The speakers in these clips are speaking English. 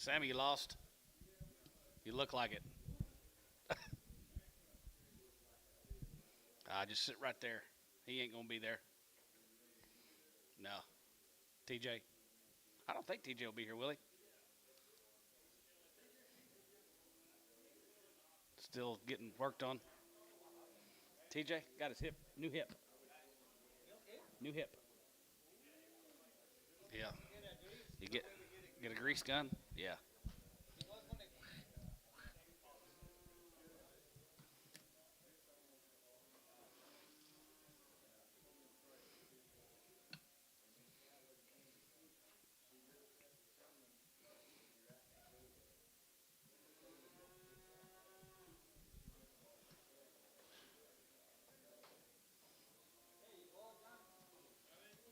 Sammy, you lost. You look like it. Just sit right there. He ain't going to be there. No. TJ. I don't think TJ will be here, will he? Still getting worked on. TJ got his hip. New hip. New hip. Yeah. You get a grease gun? Yeah.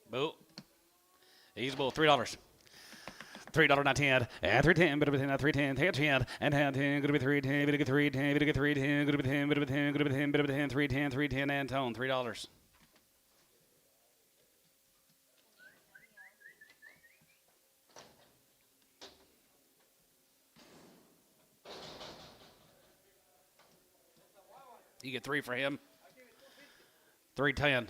Boo. He's a bull. $3. $3.10 and $3.10, but $3.10, $3.10, and $10, going to be $3.10, going to get $3.10, going to get $3.10, going to be $10, going to be $10, going to be $10, going to be $10, $3.10, $3.10, and tone, $3. You get 3 for him. $3.10.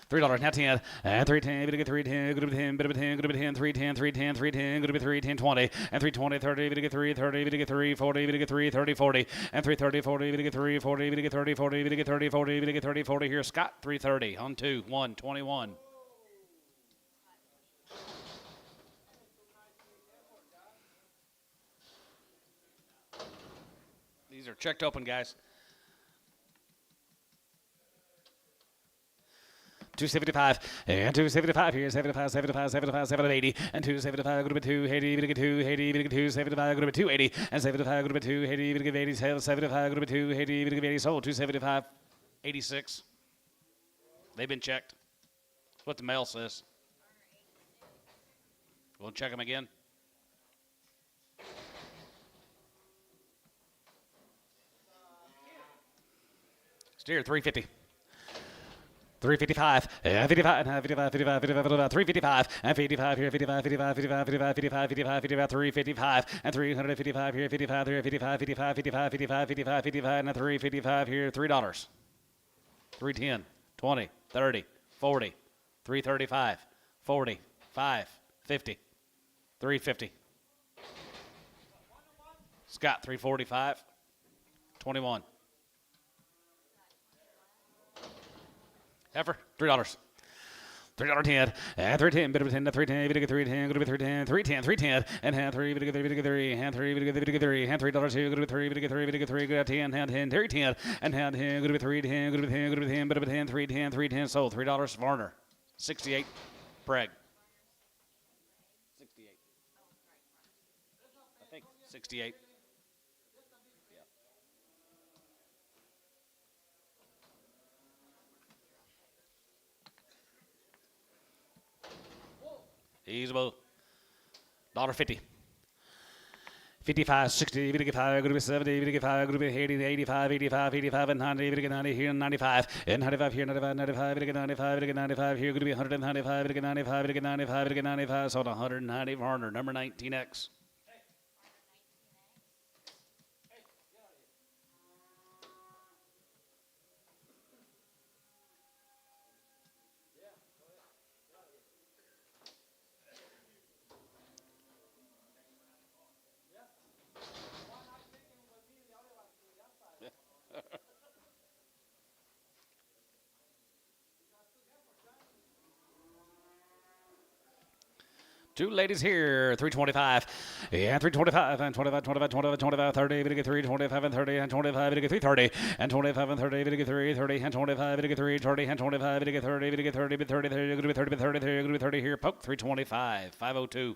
$3 now 10 and 3.10, going to get 3.10, going to be 10, bit of 10, going to be 10, 3.10, 3.10, 3.10, going to be 3.10, 20 and 3.20, 30, going to get 3, 30, going to get 3, 40, going to get 3, 30, 40 and 3.30, 40, going to get 3, 40, going to get 30, 40, going to get 30, 40, going to get 30, 40. Here's Scott 3.30 on 2, 1, 21. These are checked open, guys. 275 and 275 here, 75, 75, 75, 780 and 275 going to be 280, going to get 280, going to get 275 going to be 280 and 75 going to be 280, going to give 80, 75 going to be 280, going to give 80 sold 275, 86. They've been checked. That's what the mail says. We'll check them again. Steer 350. 355 and 55 and 55 55 55 355 and 55 here 55 55 55 55 55 55 55 355 and 355 here 55 here 55 55 55 55 55 55 and 355 here $3 310 20 30 40 335 40 5 50 350 Scott 345 21 Heifer, $3. $3.10 and $3.10, bit of 10 to 3.10, bit of 3.10, go to be 3.10, 3.10, 3.10, and hand 3, bit of 3, bit of 3, hand 3, bit of 3, hand $3 here, go to be 3, bit of 3, bit of 3, go to 10, hand 10, 3.10, and hand 10, go to be 3, 10, go to be 10, go to be 10, bit of 10, 3.10, 3.10, sold $3. Varner, 68. Preg, 68. I think 68. He's about $1.50. 55, 60, 55, going to be 70, 55, going to be 80, 85, 85, 85, and 90, 90 here, 95, and 95 here, 95, 95, 95, 95 here, going to be 195, 95, 95, 95, so 190, Varner, number 19X. Two ladies here, 325, and 325, and 25, 25, 25, 25, 30, bit of 3, 25, and 30, and 25, bit of 330, and 25, and 30, bit of 3, 30, and 25, bit of 3, 30, and 25, bit of 30, bit of 30, bit 30, 30, going to be 30, bit 30, 30, going to be 30 here, poke, 325, 502.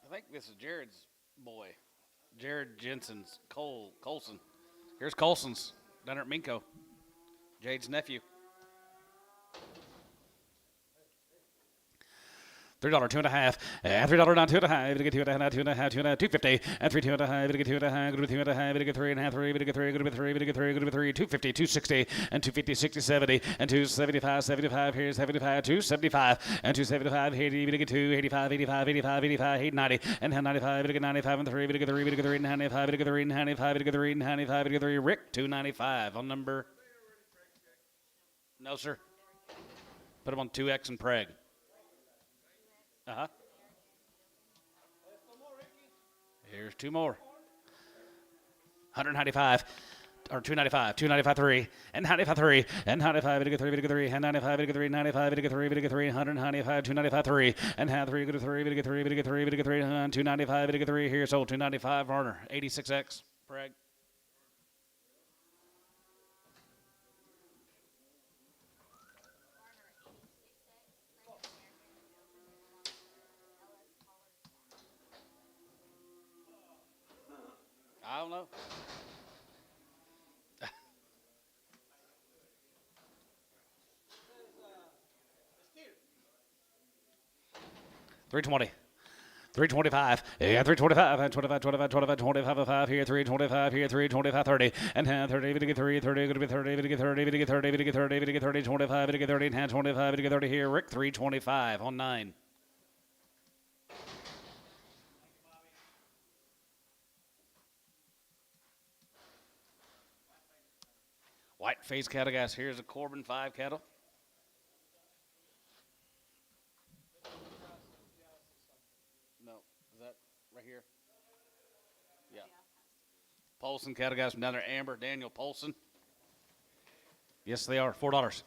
I think this is Jared's boy. Jared Jensen's Colson. Here's Colson's down at Minko. Jade's nephew. $3, 2.5, and $3 down 2.5, to get 2.5, 2.5, 2.50, and 3, 2.5, to get 2.5, go to 2.5, to get 3.5, 3, to get 3, go to 3, to get 3, go to 3, 250, 260, and 250, 60, 70, and 275, 75, here's 75, 275, and 275, 80, to get 2, 85, 85, 85, 85, 90, and 95, to get 95, and 3, to get 3, to get 3, 95, to get 3, 95, to get 3, 95, to get 3, Rick, 295 on number. No, sir. Put him on 2X and Prague. Uh-huh. Here's two more. 195 or 295, 295 3, and 95 3, and 95 to get 3, to get 3, and 95 to get 3, 95 to get 3, to get 3, 195, 295 3, and have 3 to get 3, to get 3, to get 3, to get 3, 295 to get 3 here. So 295 Varner, 86X Prague. I don't know. $320. 325, yeah, 325, and 25, 25, 25, 25, 5 here, 325 here, 325, 30, and 30, to get 3, 30, to get 30, to get 30, to get 30, to get 30, to get 30, 25, to get 30, and 25, to get 30 here, Rick, 325 on 9. White face cattle, guys. Here's a Corbin 5 cattle. No, is that right here? Yeah. Polson cattle, guys from down there. Amber, Daniel Polson. Yes, they are. $4.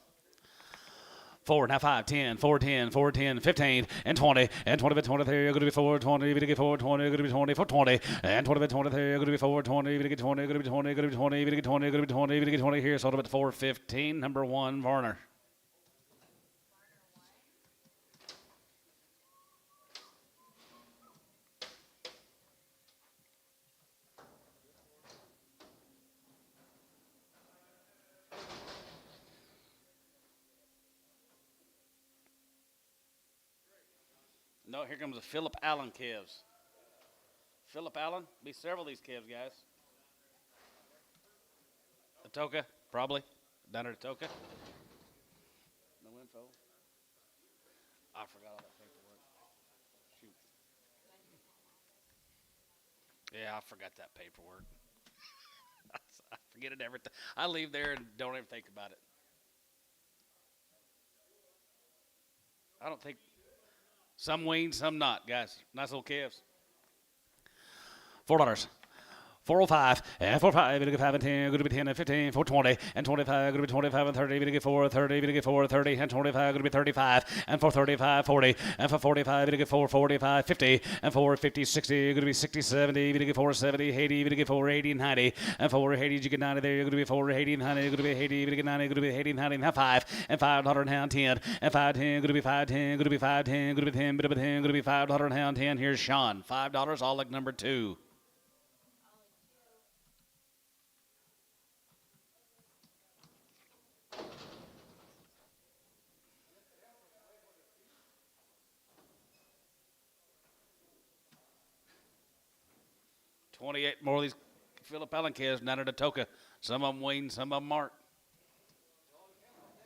4, now 5, 10, 4, 10, 4, 10, 15, and 20, and 20 bit 23, you're going to be 4, 20, you're going to get 4, 20, you're going to be 20, 4, 20, and 20 bit 23, you're going to be 4, 20, you're going to get 20, you're going to be 20, you're going to be 20, you're going to get 20, you're going to be 20, you're going to get 20 here, so about 4, 15, number 1, Varner. No, here comes a Philip Allen calves. Philip Allen, be several of these calves, guys. Atoka, probably. Down at Atoka. No info. I forgot all that paperwork. Shoot. Yeah, I forgot that paperwork. I forget it every time. I leave there and don't even think about it. I don't think. Some weaned, some not, guys. Nice little calves. $4. 405, and 45, to get 5 and 10, going to be 10 and 15, 420, and 25, going to be 25 and 30, to get 4, 30, to get 4, 30, and 25, going to be 35, and 435, 40, and for 45, to get 4, 45, 50, and 450, 60, going to be 60, 70, to get 4, 70, 80, to get 4, 80, 90, and 4, 80, you get 90 there, you're going to be 4, 80, 90, going to be 80, to get 90, going to be 80, 90, and 5, and 500, and 10, and 510, going to be 510, going to be 510, going to be 10, bit of a 10, going to be 500, and 10. Here's Sean, $5, all like number 2. $28 more of these Philip Allen calves down at Atoka. Some of them weaned, some of them aren't.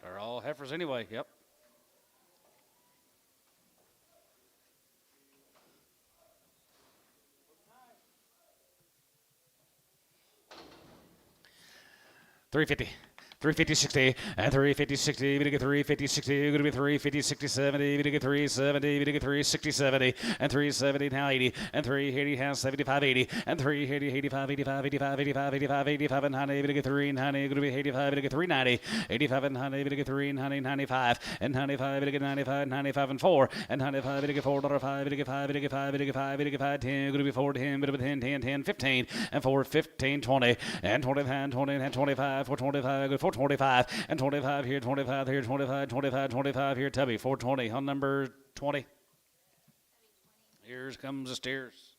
They're all heifers anyway, yep. $350. 350, 60, and 350, 60, we get 350, 60, you're going to be 350, 60, 70, we get 370, we get 360, 70, and 370, now 80, and 380, has 75, 80, and 380, 85, 85, 85, 85, 85, 85, and 90, we get 390, you're going to be 85, we get 390, 85, and 90, we get 390, 95, and 95, we get 95, 95, and 4, and 95, we get $4, we get 5, we get 5, we get 5, we get 5, 10, you're going to be 4, 10, but 10, 10, 10, 15, and 4, 15, 20, and 25, 20, and 25, 425, good 425, and 25 here, 25 here, 25, 25, 25 here, Tubby, 420 on number 20. Here comes the steers.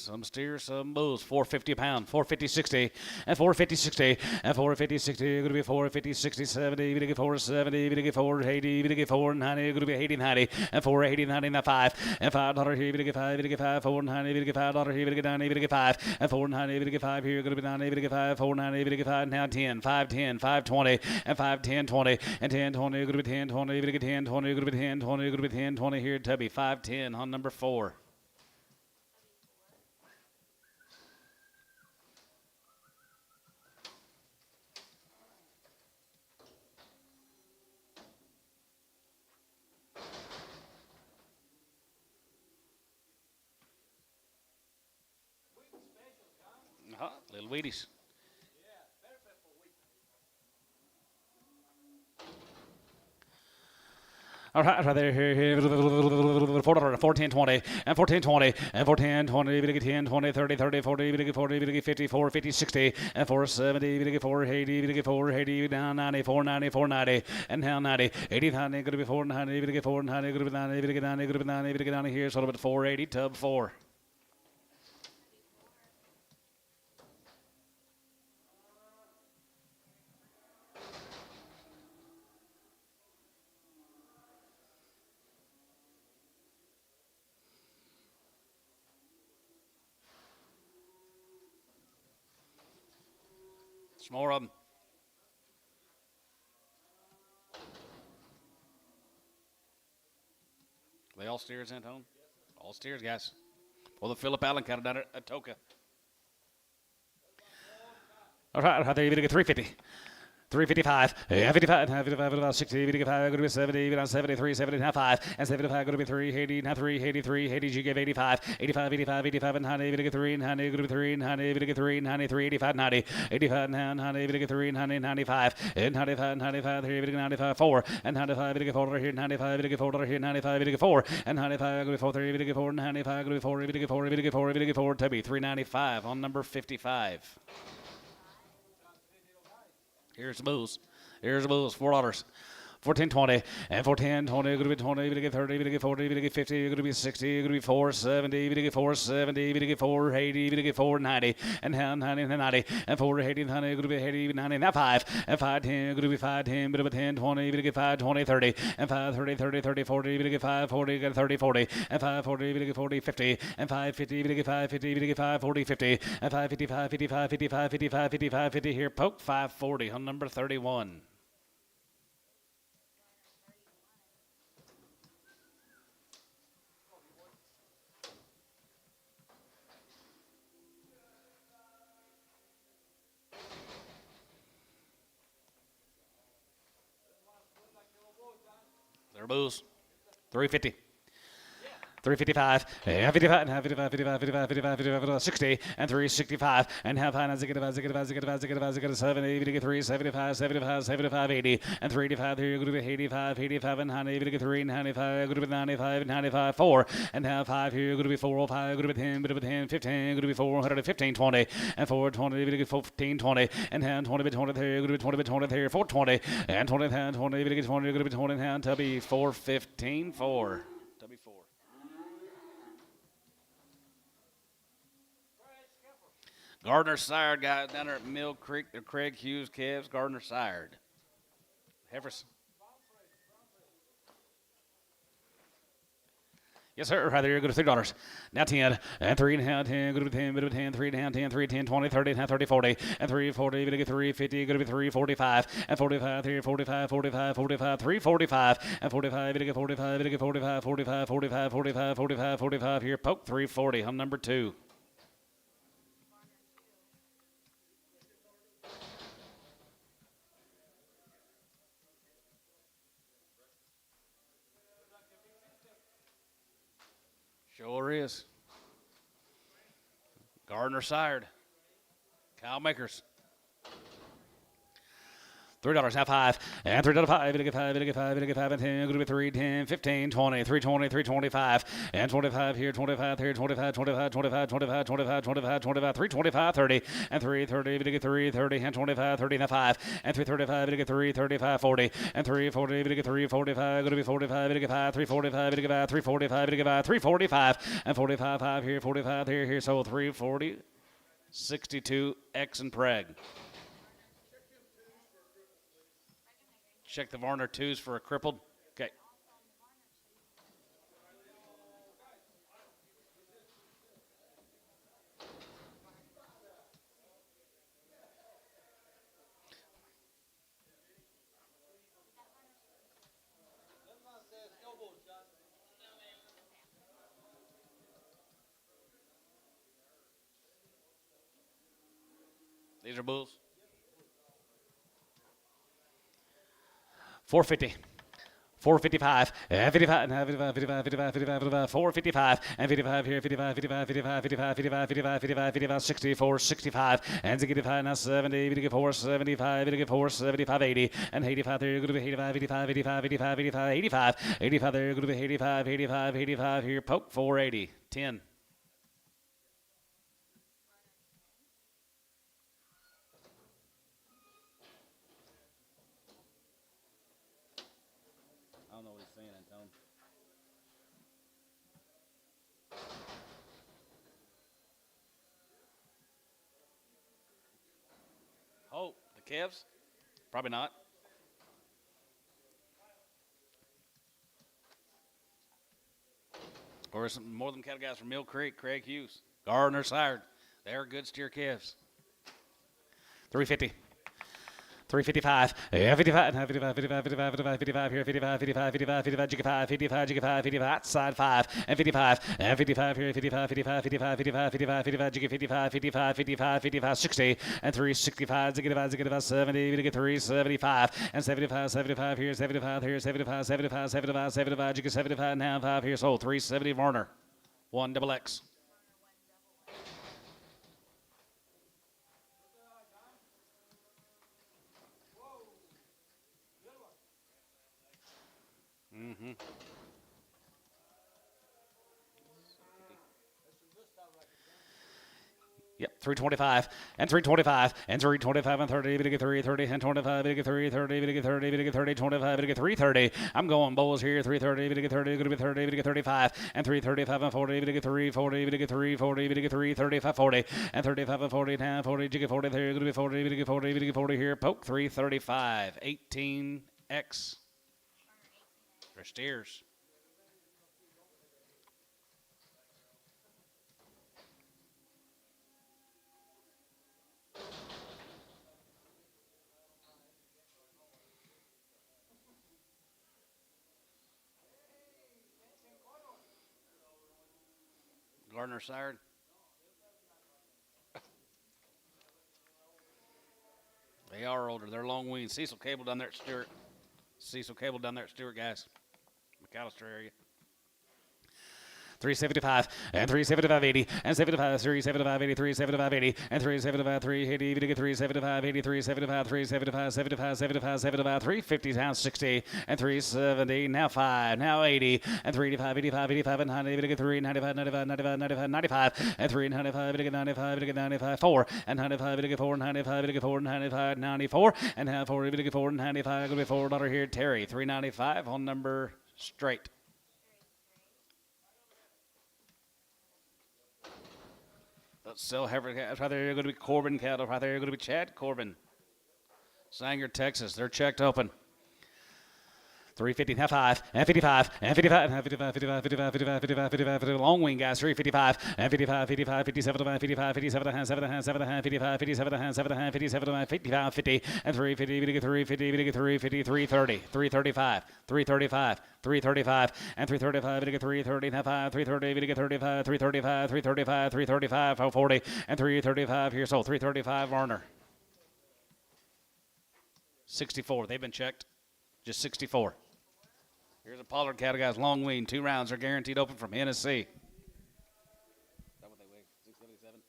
some steers, some bulls. 450 a pound, 450, 60, and 450, 60, and 450, 60. Going to be 450, 60, 70. Going to get 470. Going to get 480. Going to get 490. Going to be 80, 90, and 480, 90, and 5. And $5 here. Going to get 5. Going to get 5. 490. Going to get $5 here. Going to get 90. Going to get 5. And 490. Going to get 5 here. Going to be 90. Going to get 5. 490. Going to get 5. Now 10. 5, 10, 5, 20, and 5, 10, 20, and 10, 20. Going to be 10, 20. Going to get 10, 20. Going to be 10, 20. Going to be 10, 20 here. Tubby 5, 10 on number 4. Little Wheaties. All right there, here, 14, 20, and 14, 20, and 14, 20, we get 10, 20, 30, 30, 40, we get 40, we get 50, 50, 60, and 470, we get 480, we get 480, down 90, 490, 490, and down 90, 80, 90, going to be 490, we get 490, going to be 90, we get 90, going to be 90, we get 90 here, so about 480, tub 4. Some more of them. They all steers, Antone? All steers, guys. Well, the Philip Allen kind of done it at Toka. All right, there you get 350. 355, 55, 55, 60, 55, going to be 70, 73, 75, and 75, going to be 380, now 383, 80, you give 85, 85, 85, 85, and 90, going to get 3, 90, going to be 3, 90, going to get 3, 93, 85, 90, 85, now 90, going to get 3, 90, 95, and 95, 95, here, going to get 95, 4, and 95, going to get 4 here, 95, going to get 4 here, 95, going to get 4, and 95, going to be 4, 3, going to get 4, 95, going to be 4, going to get 4, going to get 4, going to get 4, Tubby, 395 on number 55. Here's the bulls. Here's the bulls. $4. 1420 and 410 20 going to be 20 going to get 30 going to get 40 going to get 50 going to be 60 going to be 470 going to get 470 going to get 480 going to get 490 and 90 and 90 and 480 90 going to be 80 90 now 5 and 510 going to be 510 but 10 20 going to get 5 20 30 and 5 30 30 30 40 going to get 5 40 get 30 40 and 5 40 going to get 40 50 and 5 50 going to get 5 50 going to get 5 40 50 and 5 55 55 55 55 55 50 here poke 540 on number 31. There booze. 350. 355, 55, 55, 55, 55, 55, 55, 60, and 365, and half high, 70, 375, 75, 75, 80, and 385, here, going to be 85, 85, and 90, going to 3, 95, going to be 95, 95, 4, and half 5, here, going to be 405, going to be 10, going to be 10, 15, going to be 400, 15, 20, and 420, going to get 15, 20, and hand 20, 20, here, going to be 20, 20, here, 420, and 20, hand 20, going to get 20, going to be 20, hand, Tubby, 415, 4. Tubby, 4. Gardner sired guys down there at Mill Creek. They're Craig Hughes calves. Gardner sired. Heifers. Yes, sir. Right there, you're good to $3. Now 10, and 3 and a half, 10, good to be 10, bit of 10, 3 and a half, 10, 3, 10, 20, 30, and a half, 30, 40, and 3, 40, going to get 3, 50, going to be 3, 45, and 45, 3, 45, 45, 45, 3, 45, and 45, going to get 45, going to get 45, 45, 45, 45, 45, 45, here, poke 340 on number 2. Sure is. Gardner sired. Cow makers. $3 half 5 and $3.05. It'll get 5. It'll get 5. It'll get 5 and 10. Going to be 3, 10, 15, 20, 320, 325 and 25 here, 25 here, 25, 25, 25, 25, 25, 25, 25, 325, 30 and 330. It'll get 330 and 25, 30 and 5 and 335. It'll get 335, 40 and 340. It'll get 345. Going to be 45. It'll get 5, 345. It'll get 5, 345. It'll get 5, 345 and 45, 5 here, 45 here. So 340, 62 X and Preg. Check the Varner 2s for a crippled. Okay. These are bulls. 450. 455 and 55 and 55, 55, 55, 55, 55, 455 and 55 here, 55, 55, 55, 55, 55, 55, 55, 55, 64, 65 and 65 now 70, 84, 75, 84, 75, 80 and 85 there, going to be 85, 85, 85, 85, 85, 85, 85 there, going to be 85, 85, 85 here, poke 480, 10. I don't know what he's saying, Antone. Oh, the Cavs? Probably not. Or some more than cattle guys from Mill Creek, Craig Hughes, Gardner Sired. They're good steer calves. 350. 355, 55, 55, 55, 55, 55, 55 here, 55, 55, 55, 55, 55, 55, 55, 55, outside 5, and 55, and 55 here, 55, 55, 55, 55, 55, 55, 55, 55, 55, 55, 60, and 365, 65, 70, we get 375, and 75, 75 here, 75 here, 75, 75, 75, 75, 75, now 5 here, so 370 Varner, 1 double X. Mm-hmm. Yep, 325 and 325 and 325 and 30, we get 330 and 25, we get 330, we get 30, we get 30, 25, we get 330. I'm going bulls here, 330, we get 30, going to be 30, we get 35 and 335 and 40, we get 340, we get 340, we get 335, 40 and 35 and 40, now 40, you get 40 there, going to be 40, we get 40, we get 40 here, poke 335, 18X. For steers. Gardner Sired. They are older. They're long weaned. Cecil Cable down there at Stewart. Cecil Cable down there at Stewart, guys. McAllister area. 375 and 375 80 and 75 375 83 75 80 and 375 380 to get 375 83 75 375 75 75 75 350 down 60 and 370 now 5 now 80 and 385 85 85 and 90 to get 395 95 95 95 95 and 395 to get 95 to get 95 4 and 95 to get 4 95 to get 4 95 94 and half 40 to get 4 95 going to be $4 here Terry 395 on number straight. So Heifer, right there, you're going to be Corbin cattle. Right there, you're going to be Chad Corbin. Sanger, Texas. They're checked open. 350, half 5, and 55, and 55, and 55, 55, 55, 55, 55, 55, 55, long wing guys, 355, and 55, 55, 57, 55, 57, 7, 7, 55, 57, 7, 57, 55, 50, and 350, we get 350, we get 350, 330, 335, 335, 335, and 335, we get 330, half 5, 330, we get 35, 335, 335, 335, 440, and 335 here, so 335 Varner. 64, they've been checked, just 64. Here's a Pollard cattle, guys. Long wean. 2 rounds are guaranteed open from Hennessy. Is that what they weigh? 677?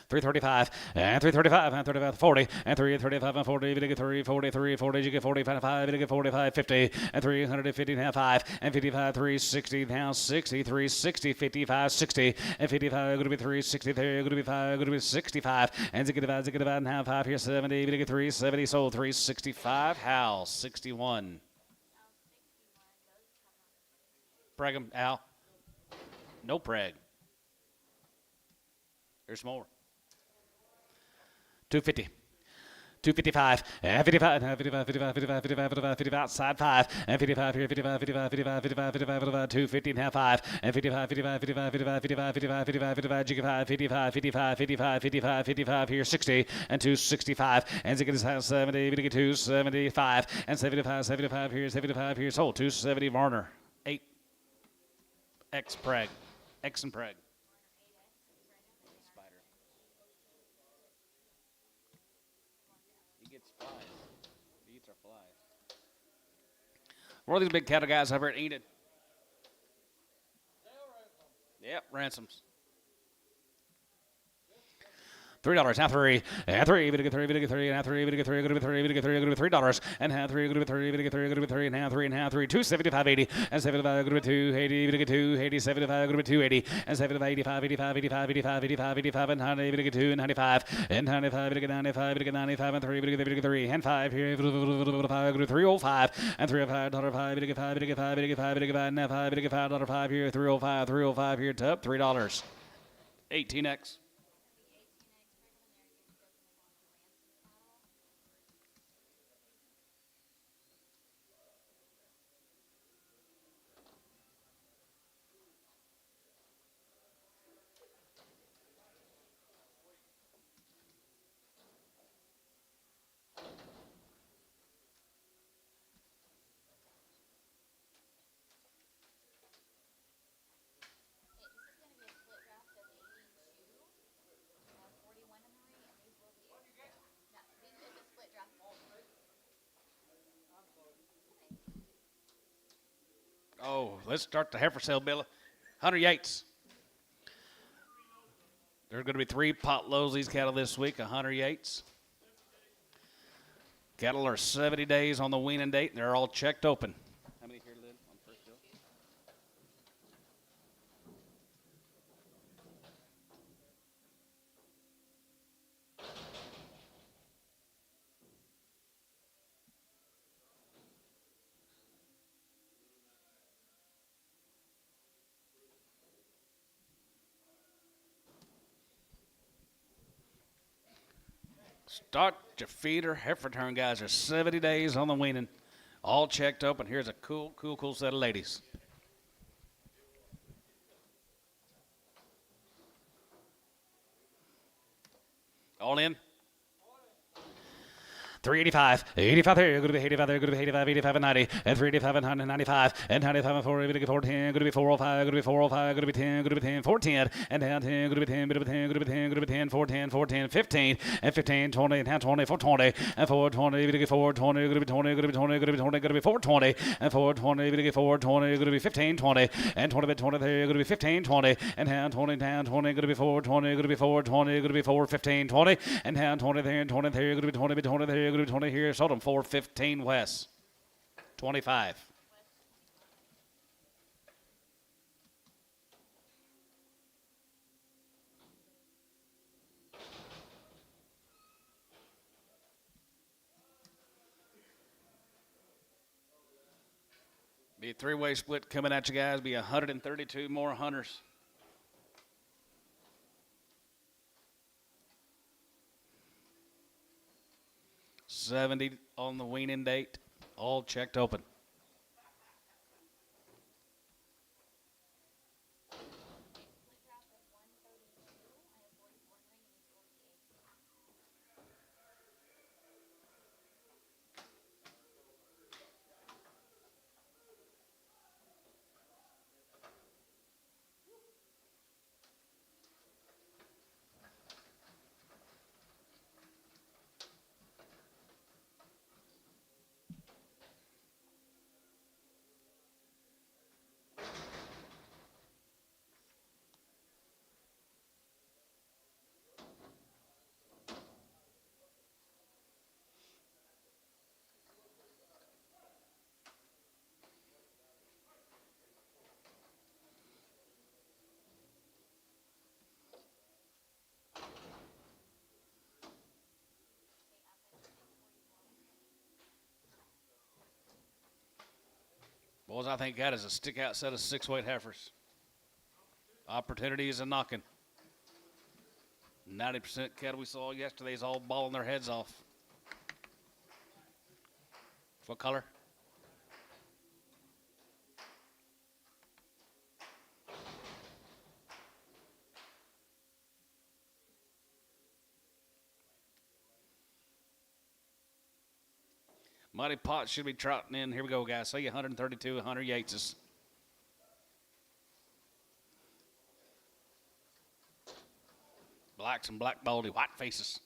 335, and 335, and 35, 40, and 335, and 40, you get 3, 43, 40, you get 45, you get 45, 50, and 350, now 5, and 55, 360, now 60, 360, 55, 60, and 55, going to be 360, there, going to be 5, going to be 65, and zig it about, now 5 here, 70, you get 370, sold 365, Hal, 61. Preg Al. No preg. There's more. 250. 255, and 55, and 55, 55, 55, 55, 55, 55, outside 5, and 55 here, 55, 55, 55, 55, 55, 55, 250, now 5, and 55, 55, 55, 55, 55, 55, 55, 55, jig 5, 55, 55, 55, 55, 55 here, 60, and 265, and zig is 70, we get 275, and 75, 75 here, sold, 270, Varner, 8, X preg, X and preg. One of these big cattle guys over at Enid. Yep, Ransoms. $3, now 3, and 3, we get 3, we get 3, now 3, we get 3, go to 3, we get 3, go to $3, and now 3, go to 3, we get 3, go to 3, now 3, now 3, 275.80, and 75, go to 280, we get 280, 75, go to 280, and 75, 85, 85, 85, 85, 85, 85, and 90, we get 2, and 95, and 95, we get 95, we get 95, and 3, we get 3, and 5 here, 5, go to 305, and 305, $5, we get 5, we get 5, we get 5, we get 5, now 5, we get $5 here, 305, 305 here, top, $3, 18X. Oh, let's start the heifer sale, Billy. Hunter Yates. There are going to be 3 pot loads of these cattle this week. Hunter Yates. Cattle are 70 days on the weaning date, and they're all checked open. How many here, Lynn, on first bill? Start your feeder heifer turn, guys. Are 70 days on the weaning. All checked open. Here's a cool set of ladies. All in. 385, 85 there, going to be 85 there, going to be 85, 85 and 90, and 385 and 195, and 95 and 4, going to be 410, going to be 405, going to be 405, going to be 10, going to be 10, 410, and down 10, going to be 10, going to be 10, going to be 10, going to be 10, 410, 410, 15, and 15, 20, and down 20, 420, and 420, going to be 420, going to be 20, going to be 20, going to be 20, going to be 420, and 420, going to be 420, going to be 15, 20, and 20 by 20 there, going to be 15, 20, and down 20, going to be 420, going to be 420, going to be 415, 20, and down 20 there, and 20 there, going to be 20 by 20 there, going to be 20 here, sold them 415 West, 25. Be a 3-way split coming at you guys. Be 132 more hunters. $70 on the weaning date, all checked open. Boys, I think that is a stick-out set of 6-weight heifers. Opportunities and knocking. 90% cattle we saw yesterday is all balling their heads off. What color? Muddy Pot should be trotting in. Here we go, guys. See 132, 100 Yateses. Blacks and black baldy, white faces.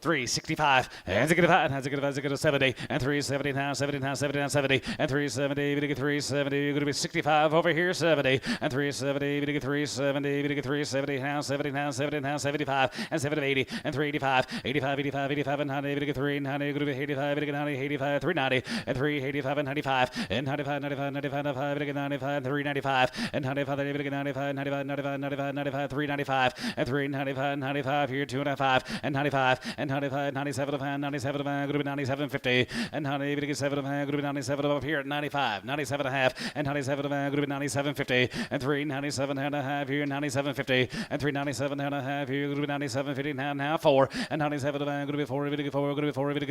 365, and a 70, and 370 now, 70 now, 70 now, 70, and 370, we get 370, you're going to be 65 over here, 70, and 370, we get 370, we get 370 now, 70 now, 70 now, 75, and 70, 80, and 385, 85, 85, 85, and 90, we get 390, you're going to be 85, we get 90, 85, 390, and 385, and 95, and 95, 95, 95, 95, we get 95, 395, and 95, we get 95, 95, 95, 95, 95, 395, and 395, 95, here, 205, and 95, and 95, 97 of hand, 97 of hand, going to be 97.50, and 97 of hand, going to be 97 up here at 95, 97 and a half, and 97 of hand, going to be 97.50, and 397 and a half here, 97.50, and 397 and a half here, going to be 97.50, now 4, and 97 of hand, going to be 4, going to be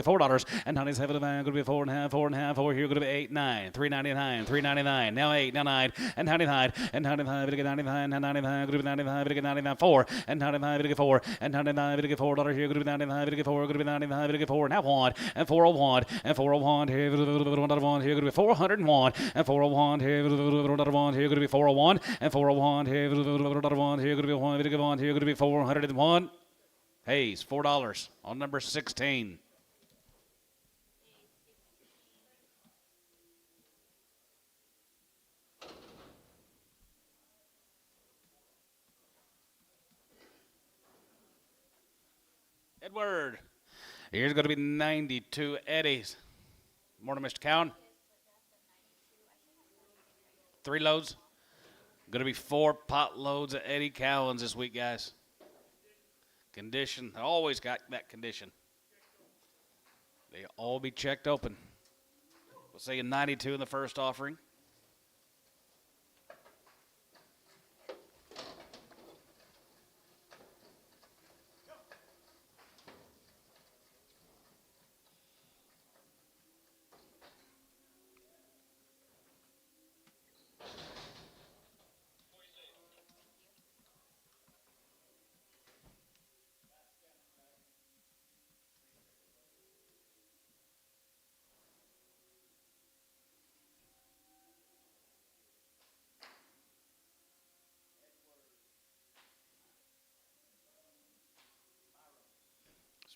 $4, and 97 of hand, going to be 4 and a half, 4 and a half, 4 here, going to be 8, 9, 399, 399, now 8, now 9, and 99, and 95, going to get 99, and 99, going to be 95, going to get 99, 4, and 95, going to get 4, and 99, going to get $4 here, going to be 99, going to get 4, going to be 99, going to get 4, now 1, and 401, and 401 here, here, going to be 401, and 401 here, here, going to be 401, and 401 here, here, going to be 1, here, going to be 401. Hayes, $4 on number 16. Edward. Here's going to be 92 Eddies. Morning, Mr. Cowin. 3 loads. Going to be 4 pot loads of Eddie Cowins this week, guys. Condition. I always got that condition. They all be checked open. We'll say 92 in the first offering.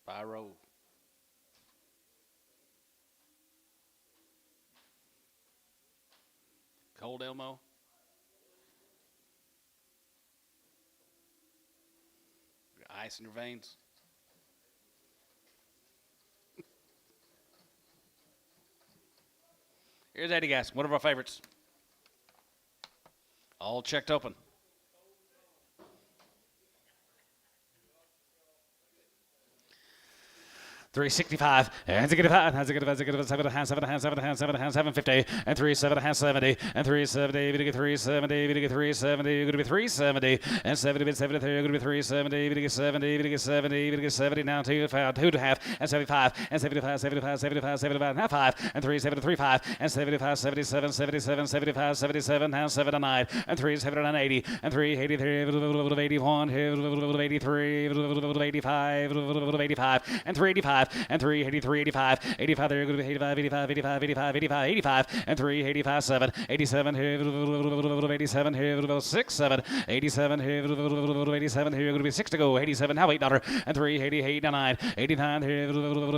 Spyro. Cold Elmo. Ice in your veins. Here's Eddie, guys. One of our favorites. All checked open. 365, and 750, and 370, and 370, we get 370, we get 370, you're going to be 370, and 70, 73, you're going to be 370, we get 70, we get 70, we get 70, now 2 and a half, and 75, and 75, 75, 75, 75, and half 5, and 373, 5, and 75, 77, 77, 75, 77, now 79, and 379, 80, and 383, 81, 83, 85, 85, and 385. And 383, 85, 85, there, going to be 85, 85, 85, 85, 85, 85, and 385, 7, 87, here, 87, here, 6, 7, 87, here, 87, here, going to be 6 to go, 87, now $8, and 388, 9, 89, here, 89, going to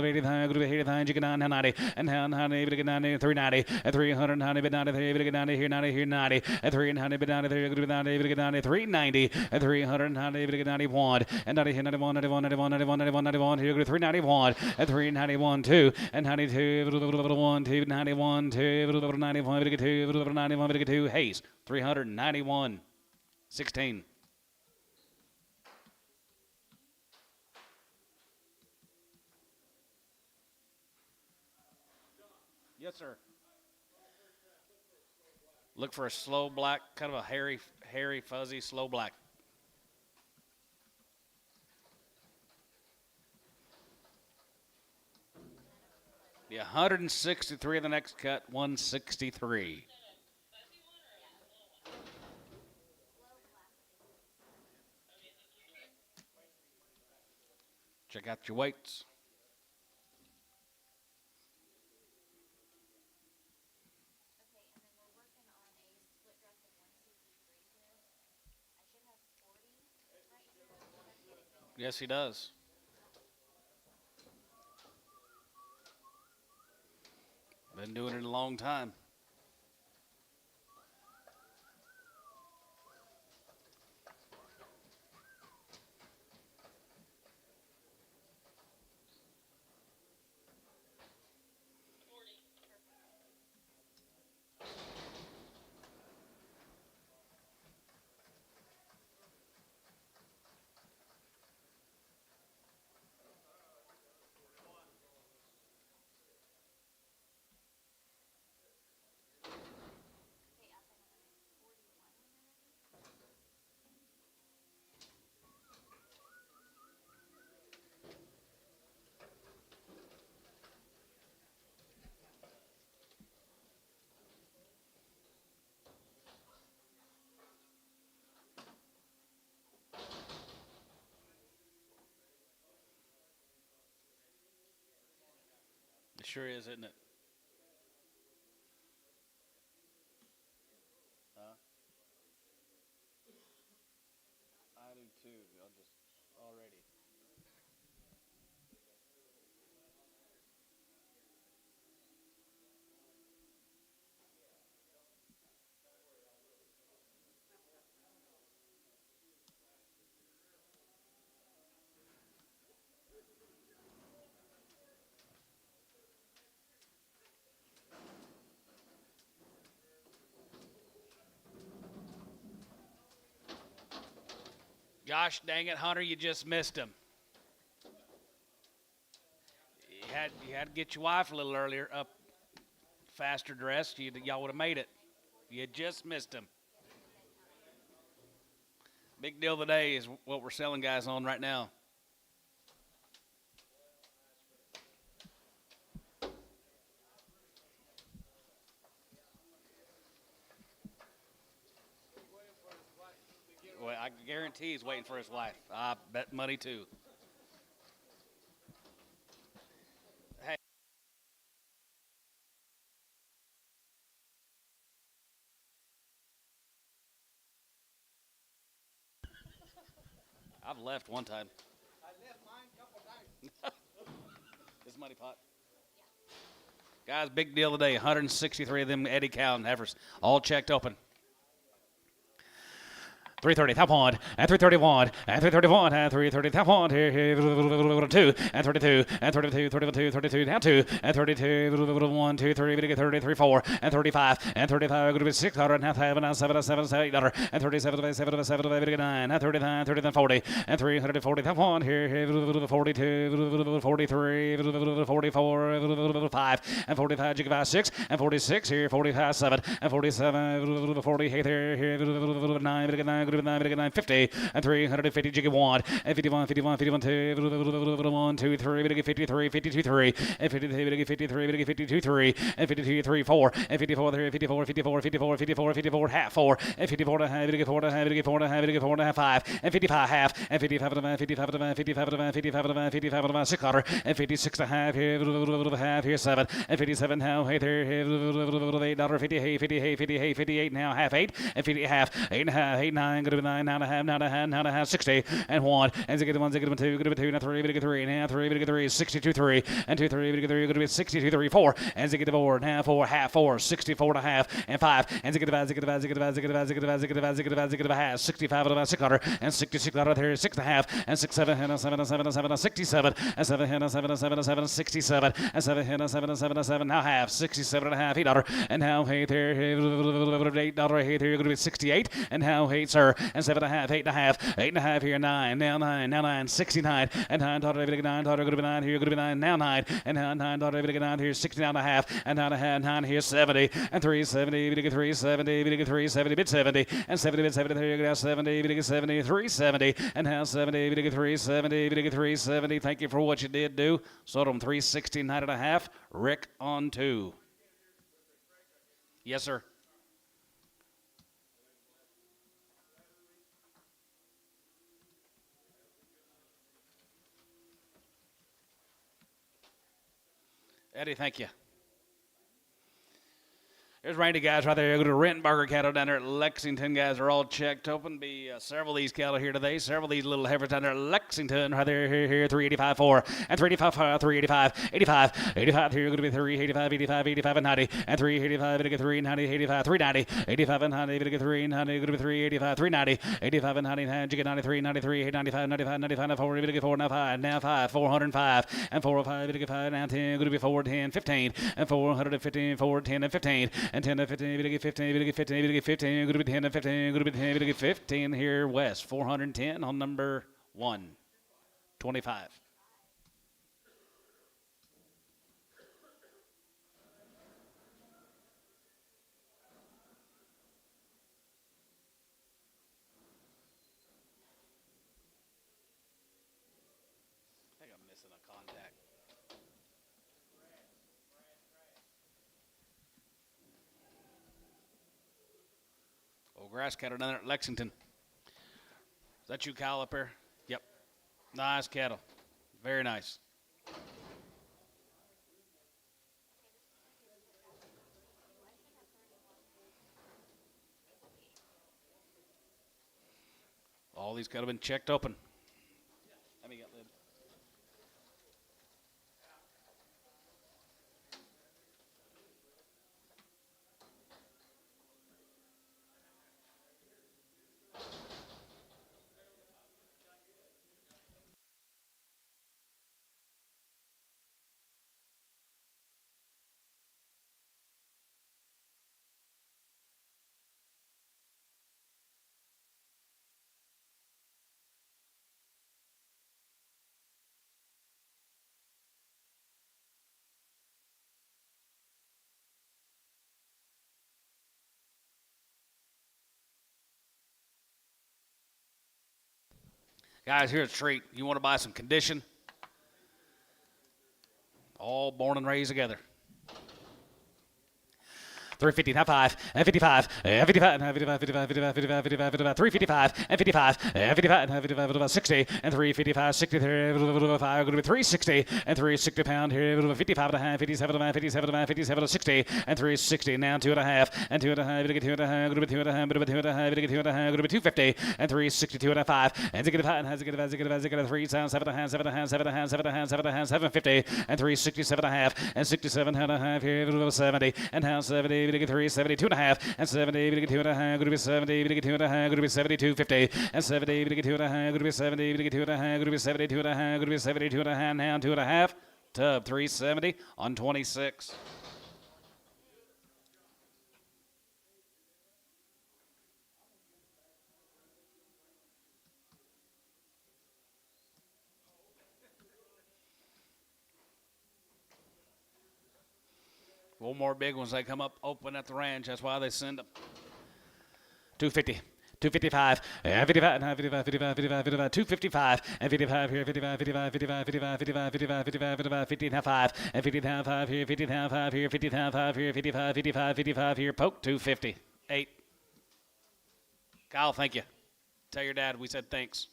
be 89, you get 9, 90, and 90, we get 90, 390, and 390, but 90, we get 90, here, 90, here, 90, and 390, but 90, there, going to be 90, we get 90, 390, and 390, we get 91, and 90, here, 91, 91, 91, 91, 91, 91, here, going to be 391, and 391, 2, and 92, 1, 2, 91, 2, 91, 2, 91, 2, Hayes, 391, 16. Yes, sir. Look for a slow black, kind of a hairy, fuzzy, slow black. Yeah, 163 in the next cut, 163. Check out your weights. Yes, he does. Been doing it a long time. It sure is, isn't it? I do too. I'll just already. Gosh dang it, Hunter, you just missed him. You had to get your wife a little earlier, up faster dressed. Y'all would have made it. You just missed him. Big deal of the day is what we're selling guys on right now. Well, I guarantee he's waiting for his wife. I bet money too. Hey. I've left one time. I left mine a couple times. This money pot. Guys, big deal today. 163 of them Eddie Cowin heifers, all checked open. 330, top one, and 331, and 331, and 330, top one, here, 2, and 32, and 32, 32, 32, down 2, and 32, 1, 2, 3, 33, 4, and 35, and 35, going to be 600, and 5, and 7, 7, 800, and 37, 7, 7, 9, and 39, 39, 40, and 340, top one, here, 42, 43, 44, 5, and 45, jig 6, and 46, here, 45, 7, and 47, 40, here, 9, 50 and 350 jiggy 1 and 51 51 51 2 1 2 3 53 52 3 and 53 53 52 3 and 52 3 4 and 54 54 54 54 54 54 half 4 and 54 and a half 54 and a half 54 and a half 54 and a half 5 and 55 half and 55 and a half 55 and a half 55 and a half 55 and a half 55 and a half 600 and 56 and a half here 7 and 57 now hey there $8 50 50 50 58 now half 8 and 50 half 8 and a half 8 9 good 9 now and a half now and a half now and a half 60 and 1 and zig 1 zig 2 good 2 now 3 good 3 now 3 good 3 62 3 and 2 3 good 3 good to be 62 3 4 and zig 4 now 4 half 4 64 and a half and 5 and zig 5 zig 5 zig 5 zig 5 zig 5 zig 5 zig 5 zig 5 half 65 and about 600 and 66 out there 6 and a half and 6 7 and 7 and 7 and 7 and 67 and 7 and 7 and 7 and 7 and 67 and 7 and 7 and 7 and 7 now half 67 and a half $8 and now hey there $8 hey there you're going to be 68 and now hey sir third, and 7.5, 8.5, 8.5 here, 9, now 9, now 9, 69, and 9, daughter, every 9, daughter, going to be 9 here, going to be 9, now 9, and 9, daughter, every 9 here, 69.5, and 9.5, 9 here, 70, and 370, every 370, every 370, bid 70, and 70, bid 70, there you go, 70, every 70, 370, and now 70, every 370, every 370. Thank you for what you did do. Sold them 369.5. Rick on 2. Yes, sir. Eddie, thank you. There's Randy guys right there. Go to Rentenberger cattle down there at Lexington. Guys are all checked open. Be several of these cattle here today. Several of these little heifers down there at Lexington. Right there, here, 385, 4. And 385, 385, 85, 85. Here going to be 385, 85, 85, and 90. And 385, 390, 85, 390, 85, and 90, 390. Going to be 385, 390, 85, and 90. And you get 93, 93, 95, 95, 95, 4, 4, now 5, 405, and 405, 5, now 10. Going to be 410, 15, and 415, 410, and 15. And 10 to 15, we get 15, we get 15, we get 15, going to be 10 to 15, going to be 10, we get 15 here west, 410 on number 125. I think I'm missing a contact. Grass cattle down there at Lexington. Is that you, Kyle, up there? Yep. Nice cattle. Very nice. All these cattle have been checked open. Let me get lid. Guys, here's a treat. You want to buy some condition? All born and raised together. 350, not 5, and 55, and 55, and 55, 55, 55, 55, 55, 55, 355, and 55, and 55, and 55, 60, and 355, 60, 5, going to be 360, and 360 pound here, 55 and a half, 57 and a half, 57 and a half, 57 to 60, and 360, now 2.5, and 2.5, going to get 2.5, going to be 2.5, going to be 2.5, going to get 2.5, going to be 250, and 362 and a 5, and 5, and has a good 3 sound, 7 and a half, 7 and a half, 7 and a half, 7 and a half, 7 and a half, 750, and 367 and a half, and 67 and a half here, 70, and now 70, we get 372 and a half, and 70, we get 2 and a half, going to be 70, we get 2 and a half, going to be 72.50, and 70, we get 2 and a half, going to be 70, we get 2 and a half, going to be 72 and a half, going to be 72 and a half, now 2 and a half, tub 370 on 26. One more big ones. They come up open at the ranch. That's why they send them. 250. 255, and 55, and 55, 55, 55, 55, 255, and 55 here, 55, 55, 55, 55, 55, 55, 55, 55, 55, and 55 here, 55 here, 55 here, 55, 55, 55 here, poke 250, 8. Kyle, thank you. Tell your dad we said thanks.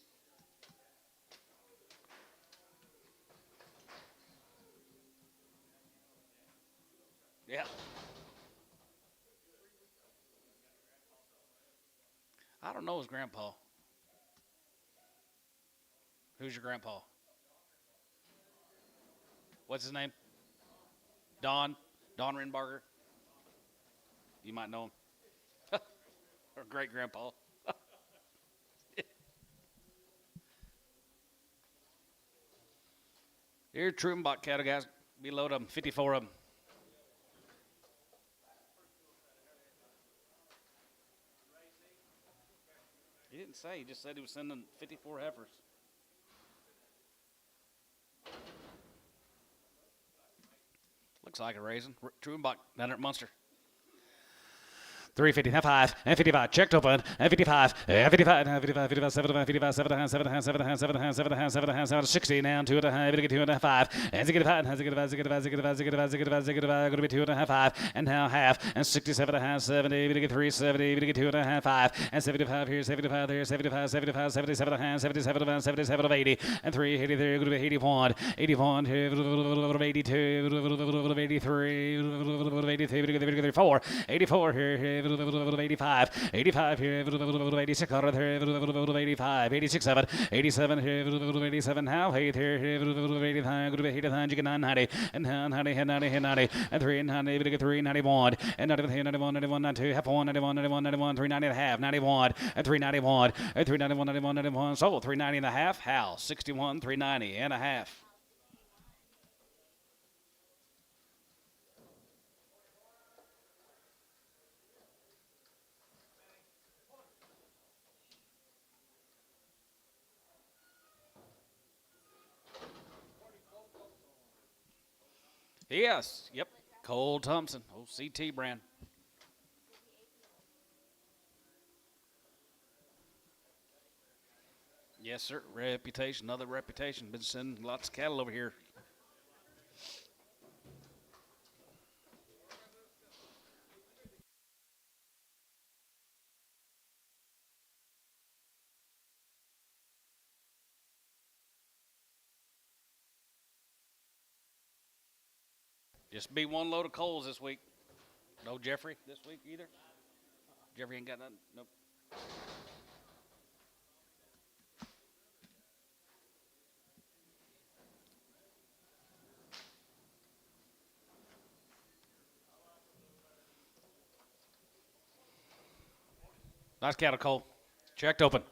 Yeah. I don't know his grandpa. Who's your grandpa? What's his name? Don Renbarger. You might know him. Or great grandpa. Here, Trumenbach cattle guys. Below them, 54 of them. didn't say. He just said he was sending 54 heifers. Looks like a raisin. Truenbach down there at Munster. 350, now 5, and 55, checked open, and 55, and 55, and 55, 55, 7, 55, 7, 7, 7, 7, 7, 7, 7, 60, now 2 and a half, 2 and a half, 5, and 65, and 65, 65, 65, 65, 65, 65, going to be 2 and a half, 5, and now half, and 67 and a half, 70, 3, 70, 2 and a half, 5, and 75 here, 75 there, 75, 75, 77 and a half, 77 of 77 of 80, and 3, 80 there, going to be 81, 81 here, 82, 83, 84, 84 here, 85, 85 here, 86, 85, 86, 7, 87 here, 87, how, 8 here, 85, 89, 90, and 90, 90, 90, and 3, 90, 3, 91, and 91, 91, 91, 92, half 1, 91, 91, 91, 390 and a half, 91, and 391, and 391, 91, 91, so 390 and a half, Hal, 61, 390 and a half. Yes, yep, Cole Thompson, OCT brand. Yes, sir, reputation, another reputation. Been sending lots of cattle over here. Just be one load of coals this week. No Jeffrey this week either? Jeffrey ain't got nothing? Nope. Nice cattle, Cole. Checked open.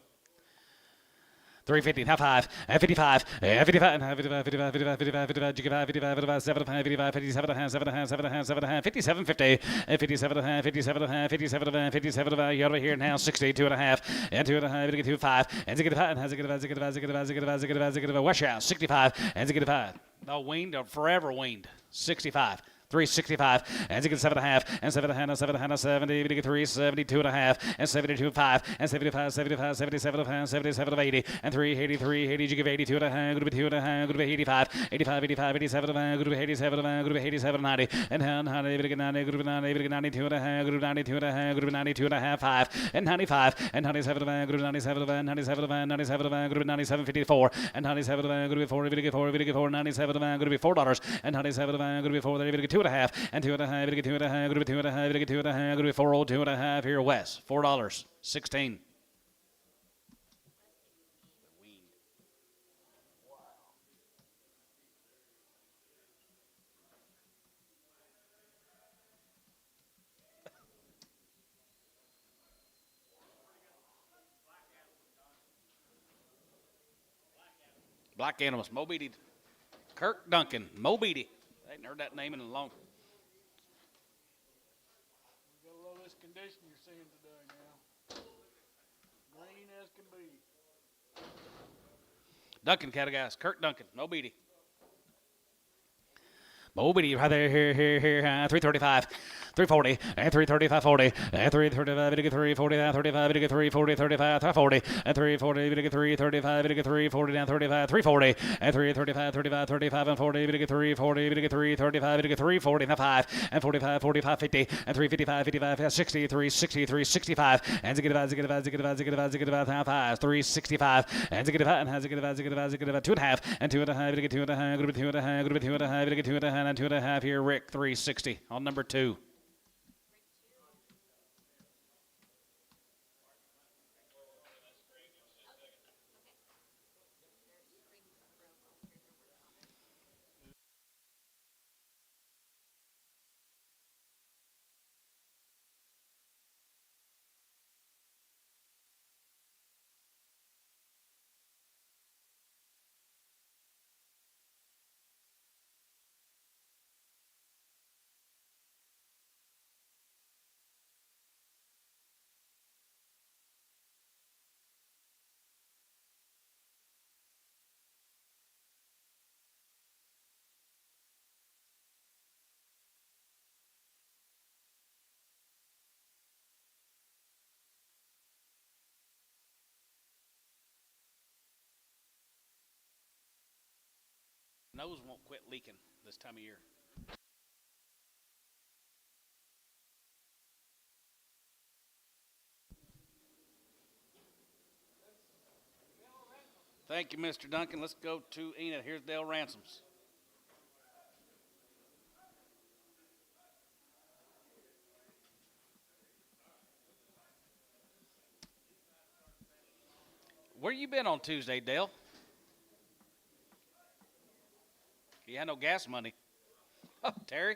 350, half 5, and 55, and 55, and 55, 55, 55, 55, 55, 55, 55, 75, 55, 57, 7, 7, 57, 50, and 57, 57, 57, 57, you over here now, 60, 2 and a half, and 2 and a half, 2, 5, and 65, and 65, West House, 65, and 65. No, weaned or forever weaned, 65. 365, and 7 and a half, and 7 and a half, 7 and a half, 70, 3, 72 and a half, and 72, 5, and 75, 75, 77 and a half, 77 of 80, and 3, 83, 80, you give 82 and a half, good to be 2 and a half, good to be 85, 85, 85, 87 and a half, good to be 87 and a half, good to be 87, 90, and 90, good to be 90, good to be 90, 92 and a half, good to be 92 and a half, good to be 92 and a half, 5, and 95, and 97 and a half, good to be 97 and a half, 97 and a half, 97 and a half, good to be 97, 54, and 97 and a half, good to be 4, 97 and a half, good to be $4, and 97 and a half, good to be 4, 2 and a half, and 2 and a half, going to get 2 and a half, going to be 2 and a half, going to get 2 and a half, going to be 4, 2 and a half here west, $4, 16. Black Animals, Mo Beatty, Kirk Duncan, Mo Beatty. I hadn't heard that name in a long time. We got a lot of this condition you're seeing today now. Green as can be. Duncan cattle guys, Kirk Duncan, Mo Beatty. Mo Beatty right there, here, 335, 340, and 335, 40, and 335, 340, down 35, 340, 35, 340, and 340, 335, 340, down 35, 340, and 335, 35, 35, and 40, 340, 335, 340, and 5, and 45, 45, 50, and 355, 55, 63, 63, 65, and 5, 365, and 2 and a half, and 2 and a half, 2 and a half, 2 and a half, 2 and a half, 2 and a half, and 2 and a half here, Rick, 360 on number 2. nose won't quit leaking this time of year. Thank you, Mr. Duncan. Let's go to Enid. Here's Dale Ransoms. Where you been on Tuesday, Dale? You had no gas money. Oh, Terry?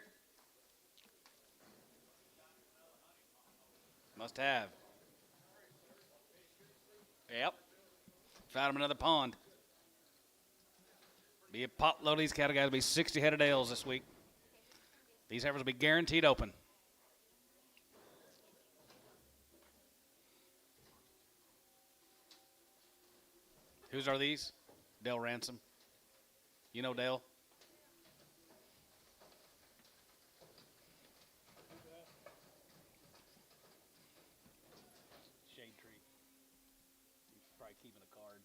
Must have. Yep. Found him another pond. Be a pot load of these cattle guys. Be 60 head of Dales this week. These heifers will be guaranteed open. Whose are these? Dale Ransom. You know Dale? Shade tree. He's probably keeping a card.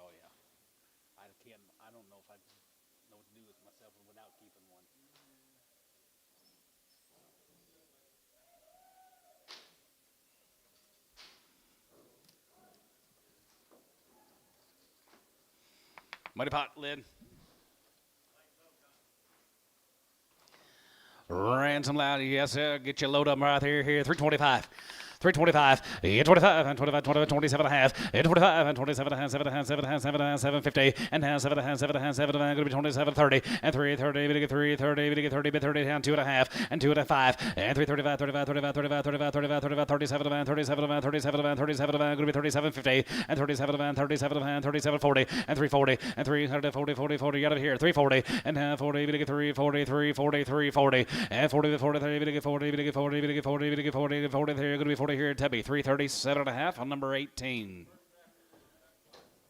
Oh yeah. I don't know if I know what to do with myself without keeping one. Muddy pot lid. Ransom loud, yes sir. Get your load up right here. 325. 325, 25, and 25, 27 and a half, 25, and 27 and a half, 7 and a half, 7 and a half, 7 and a half, 750, and half, 7 and a half, 7 and a half, 7 and a half, going to be 27, 30, and 330, we get 330, we get 30, but 30 down, 2 and a half, and 2 and a 5, and 335, 35, 35, 35, 35, 35, 35, 37 man, 37 man, 37 man, 37 man, going to be 37, 50, and 37 man, 37 man, 37, 40, and 340, and 340, 40, 40, out of here, 340, and half 40, we get 340, 340, 340, and 40, 43, we get 40, we get 40, we get 40, we get 40, 40, there, going to be 40 here, Tubby, 337 and a half on number 18.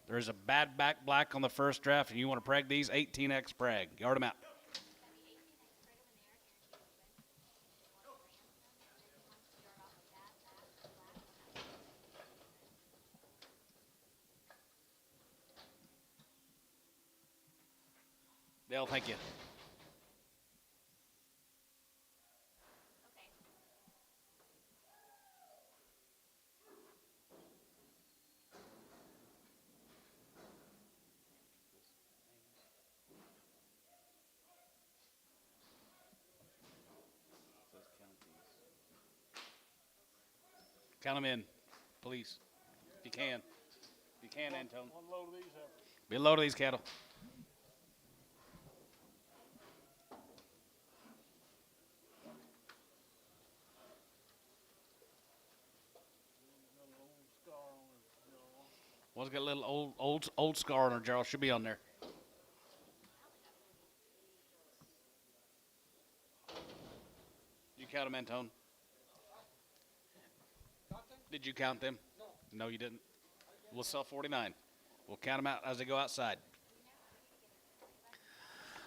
There's a bad back black on the first draft, and you want to preg these, 18X preg. Yard them out. Dale, thank you. Count them in, please, if you can. If you can, Antone. One load of these heifers. Be a load of these cattle. One's got a little old scar on her, Gerald. Should be on there. You count them, Antone? Did you count them? No, you didn't. We'll sell 49. We'll count them out as they go outside.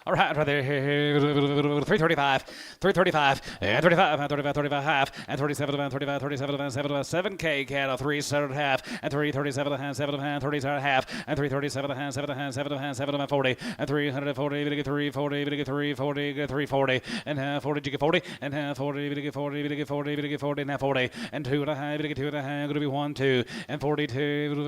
All right, right there, 335, 335, and 35, and 35, 35 half, and 37, and 35, 37, and 7K cattle, 37 and a half, and 337 and a half, 7 and a half, 37 and a half, and 337 and a half, 7 and a half, 7 and a half, 7 and a half, 40, and 340, we get 340, we get 340, get 340, and half 40, you get 40, and half 40, we get 40, we get 40, we get 40, and half 40, and 2 and a half, we get 2 and a half, going to be 1, 2, and 42, 2,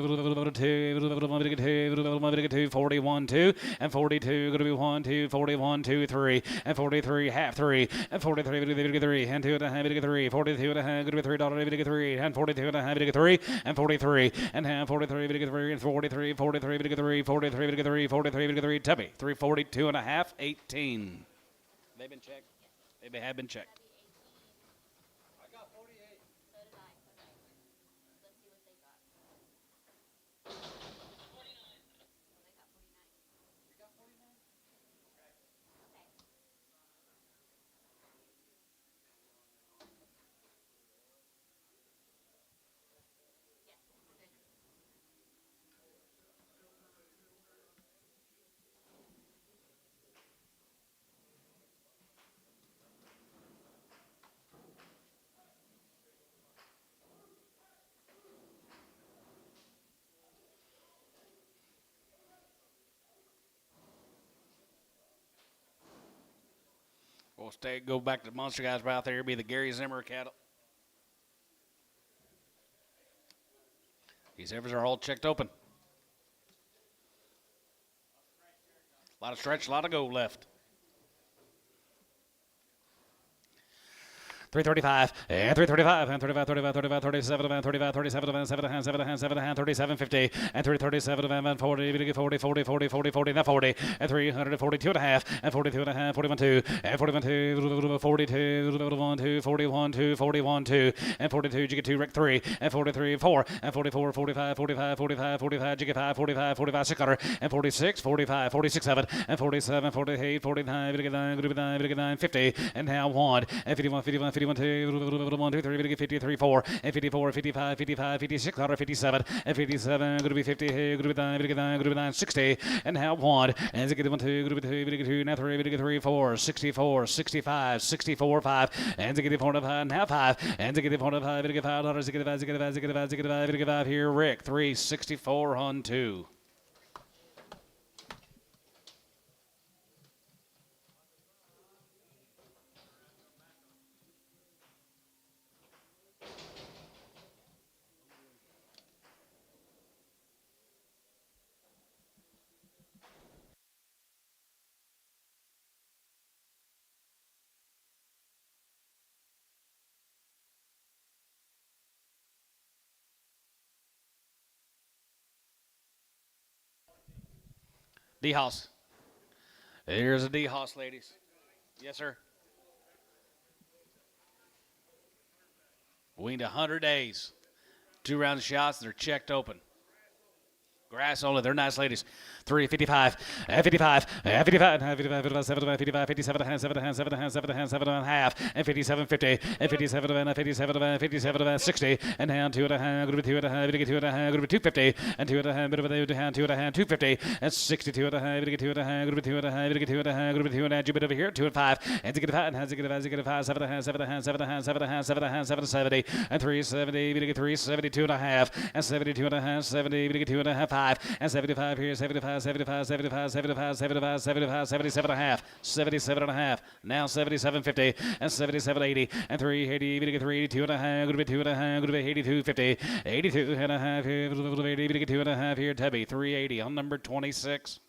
we get 2, 41, 2, and 42, going to be 1, 2, 41, 2, 3, and 43, half 3, and 43, we get 3, and 2 and a half, we get 3, 42 and a half, going to be $3, we get 3, and 42 and a half, we get 3, and 43, and half 43, we get 3, and 43, 43, we get 3, 43, we get 3, 43, we get 3, Tubby, 342 and a half, 18. They've been checked. They have been checked. We'll go back to the monster guys right out there. It'll be the Gary Zimmer cattle. These heifers are all checked open. A lot of stretch, a lot of go left. 335 and 335 and 35, 35, 35, 37 and 35, 37 and 7 and 7 and 7 and 37, 50 and 337 and 40, 40, 40, 40, 40, 40, and 40 and 342 and a half and 42 and a half, 41 2 and 41 2, 42, 1 2, 41 2, 41 2 and 42. You get 2 Rick 3 and 43 4 and 44, 45, 45, 45, 45. You get 5, 45, 45 600 and 46, 45, 46 7 and 47, 48, 49, 59, 50 and now 1 and 51, 51, 51. 1 2 3 53 4 and 54 55 55 56 57 and 57 going to be 50 going to be 9 going to be 9 60 and now 1 and to get 1 2 going to be 2 now 3 4 64 65 64 5 and to get 4 5 now 5 and to get 4 5 to get 5 dollars to get 5 to get 5 to get 5 to get 5 to get 5 here Rick 364 on 2. Dahoss. Here's a Dahoss, ladies. Yes, sir. Weaned 100 days. 2 round shots. They're checked open. Grass only. They're nice ladies. 355 and 55 and 55 and 55 55 55 57 and 7 and 7 and 7 and 7 and a half and 57 50 and 57 and 57 and 57 and 60 and down 2 and a half. Going to be 2 and a half. Going to be 2 and a half. Going to be 250 and 2 and a half. Bit of a 2 and a half. 250 and 62 and a half. Going to get 2 and a half. Going to be 2 and a half. Going to get 2 and a half. Going to be 2 and a half. Bit over here. 2 and 5 and to get 5 and has to get 5 to get 5 7 and a half 7 and a half 7 and a half 7 and a half 7 and a half 7 and 70 and 370. Going to get 372 and a half and 72 and a half 70. Going to get 2 and a half 5 and 75 here 75 75 75 75, 75, 75, 77 and a half, 77 and a half, now 77.50 and 77.80 and 380, going to get 382 and a half, going to be 2 and a half, going to be 82.50, 82 and a half here, 80, going to get 2 and a half here, Tubby, 380 on number 26.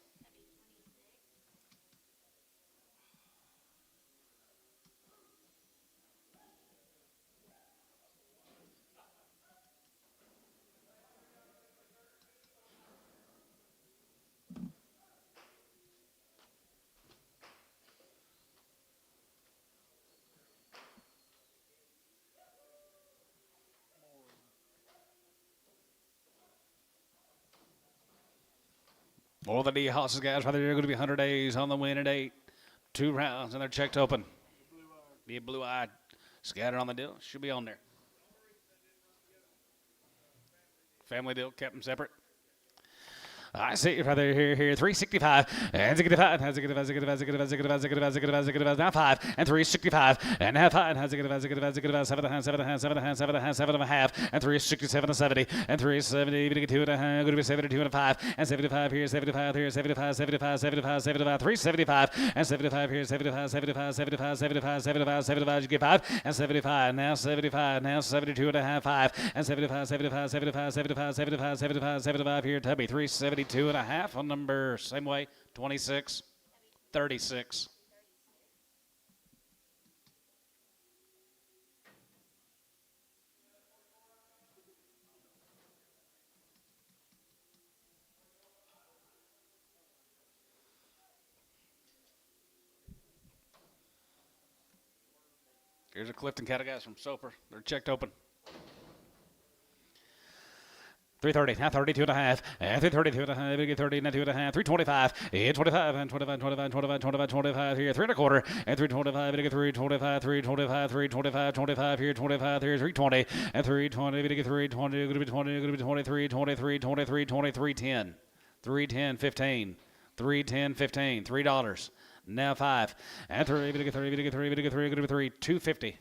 All the Dahosses guys right there are going to be 100 days on the win at 8. 2 rounds, and they're checked open. Be blue-eyed. Scattered on the deal. Should be on there. Family deal. Kept them separate. I see it right there, here, 365, and 65, and 5, now 5, and 365, and now 5, and 7 and a half, and 367 and 70, and 370, going to get 2 and a half, going to be 72 and a 5, and 75 here, 75 here, 75, 75, 75, 75, 375, and 75 here, 75, 75, 75, 75, 75, 75, you get 5, and 75, now 72 and a half, 5, and 75, 75, 75, 75, 75, 75, 75 here, Tubby, 372 and a half on number, same way, 26, 36. Here's a Clifton cattle guys from Soper. They're checked open. 330, now 32 and a half, and 332 and a half, we get 30, now 2 and a half, 325, and 25, and 25, 25, 25, 25, 25 here, 3 and a quarter, and 325, we get 325, 325, 325, 25 here, 25 here, 320, and 320, we get 320, going to be 20, going to be 23, 23, 23, 23, 10, 310, 15, 310, 15, $3. Now 5, and 3, we get 3, we get 3, we get 3, going to be 3, 250,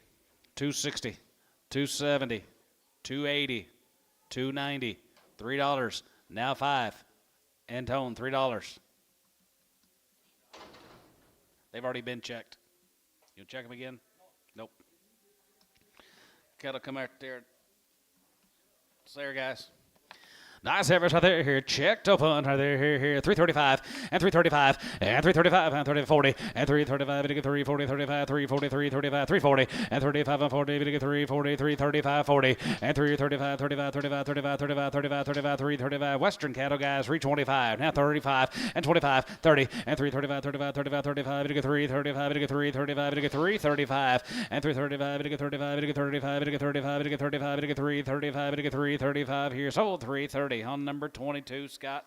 260, 270, 280, 290. $3. Now 5. Antone, $3. They've already been checked. You check them again? Nope. Cattle come out there. It's there, guys. Nice efforts right there. Here, checked open right there. Here. 335 and 335 and 335 and 30 and 335 and 340, 35, 340, 335, 340 and 35 and 40, 340, 335, 40 and 335, 35, 35, 35, 35, 35, 35, 335. Western cattle guys, 325 now 35 and 25, 30 and 335, 35, 35, 35, 335, 335, 335 and 335, 35, 35, 35, 35, 335, 335 here. Sold 330. On number 22, Scott.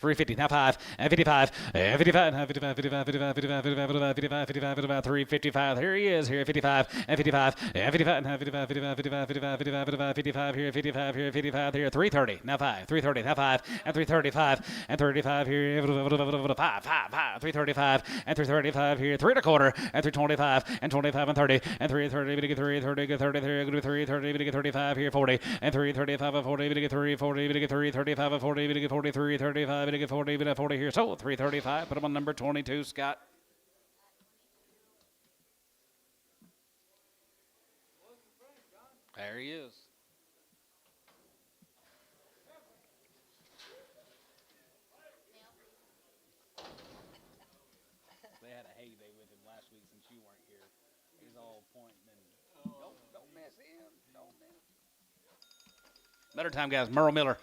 $350 now 5 and 55 and 55 and 55 55 55 55 55 55 55 55 355. Here he is here 55 and 55 and 55 and 55 55 55 55 55 55 here 55 here 55 here 330 now 5 330 now 5 and 335 and 35 here 5 335 and 335 here 3 1/4 and 325 and 25 and 30 and 330 330 30 330 35 here 40 and 335 and 40 340 335 and 40 43 35 40 here. So 335. Put him on number 22, Scott. There he is. They had a heyday with him last week since you weren't here. He's all pointing and don't mess him. Don't mess. Better time, guys. Merle Miller.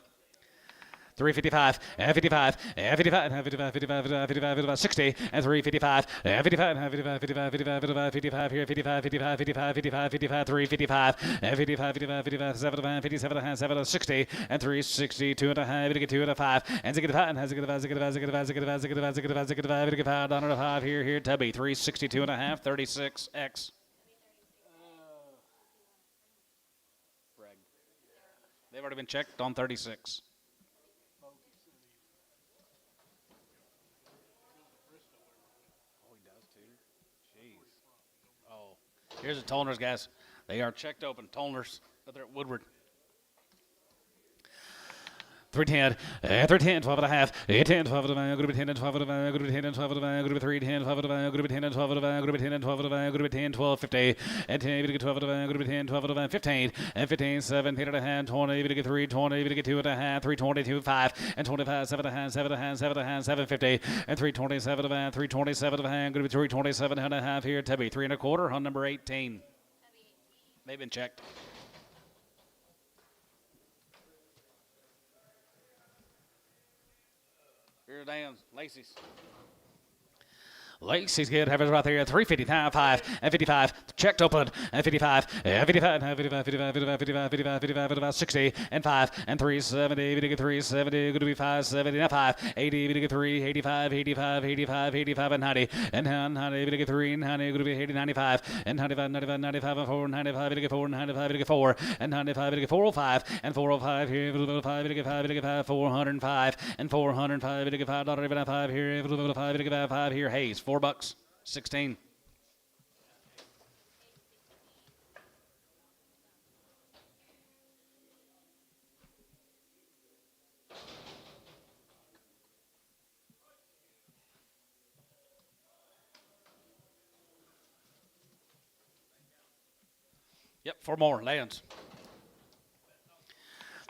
355 and 55 and 55 and 55 55 55 55 60 and 355 and 55 and 55 55 55 55 here 55 55 55 55 55 355 and 55 55 55 7 57 and 7 60 and 360 2 and a half 2 and a 5 and 5 and 5 here Tubby 362 and a half 36x. They've already been checked on 36. Here's the Tolners, guys. They are checked open. Tolners, they're at Woodward. 310, 310, 12 and a half, 10, 12 and a half, group of 10 and 12 and a half, group of 10 and 12 and a half, group of 3, 10, 12 and a half, group of 10 and 12 and a half, group of 10 and 12 and a half, group of 10, 12, 50, and 10, 12 and a half, group of 10, 12 and a half, 15, and 15, 17 and a half, 20, 3, 20, 2 and a half, 322, 5, and 25, 7 and a half, 7 and a half, 7 and a half, 750, and 327 and a half, 327 and a half, group of 327 and a half here, Tubby, 3 1/4 on number 18. They've been checked. Here's Dan's, Lacey's. Lacey's good. Have it right there. 350, 5 and 55. Checked open and 55 and 55 and 55, 55, 55, 55, 55, 55, 55, 60 and 5 and 370. 370. Going to be 570 now 5. 80. 3 85, 85, 85, 85 and 90 and 90. 3 90. Going to be 80, 95 and 95, 95, 95 and 4 95. 4 95. 4 and 95. 405 and 405 here. 5 405 and 405. $5 here. 5 here. Hayes. $4, 16. Yep, 4 more. Lands.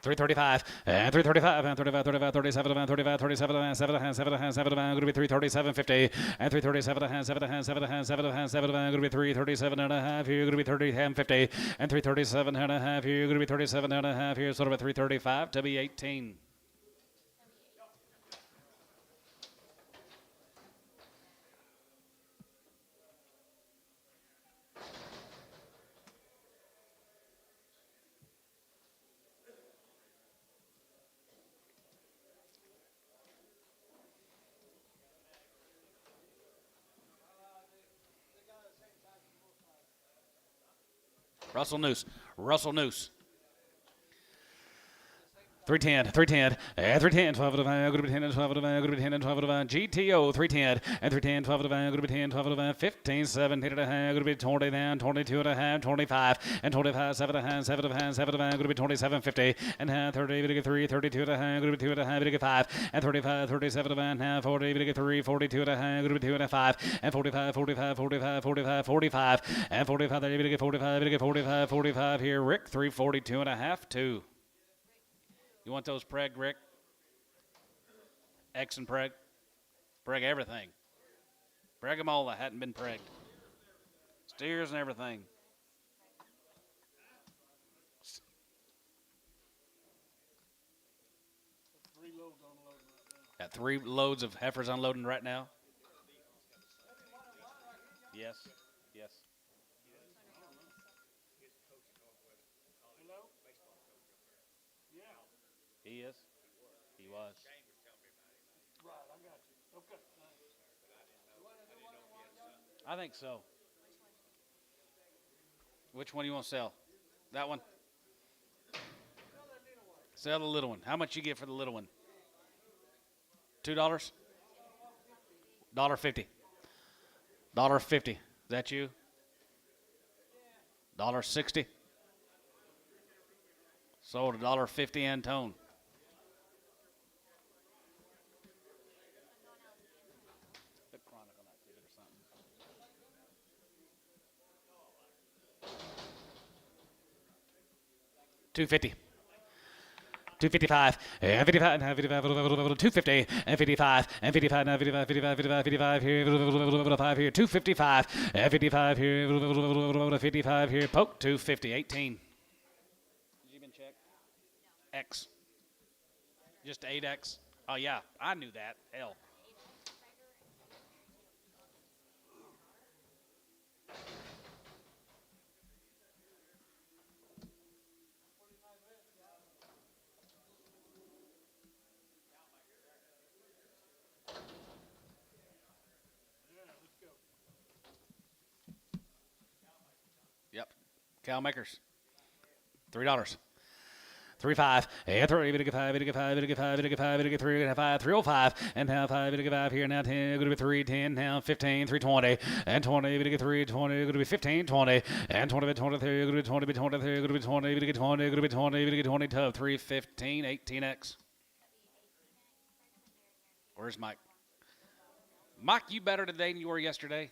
335 and 335 and 35, 35, 37 and 35, 37 and 7 and 7 and 7 and going to be 337, 50 and 337 and 7 and 7 and 7 and 7 and going to be 337 and a half here, going to be 30 and 50 and 337 and a half here, going to be 37 and a half here, sort of a 335 to be 18. Russell Noose. 310, 310, and 310, 12 to 5, good to 10 and 12 to 5, good to 10 and 12 to 5, GTO 310, and 310, 12 to 5, good to 10, 12 to 5, 15, 17 and a half, good to be 20 down, 22 and a half, 25, and 25, 7 and a half, 7 and a half, 7 and a half, good to be 27, 50, and half, 30, good to 3, 32 and a half, good to be 2 and a half, good to 5, and 35, 37 and a half, 40, good to 3, 42 and a half, good to be 2 and a 5, and 45, 45, 45, 45, 45, and 45, there, good to get 45, good to get 45, 45 here, Rick, 342 and a half, 2. You want those preg, Rick? X and preg? Preg everything. Preg them all that hadn't been pregged. Steers and everything. Got 3 loads of heifers unloading right now. Yes, yes. He is. He was. Right, I got you. Okay. I think so. Which one do you want to sell? That one? Sell the little one. How much you get for the little one? $2? $1.50. $1.50. Is that you? $1.60. Sold $1.50 Antone. $2.50. $2.55 and 55 and 55 $2.50 and 55 and 55 and 55 55 55 55 here 5 here $2.55 and 55 here 55 here poke $2.50 18. Did you even check? X. Just 8X. Oh yeah, I knew that. Hell. Yep. Cow makers. $3. 3.5 and 3 bit 5 bit 5 bit 5 bit 5 bit 3 and 5 305 and now 5 bit 5 here now 10 going to be 310 now 15 320 and 20 bit 320 going to be 15 20 and 20 bit 23 going to be 20 bit 23 going to be 20 bit 20 going to be 20 bit 20 to 315 18X. Where's Mike? Mike, you better today than you were yesterday?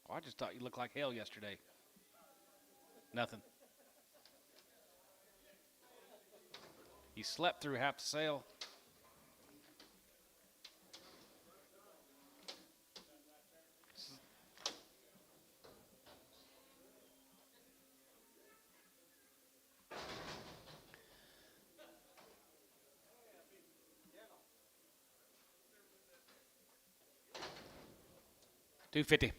Oh, I just thought you looked like hell yesterday. Nothing. He slept through half the sale. $2.50.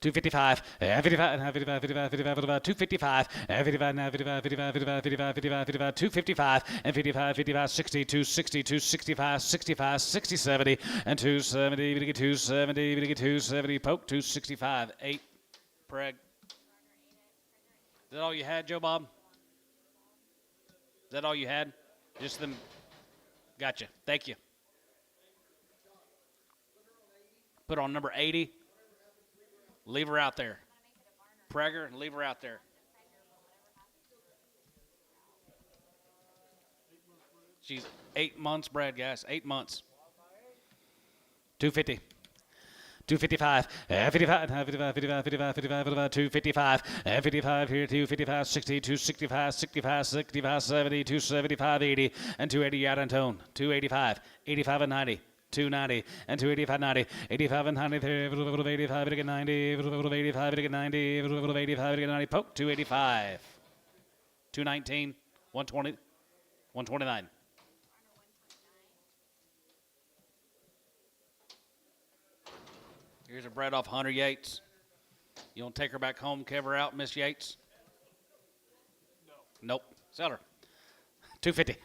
255 and 55 and 55 55 55 255 and 55 now 55 55 55 55 55 55 255 and 55 55 60 260 265 65 60 70 and 270 we get 270 we get 270 poke 265 8 preg. Is that all you had, Joe Bob? Is that all you had? Just them. Gotcha. Thank you. Put on number 80. Leave her out there. Prager and leave her out there. She's 8 months bred, guys. 8 months. 250. 255, 55, 55, 55, 55, 55, 255, 55 here, 255, 60, 265, 65, 65, 70, 275, 80, and 280 out on tone. 285, 85 and 90. 290 and 285 90 85 and 90 85 to get 90 85 to get 90 85 to get 90 poke 285 219 120 129. Here's a bred off Hunter Yates. You want to take her back home, cover her out, Miss Yates? No. Nope. Sell her. 250.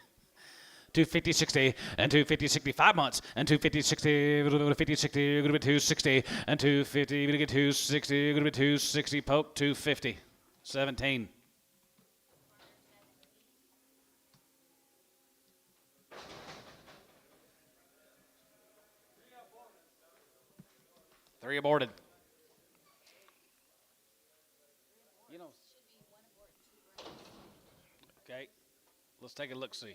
250 60 and 250 65 months and 250 60 50 60 going to be 260 and 250 going to get 260 going to be 260 poke 250 17 3 aborted. You know. Okay. Let's take a look-see.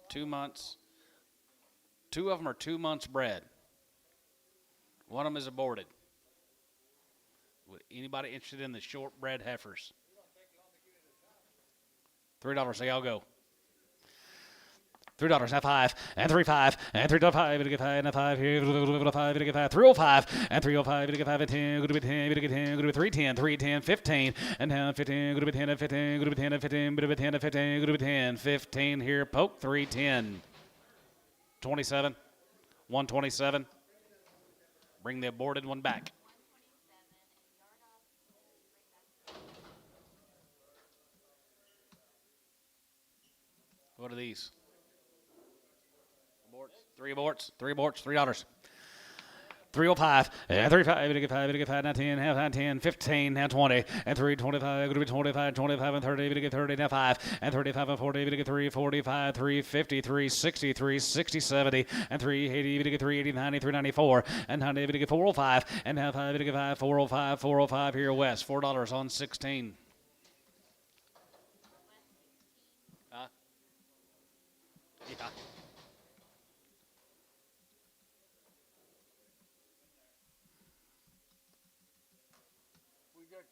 $2 months. 2 of them are 2 months bred. One of them is aborted. Anybody interested in the short-bred heifers? $3. Say I'll go. $3 and 5 and 3.5 and 3.5 to get 5 and 5 here 5 to get 5 305 and 305 to get 5 and 10 go to be 10 to get 10 go to be 310 310 15 and now 15 go to be 10 and 15 go to be 10 and 15 go to be 10 and 15 go to be 10 15 here poke 310 27 127 bring the aborted one back. What are these? Three aborts, $3. 305 and 35 to get 5 to get 5 now 10 half 10 15 now 20 and 325 go to be 25 25 and 30 to get 30 now 5 and 35 and 40 to get 345 350 360 360 70 and 380 to get 380 90 394 and 90 to get 405 and now 5 to get 5 405 here west $4 on 16. Yeah. We got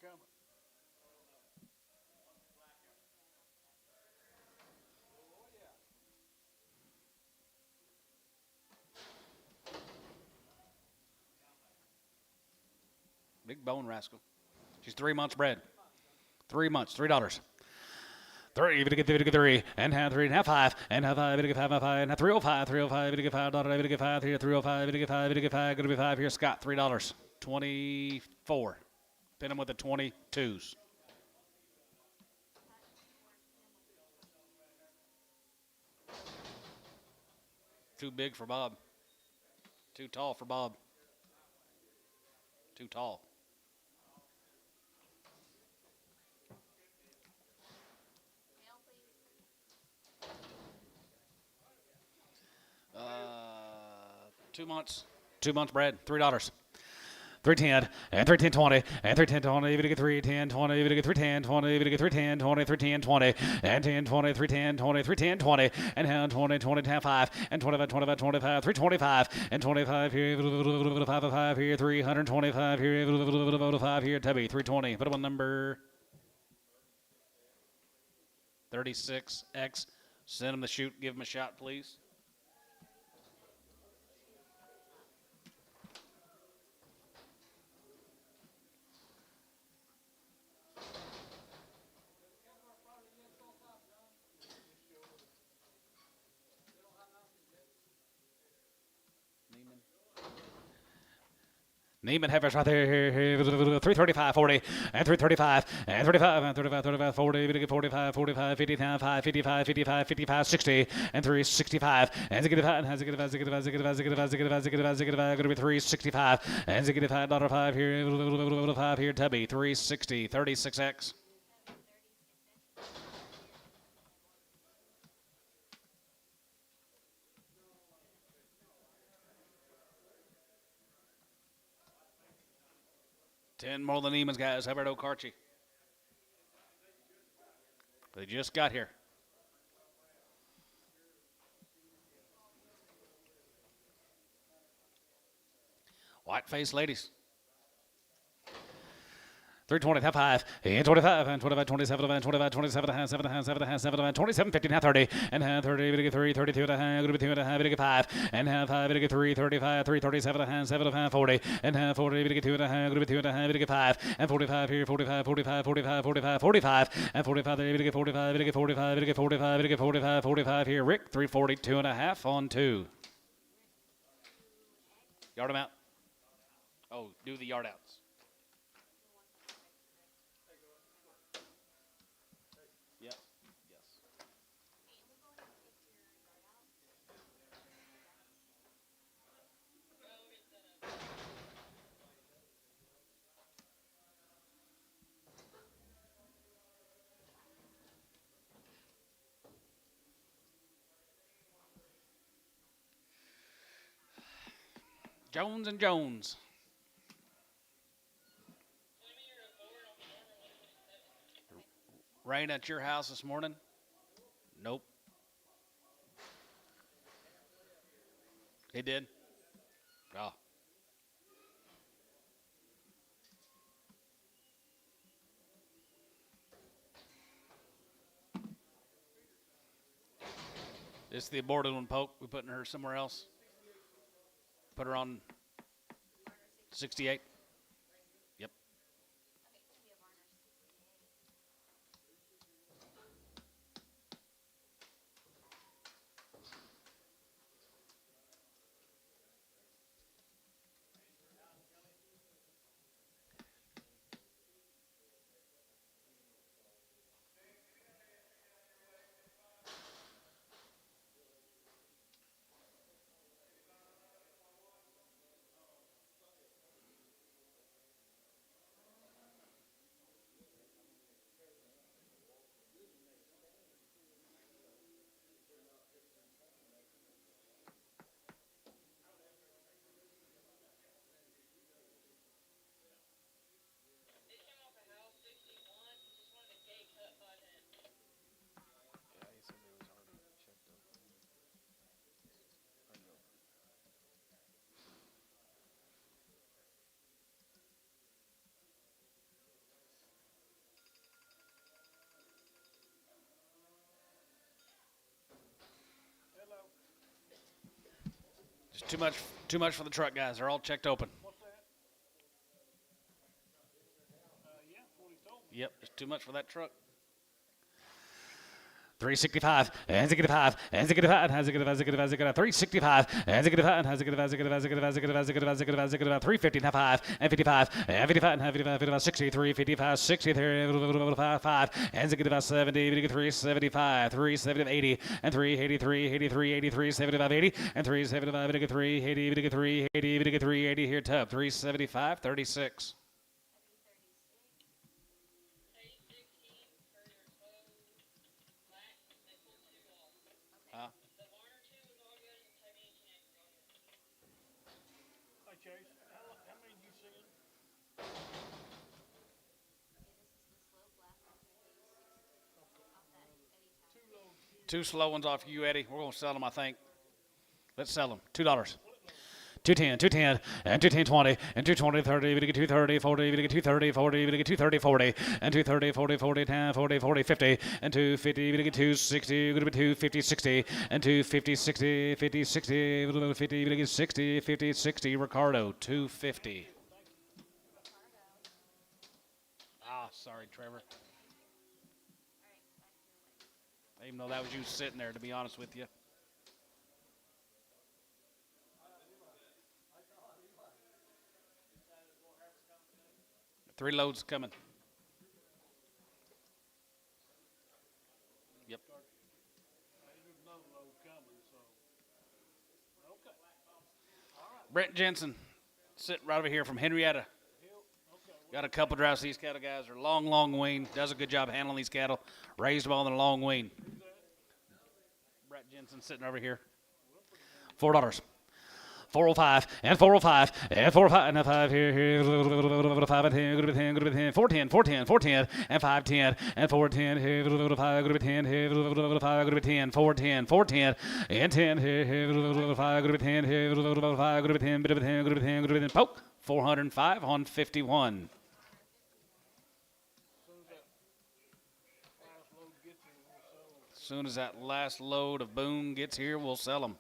coming. Big bone rascal. She's 3 months bred. 3 months, $3. 3 to get 3 and have 3 and have 5 and have 5 to get 5 and 5 and have 305 to get 5 to get 5 here 305 to get 5 to get 5 going to be 5 here Scott $3 24 pin him with the 22s. Too big for Bob. Too tall for Bob. Too tall. Uh, 2 months. 2 months bred. $3. 310 and 310 20 and 310 20 even to get 310 20 even to get 310 20 even to get 310 20 310 20 and 10 20 310 20 310 20 and hound 20 20 10 5 and 25 25 25 325 and 25 here 5 here 325 here 5 here Tubby 320 put him on number 36X. Send him the shoot. Give him a shot, please. Neiman Heifers right there, 335, 40, and 335, and 35, and 35, 35, 40, 45, 45, 55, 55, 55, 55, 60, and 365, and Ziggy5, and Ziggy5, going to be 365, and Ziggy5, $5 here, 5 here, Tubby, 360, 36X. $10 more than Neiman's guys. How about Okarchi? They just got here. White-faced ladies. 320, half 5, and 25, and 25, 27, and 25, 27, and 7, and 7, and 7, and 27, 15, and 30, and 30, to get 3, 32, and a half, going to be 2 and a half, to get 5, and 5, to get 3, 35, 3, 37, and 7, and 40, and 40, to get 2 and a half, going to be 2 and a half, to get 5, and 45 here, 45, 45, 45, 45, 45, and 45, to get 45, to get 45, to get 45, to get 45, 45 here, Rick, 342 and a half on 2. Yard them out. Oh, do the yard outs. Jones and Jones. Rain at your house this morning? Nope. He did? Oh. This is the aborted one, Poke. We putting her somewhere else. Put her on 68. Yep. Hello. Just too much for the truck guys. They're all checked open. What's that? Yeah, that's what he told me. Yep, just too much for that truck. 365, and 65, and 65, and has a good 365, and 65, and has a good 350, and 5, and 55, and 55, and 55, 63, 55, 63, 5, and 70, 375, 370, 80, and 383, 83, 83, 75, 80, and 375, 83, 80, 3, 80, 3, 80 here, tub, 375, 36. Hi, Chase. How many did you send? Two slow ones off you, Eddie. We're going to sell them, I think. Let's sell them. $2. 210, 210, and 210, 20, and 220, 30, even get 230, 40, even get 230, 40, even get 230, 40, and 230, 40, 40, 10, 40, 40, 50, and 250, even get 260, going to be 250, 60, and 250, 60, 50, 60, 50, even get 60, 50, 60, Ricardo, 250. Ah, sorry, Trevor. I didn't even know that was you sitting there, to be honest with you. Three loads coming. Yep. There's another load coming, so. Okay. Brent Jensen, sitting right over here from Henrietta. Okay. Got a couple drives. These cattle guys are long wean. Does a good job handling these cattle. Raised them all in a long wean. Brent Jensen sitting over here. $4. 405 and 405 and 405 and 5 here 5 and 10 good to 10 good to 10 410 410 410 and 510 and 410 here 5 good to 10 here 5 good to 10 410 410 and 10 here 5 good to 10 here 5 good to 10 bit of 10 good to 10 good to 10 poke 405 on 51. As soon as that last load of boom gets here, we'll sell them.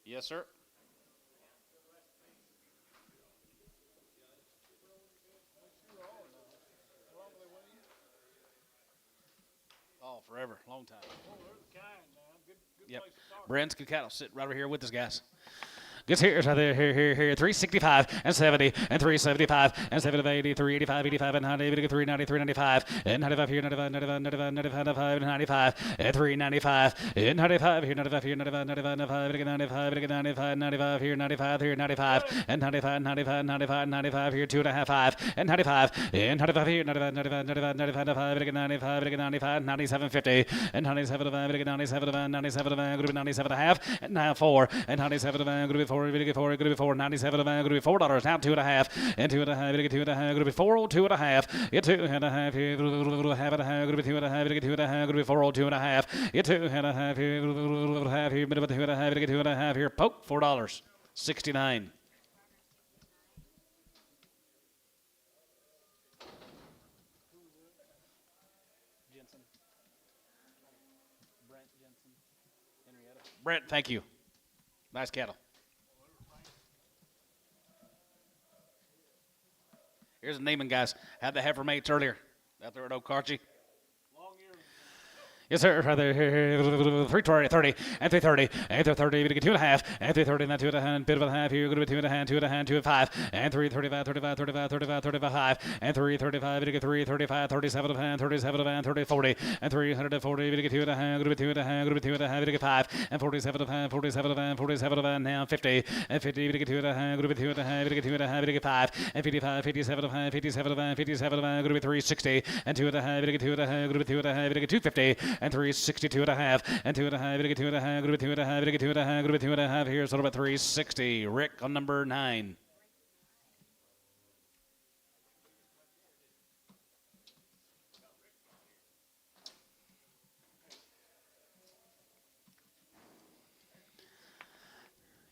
Yes, sir. Oh, forever. Long time. Oh, there's Cowin now. Good Yep. place to start. Brent's good cattle sitting right over here with us, guys. Gets here, here, 365 and 70 and 375 and 7 of 80, 385, 85 and 100, 390, 395 and 95 here, 95, 95, 95, 95, 95 and 395 and 95 here, 95 here, 95, 95, 95, 95, 95 here, 95 here, 95 and 95, 95, 95, 95 here, 2.5 5 and 95 and 95 here, 95, 95, 95, 95, 95, 95, 97 50 and 97 97 97 97 and a half and now 4 and 97 going to be 4 going to be 4 going to be 4 97 going to be $4 now 2.5 and 2.5 going to be 2.5 going to be 4 2.5 get 2.5 here half and a half going to be 2.5 going to be 2.5 going to be 4 2.5 get 2.5 here half here minimum 2.5 get 2.5 here poke $4 69. Brent, thank you. Nice cattle. Here's a Neiman, guys. Had the heifer mates earlier out there at Okarchi. Yes, sir. 330 and 330 and 330. We get 2.5 and 330 and 2.5. Bit of a half here. Going to be 2.5, 2.5, 2.5 and 335, 35, 35, 35, 35 and 335. We get 335, 37 and 37 and 30, 40 and 340. We get 2.5. Going to be 2.5. Going to be 2.5. We get 5 and 47 and 47 and 47 and now 50 and 50. We get 2.5. Going to be 2.5. We get 2.5. We get 5 and 55, 57 and 57 and 57 and going to be 360 and 2.5. We get 2.5. Going to be 2.5. We get 250. And 362 and a half and 2.5 we get 2.5 going to be 2.5 we get 2.5 going to be 2.5 here so about 360. Rick on number 9.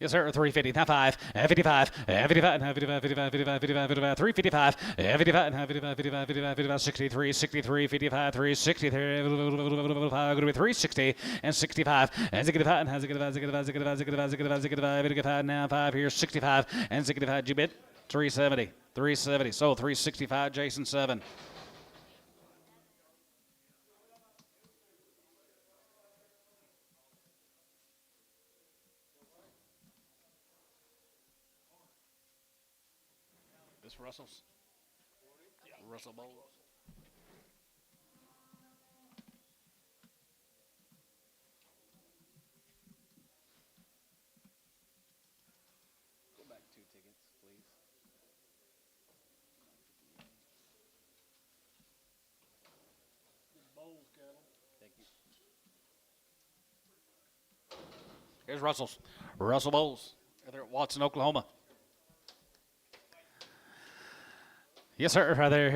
Yes, sir. 350, not 5, 55, 55, 55, 55, 55, 55, 355, 55, 55, 55, 55, 63, 63, 55, 360, going to be 360 and 65, and 65, and 65, now 5 here, 65, and 65, Jubit, 370, 370, so 365, Jason 7. Russell's. Yeah, Russell Bowles. Go back 2 tickets, please. Bowles cattle. Thank you. Here's Russell's. Russell Bowles. They're at Watson, Oklahoma. Yes, sir. There,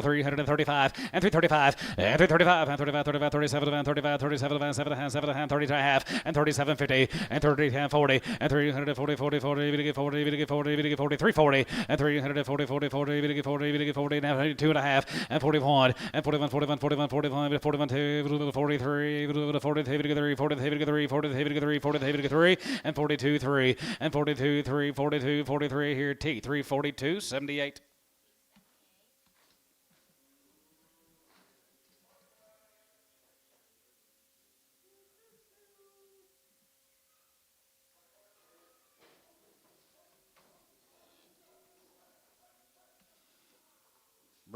335 and 335 and 335 and 35, 35, 37 and 35, 37 and 7 and 7 and 30 and a half and 37.50 and 30 and 40 and 340, 40, 40, we get 40, we get 40, we get 40, 340 and 340, 40, 40, we get 40, we get 40, now 2.5 and 41 and 41, 41, 41, 41, 41, 2, 43, 43, we get 3, 43, we get 3, 43, we get 3, 43, we get 3, and 42, 3, and 42, 3, 42, 43 here, T, 342, 78.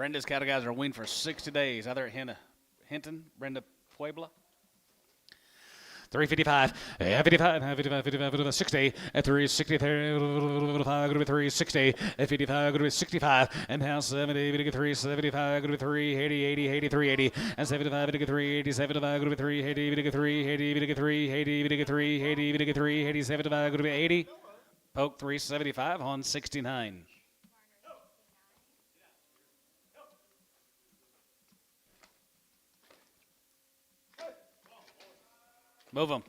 Brenda's cattle guys are weaned for 60 days. Out there at Hinton, Brenda Puebla. 355, 55, 55, 55, 60, and 360, 360, and 55, 65, and now 70, 375, 380, 80, 80, 380, and 75, 380, 75, 380, 380, 380, 380, 380, 75, 80, poke 375 on 69. Move them.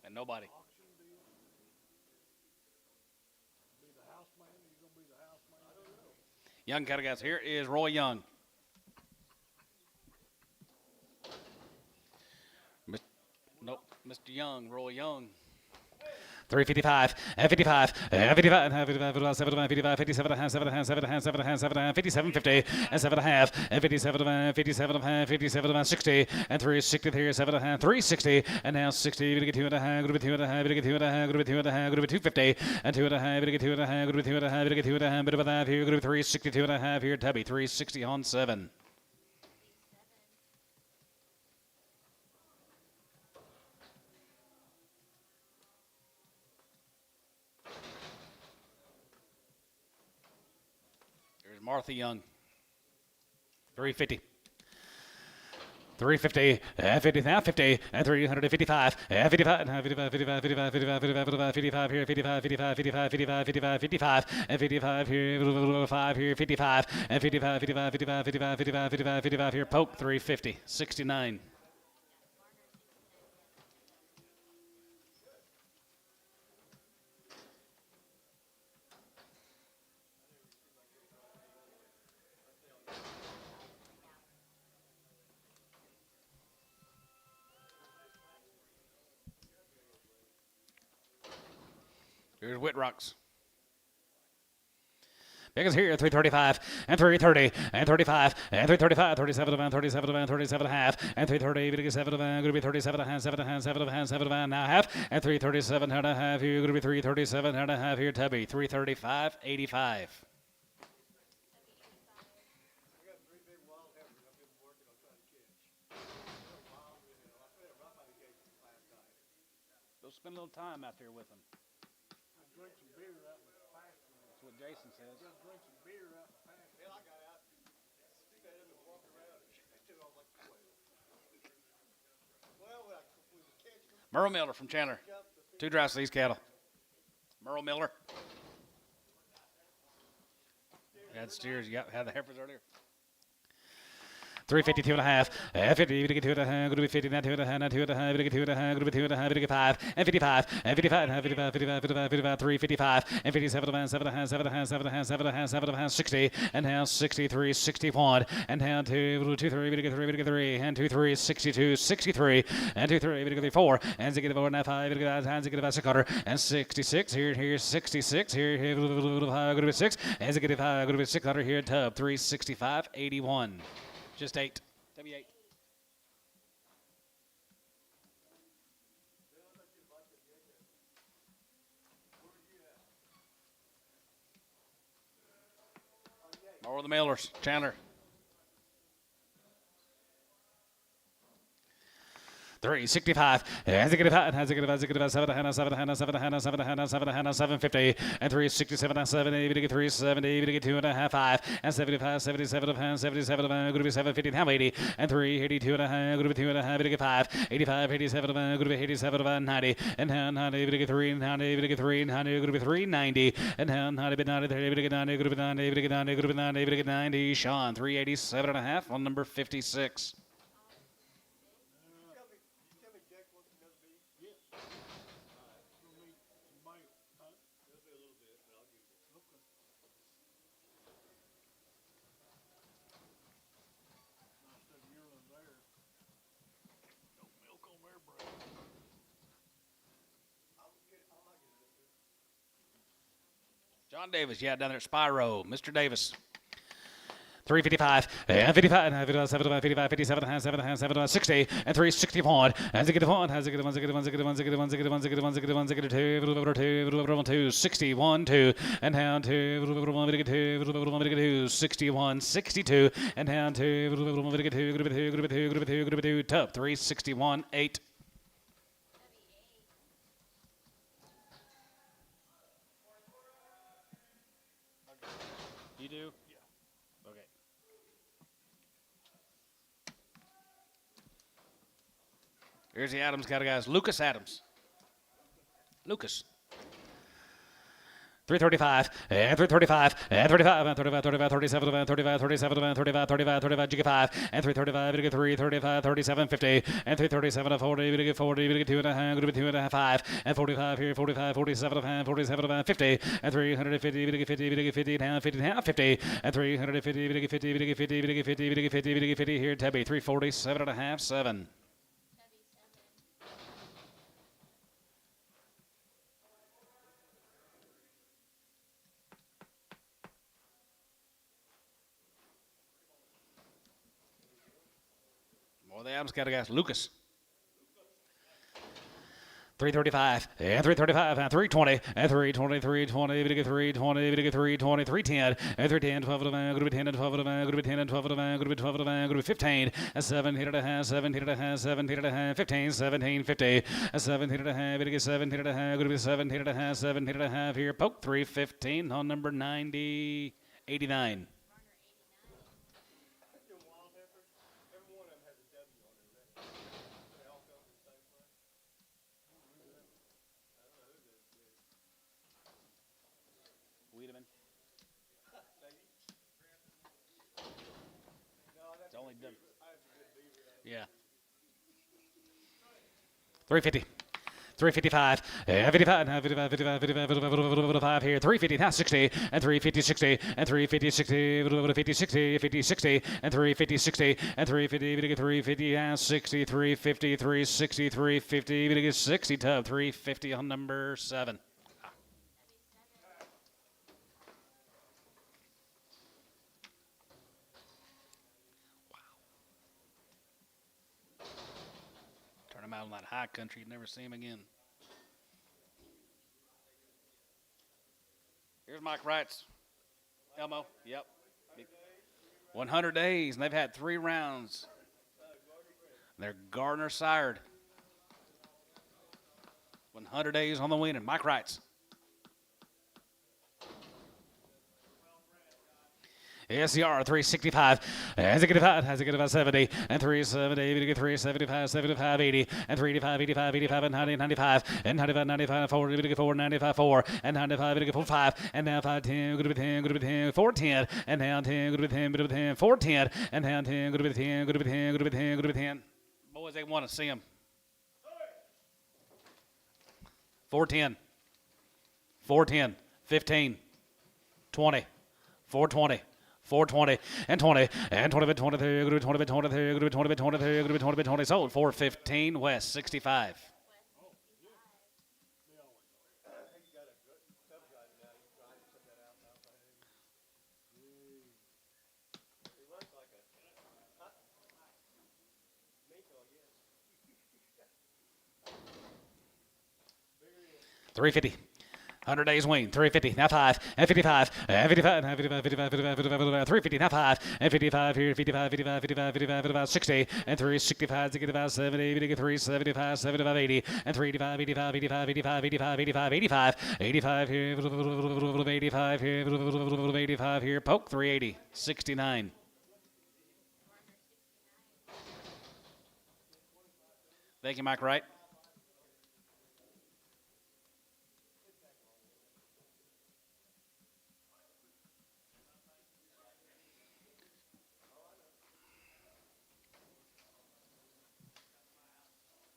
And nobody. Young cattle guys. Here is Roy Young. Mr. Young, Roy Young. 355 and 55 and 55 and 55 75 57 57 57 50 and 7 and a half and 57 57 57 60 and 363 7 and a half 360 and now 60 to get 2 and a half go to 2 and a half to get 2 and a half go to 2 and a half go to 250 and 2 and a half to get 2 and a half go to 2 and a half to get 2 and a half bit of a half here go to 362 and a half here Tubby 360 on 7. Martha Young. 350. 350 and 50 now 50 and 355 and 55 and 55 55 55 55 55 here 55 55 55 55 55 55 and 55 here 5 here 55 and 55 55 55 55 55 55 55 here Poke 350 69. Here's Whitrocks. Biggest here 335 and 330 and 35 and 335 37 and 37 and 37 and a half and 330 biggest 7 and going to be 37 and a half 7 and a half 7 and a half 7 and a half and 337 and a half here going to be 337 and a half here Tubby 335 85. Go spend a little time out there with them. Drink some beer out in the pasture. That's what Jason says. Just drink some beer out in the pasture. Hell, I got out, stand and walk around and shit on like 12. Well, we was catching them. Merle Miller from Chandler. 2 drives to these cattle. Merle Miller. You had steers. You had the heifers earlier. 352 and a half, 50, to get 2 and a half, going to be 50, now 2 and a half, now 2 and a half, to get 2 and a half, going to be 2 and a half, to get 5, and 55, and 55, and 55, 55, 55, 55, 355, and 57 and 7 and a half, 7 and a half, 7 and a half, 7 and a half, 7 and a half, 60, and now 63, 61, and down to 2, 3, to get 3, to get 3, and 2, 3, 62, 63, and 2, 3, to get 4, and to get 4, now 5, to get 5, and to get 5, 600, and 66, here, 66, here, going to be 6, and to get 5, going to be 600 here, Tub, 365, 81. Just 8. W8. More of the mailers. Chandler. 365, and 750, and 367 and 70, to get 370, to get 2 and a half, 5, and 75, 77 of hand, 77 of hand, going to be 750, now 80, and 382 and a half, going to be 2 and a half, to get 5, 85, 87 of hand, going to be 87 of hand, 90, and now 90, to get 3, 90, to get 3, 90, going to be 390, and now 90, 90, to get 90, going to be 90, to get 90, going to be 90, to get 90, Sean, 387 and a half on number 56. John Davis, yeah, down there at Spyro. Mr. Davis. 355, and 55, and 55, 55, 57, and 7, 7, 60, and 361, and to get 1, has to get 1, 2, 61, 2, and down to 61, 62, and down to Tub, 361, 8. You do? Yeah. Okay. Here's the Adams cattle guys. Lucas Adams. Lucas. 335, and 335, and 35, and 35, 35, 37, and 35, 37, and 35, 35, 35, to get 5, and 335, to get 3, 35, 37, 50, and 337, and 40, to get 40, to get 2 and a half, to get 2 and a half, 5, and 45 here, 45, 47 of hand, 47 of hand, 50, and 350, to get 50, to get 50, down 50, down 50, and 350, to get 50, to get 50, to get 50, to get 50, to get 50 here, Tebby, 347 and a half, 7. Oh, the Adams got a guy, Lucas. 335 and 335 and 320 and 320, 320, 320, 320, 310 and 310, 12 of the man, group 10 and 12 of the man, group 10 and 12 of the man, group 12 of the man, group 15 and 17 and a half, 17 and a half, 17 and a half, 15, 17, 50 and 17 and a half, 17 and a half, group 17 and a half, 17 and a half here, poke 315 on number 90, 89. Wiedemann. It's only done. Yeah. 350. 355, 55, 55, 55, 55 here, 350, now 60, and 350, 60, and 350, 60, 50, 60, 50, 60, and 350, 60, and 350, 350, and 60, 350, 360, 350, 60, tub, 350 on number 7. Turn him out on that high country, you'd never see him again. Here's Mike Wright's Elmo. Yep. 100 days, and they've had 3 rounds. They're Gardner sired. 100 days on the winning. Mike Wright's. SCR 365, has it get about 70, and 370, 375, 75, 80, and 385, 85, 85, and 90, 95, and 95, 95, 4, 4, 95, 4, and 95, 4, 5, and now 5, 10, good to be 10, good to be 10, 4, 10, and now 10, good to be 10, good to be 10, 4, 10, and now 10, good to be 10, good to be 10, good to be 10, good to be 10. Boys, they want to see him. 410, 410, 15, 20, 420. 420 and 20 and 20 bit 23, good 20 bit 23, good 20 bit 23, good 20 bit 20 sold. 415 West 65. $350. 100 days win, 350, now 5, and 55, and 55, and 55, 55, 55, 55, 350, now 5, and 55 here, 55, 55, 55, 55, 55, 60, and 365, 65, 70, 83, 75, 75, 80, and 385, 85, 85, 85, 85, 85, 85, 85 here, 85 here, 85 here, poke 380, 69. Thank you, Mike Wright.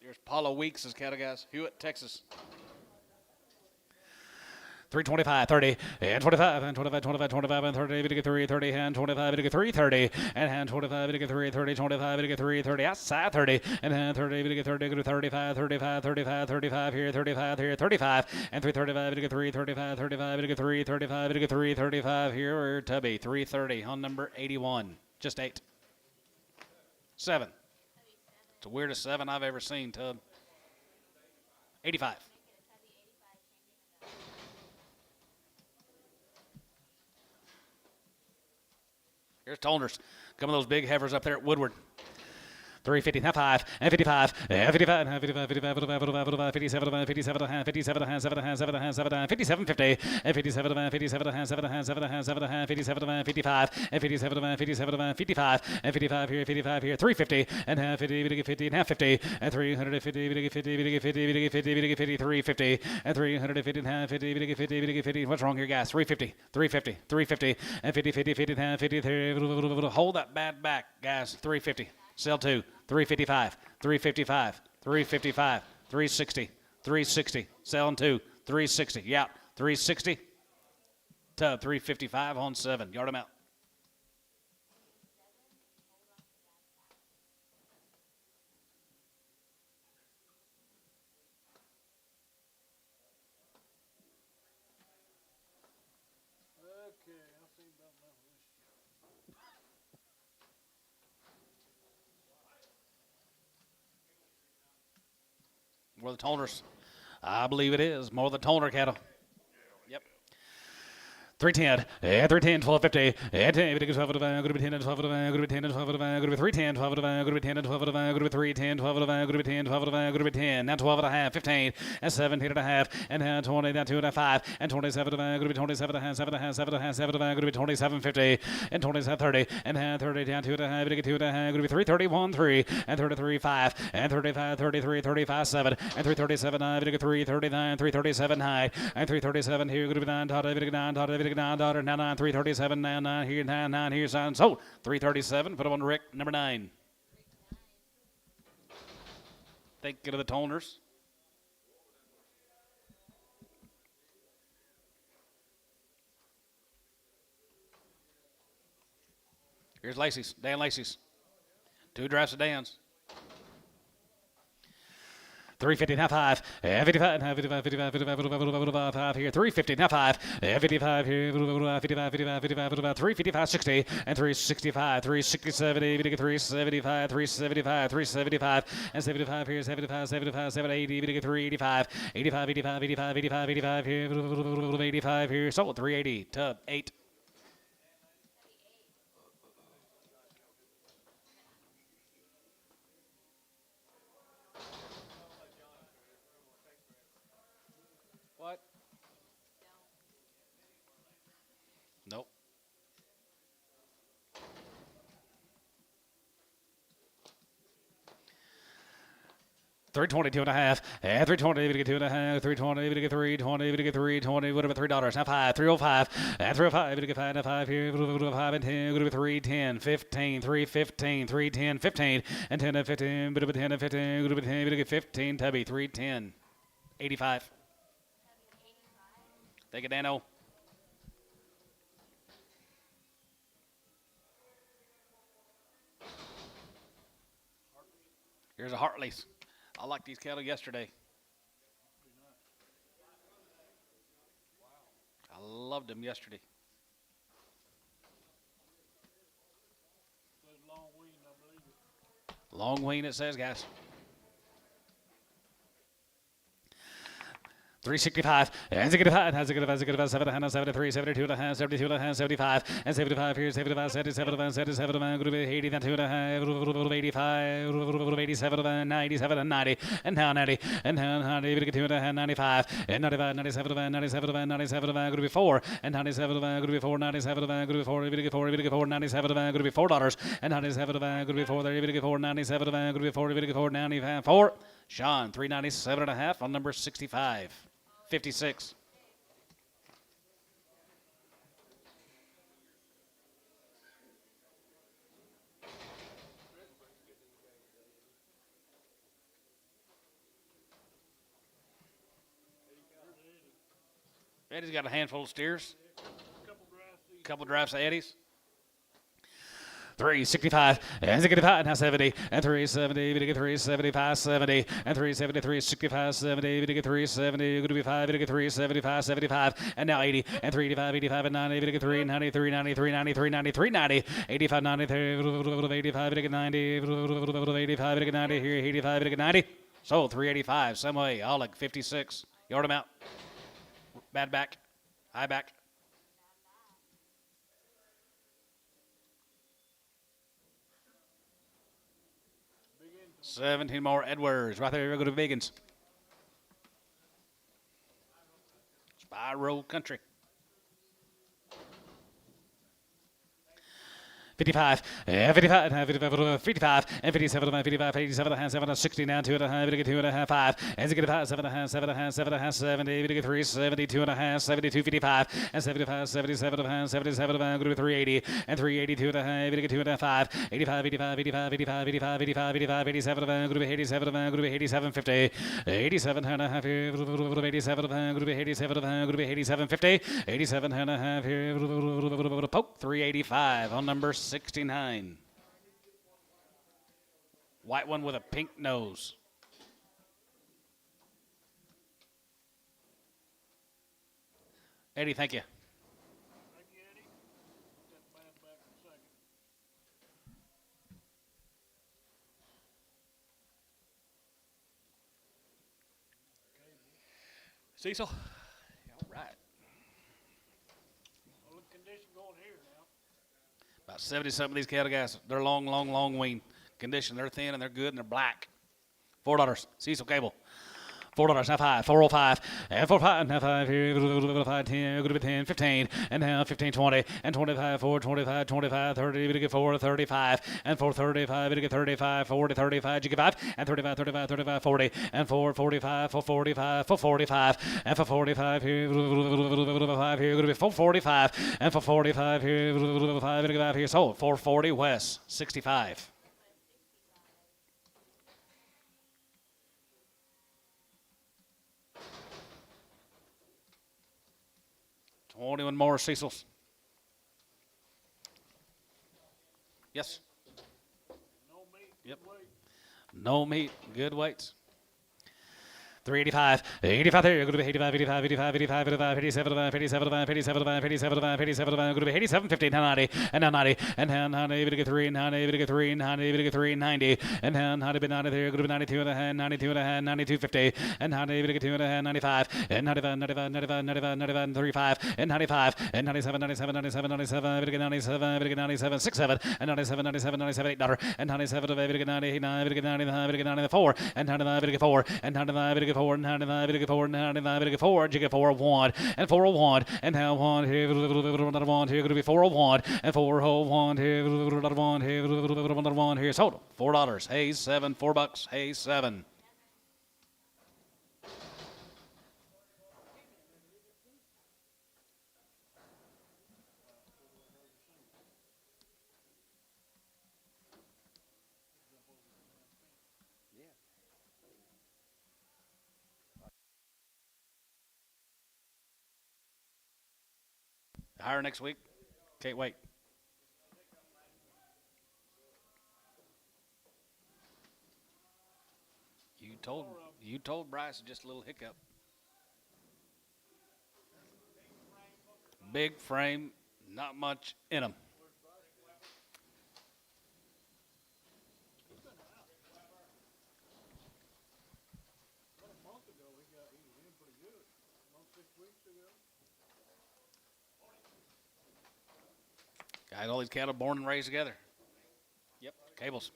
Here's Paulo Weeks' cattle guys, Hewitt, Texas. 325, 30, and 25, and 25, 25, 25, and 30, we get 3, 30, and 25, we get 3, 30, and hand 25, we get 3, 30, 25, we get 3, 30, outside 30, and hand 30, we get 30, go to 35, 35, 35, 35 here, 35 here, 35, and 335, we get 3, 35, 35, we get 3, 35, we get 3, 35 here, or Tubby, 330 on number 81, just 8. 7. It's the weirdest 7 I've ever seen, Tub. 85. Here's Tolners. Come of those big heifers up there at Woodward. 350, now 5, and 55, and 55, and 55, 55, 55, 55, 57, 57, 57, 7, 7, 7, 57, 50, and 57, 57, 7, 7, 7, 57, 55, and 57, 57, 55, and 55 here, 55 here, 350, and half 50, 50, and half 50, and 350, 50, 50, 50, 50, 50, 350, and 350, and half 50, 50, 50. What's wrong here, guys? 350, 350, 350, and 50, 50, 50, and half 50. Hold that bad back, guys. 350. Sell 2. 355, 355, 355, 360, 360, selling 2, 360, yeah, 360, Tub, 355 on 7, yard them out. for the toners. I believe it is. More of the toner cattle. Yep. 310, 310, 1250, 10, 12 to 10, 12 to 10, 12 to 10, 310, 12 to 10, 12 to 10, 310, 12 to 10, 12 to 10, now 12 and a half, 15, and 17 and a half, and now 20, now 2 and a 5, and 27 to 10, 27 and a half, 7 and a half, 7 and a half, 7 to 10, 27, 50, and 27, 30, and now 30 down 2 and a half, 2 and a half, 331, 3, and 33, 5, and 35, 33, 35, 7, and 337, 9, 339, 337, 9, and 337 here, going to be 9, 9, $9, now 9, 337, now 9 here, 9 here, sign. So 337, put them on Rick, number 9. Think of the toners. Here's Lacey's, Dan Lacey's. 2 drafts of Dan's. 350, now 5, 55, now 55, 55, 55, 55, 5 here, 350, now 5, 55 here, 55, 55, 55, 355, 60, and 365, 367, 375, 375, 375, and 75 here, 75, 75, 780, 385, 85, 85, 85, 85, 85 here, 85 here, so 380, tub 8. What? Nope. $320, 2 and a half, and 320, we get 2 and a half, 320, we get 320, we get 320, what about $3? Now 5, 305, and 305, we get 5, now 5 here, 5 and 10, go to 310, 15, 315, 310, 15, and 10 and 15, bit of 10 and 15, go to 10, we get 15, Tubby, 310, 85. Take it, Dano. Here's a Hartley's. I liked these cattle yesterday. I loved them yesterday. Says long wean, I believe it. Long wean, it says, guys. 365, and 65, and 75, 73, 72 and a half, 72 and a half, 75, and 75 here, 75, 77, 77, 80, then 2 and a half, 85, 87, 97, and 90, and now 90, and now 90, we get 2 and a half, 95, and 95, 97, 97, 97, going to be 4, and 97, going to be 4, 97, going to be 4, we get 4, we get 4, 97, going to be $4, and 97, going to be 4, there, we get 4, 97, going to be 4, we get 4, 95, 4. Sean, 397 and a half on number 65. 56. Eddie's got a handful of steers. Couple drafts of Eddie's. 365, and 65, now 70, and 370, we get 375, 70, and 373, 65, 70, we get 370, going to be 5, we get 375, 75, and now 80, and 385, 85, and 90, we get 390, 390, 390, 390, 390, 85, 90, 85, we get 90, 85, we get 90, here, 85, we get 90. So 385, some way, Oleg, 56, yard him out. Bad back, high back. 17 more Edwards. Right there, we're going to Biggins. Spy Road Country. 55, 55, 55, and 57, 55, 87, 7, 60, now 2 and a half, we get 2 and a half, 5, and 5, 7 and a half, 7 and a half, 7 and a half, 70, we get 370, 2 and a half, 72, 55, and 75, 77 and a half, 77, going to be 380, and 382 and a half, we get 2 and a half, 5, 85, 85, 85, 85, 85, 85, 85, 87, going to be 87, going to be 87, 50, 87 and a half here, 87, going to be 87, going to be 87, 50, 87 and a half here, poke, 385 on number 69. White one with a pink nose. Eddie, thank you. Thank you, Eddie. Put that man back in a second. Cecil. All right. Well, the condition going here now. About 70 some of these cattle guys. They're long wean condition. They're thin and they're good and they're black. $4. Cecil Cable. $4 now 5, 405, and 45, now 5 here, 5, 10, go to 10, 15, and now 15, 20, and 25, 4, 25, 25, 30, we get 4, 35, and 4, 35, we get 35, 40, 35, you get 5, and 35, 35, 35, 40, and 4, 45, 4, 45, 4, 45, and for 45 here, 5 here, go to be 445, and for 45 here, 5, we get 5 here, sold, 440 West, 65. 21 more Cecils. Yes. No meat. Yep. Wait. No meat. Good weights. 385, 85 there, you're going to be 85, 85, 85, 85, 85, 87, 87, 87, 87, 87, going to be 87, 50, now 90, and now 90, and now 90, able to get 3, 90, able to get 3, 90, able to get 3, 90, and now 90, but 90 there, going to be 92 and a half, 92 and a half, 92, 50, and 90, able to get 2 and a half, 95, and 95, 95, 95, 95, 95, 35, and 95, and 97, 97, 97, 97, able to get 97, able to get 97, 67, and 97, 97, 97, $8, and 97, able to get 99, able to get 99, able to get 94, and 99, able to get 4, and 99, able to get 4, 99, able to get 4, 99, able to get 4, you get 401, and 401, and now 1 here, 1 here, going to be 401, and 401 here, 1 here, 1 here, sold $4, Hayes 7, $4, Hayes 7. Hire next week. Can't wait. You told Bryce just a little hiccup. Big frame, not much in them. About a month ago, he was in pretty good. About 6 weeks ago. Got all these cattle born and raised together. Yep, cables.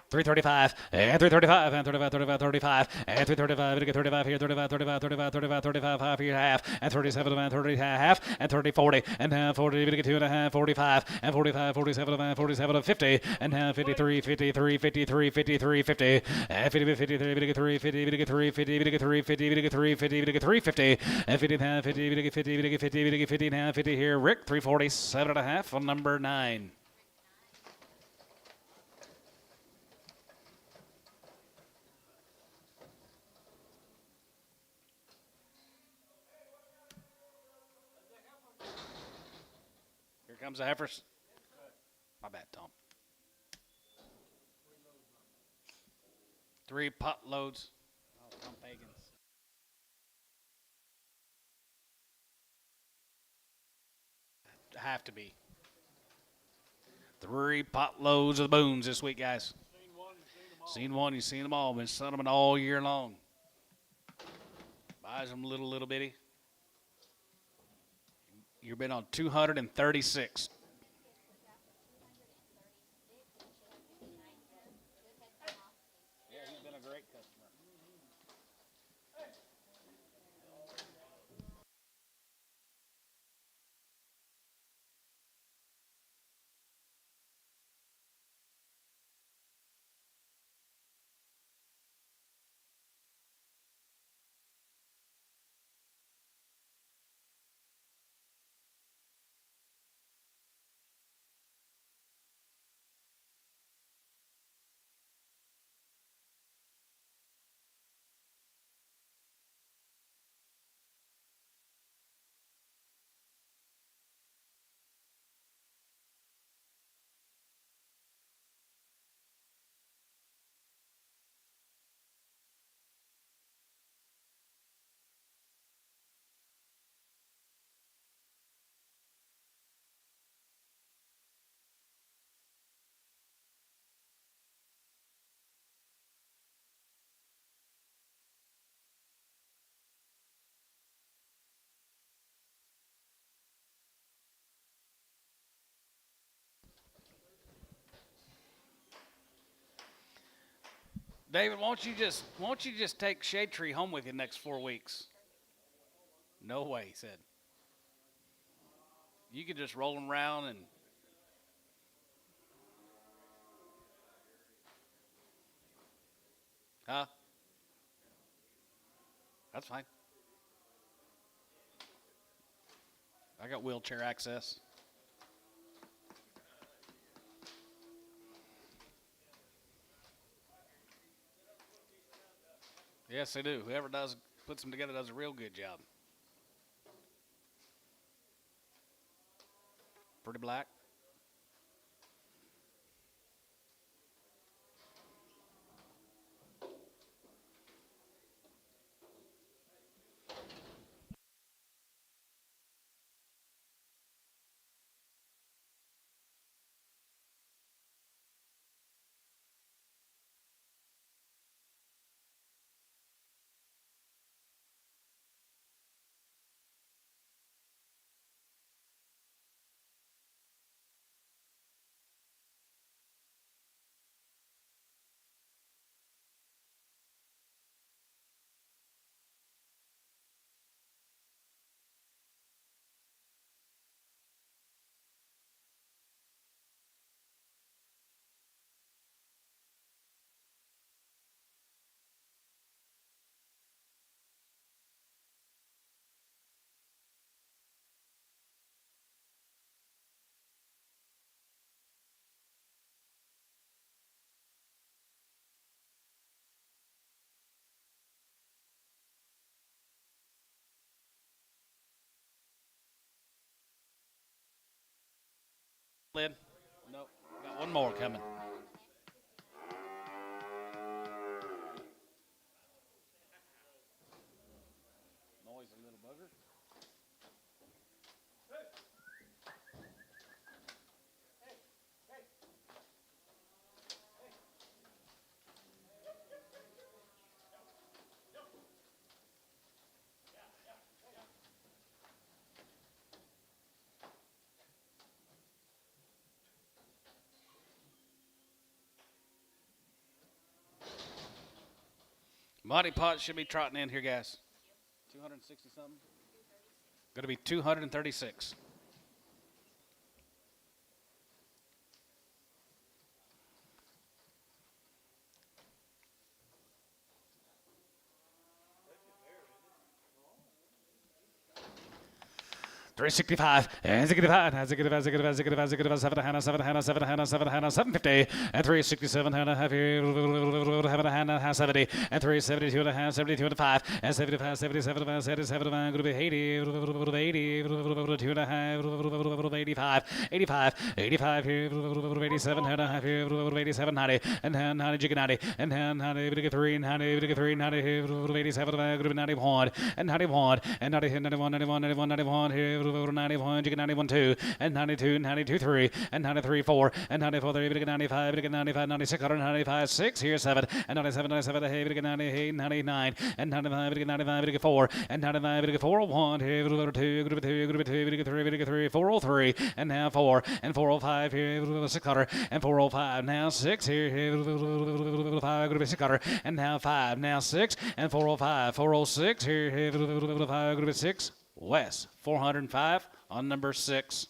335, and 335, and 35, 35, 35, and 335, we get 35 here, 35, 35, 35, 35, 35, 5 here, half, and 37, and 30, half, and 30, 40, and now 40, we get 2 and a half, 45, and 45, 47, and 47, 50, and now 53, 53, 53, 53, 50, and 50, 53, we get 3, 50, we get 3, 50, we get 3, 50, we get 3, 50, we get 3, 50, and 50, now 50, we get 50, we get 50, we get 50, now 50 here, Rick, 347 and a half on number 9. Here comes the heifers. My bad, Tom. 3 pot loads. Oh, Tom Pagans. Have to be. 3 pot loads of the boons this week, guys. Seen one, you've seen them all. Been selling them all year long. Buys them little bitty. You've been on 236. Yeah, he's been a great customer. David, won't you just take Shade Tree home with you next 4 weeks? No way, he said. You could just roll him around and. Huh? That's fine. I got wheelchair access. Yes, they do. Whoever puts them together does a real good job. Pretty black. Lid? Nope. Got one more coming. Noisy little bugger. Monty Pot should be trotting in here, guys. 260 something? Going to be 236. $365 and 65 and 750 and 367 and a half and 70 and 372 and a half 72 and 5 and 75 77 and 77 going to be 80 2 and a half 85 85 here 87 and a half 87 90 and 90 jig 90 and 90 3 90 3 90 87 going to be 91 and 91 and 90 91 91 91 91 here 91, 91 2, and 92, 92 3, and 93 4, and 94 3, 95, 95, 96, 195 6, here 7, and 97, 97, 98, 99, and 95, 95, 4, and 95, 401, here 2, group 2, group 2, 3, 403, and now 4, and 405, here 600, and 405, now 6, here 5, group 600, and now 5, now 6, and 405, 406, here 5, group 6. West, 405 on number 6.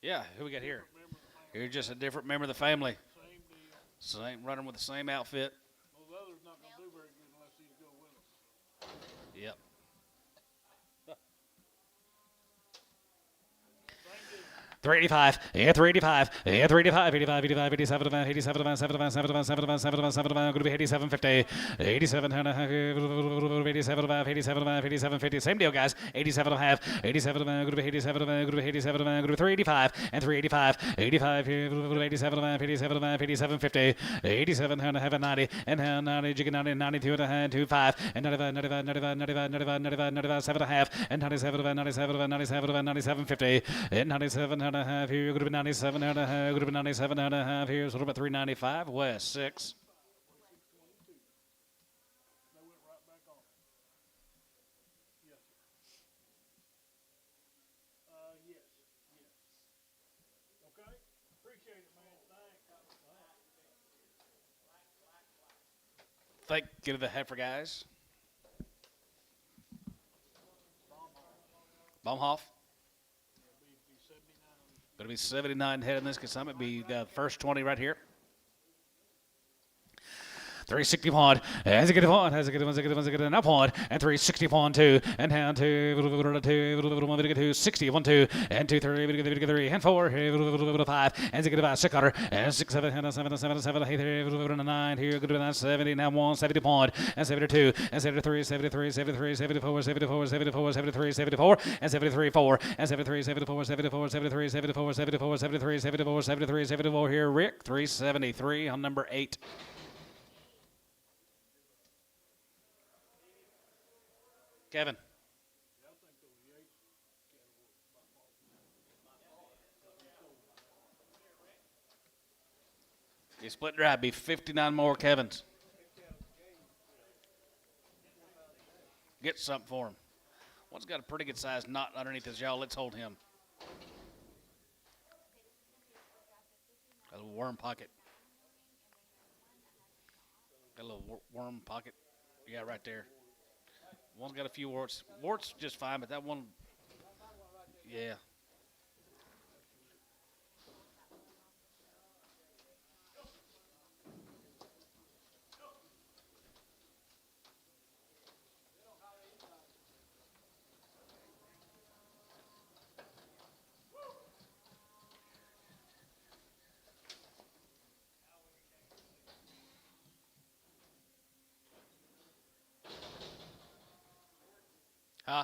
Yeah, who we got here? You're just a different member of the family. Same running with the same outfit. Well, the other's not going to do very good unless he's go with us. Yep. 385, yeah, 385, yeah, 385, 85, 85, 87, 87, 87, 87, 87, 87, going to be 87, 50, 87, 87, 87, 87, 50, same deal, guys, 87 and a half, 87, going to be 87, going to be 87, going to be 385, and 385, 85, 87, 87, 87, 50, 87 and a half, and 90, and 90, jiggy 90, 92 and a half, 25, and 95, 95, 95, 95, 95, 95, 97 and a half, and 97, 97, 97, 97, 50, and 97 and a half here, going to be 97 and a half, going to be 97 and a half here, so about 395, West, 6. They went right back on. Yes, sir. Yes. Okay? Appreciate it, man. Thanks. Thank you to the Heifer guys. Baumhoff. Going to be 79 head in this consignment. Be the first 20 right here. 360 pond, as a good pond, as a good now pond, and 360 pond 2, and down 2, 2, 60, 1, 2, and 2, 3, and 4, 5, and a good about 6 cutter, and 6, 7, 7, 7, 7, 8, 9, here, good about 70, now 1, 70 pond, and 72, and 73, 73, 73, 74, 74, 74, 73, 74, and 73, 4, and 73, 74, 74, 73, 74, 74, 73, 74, 73, 74, here, Rick, 373 on number 8. Kevin. You split drive, be 59 more Kevins. Get something for him. One's got a pretty good sized knot underneath his jaw. Let's hold him. A little worm pocket. Got a little worm pocket. Yeah, right there. One's got a few warts. Warts just fine, but that one, yeah. Huh?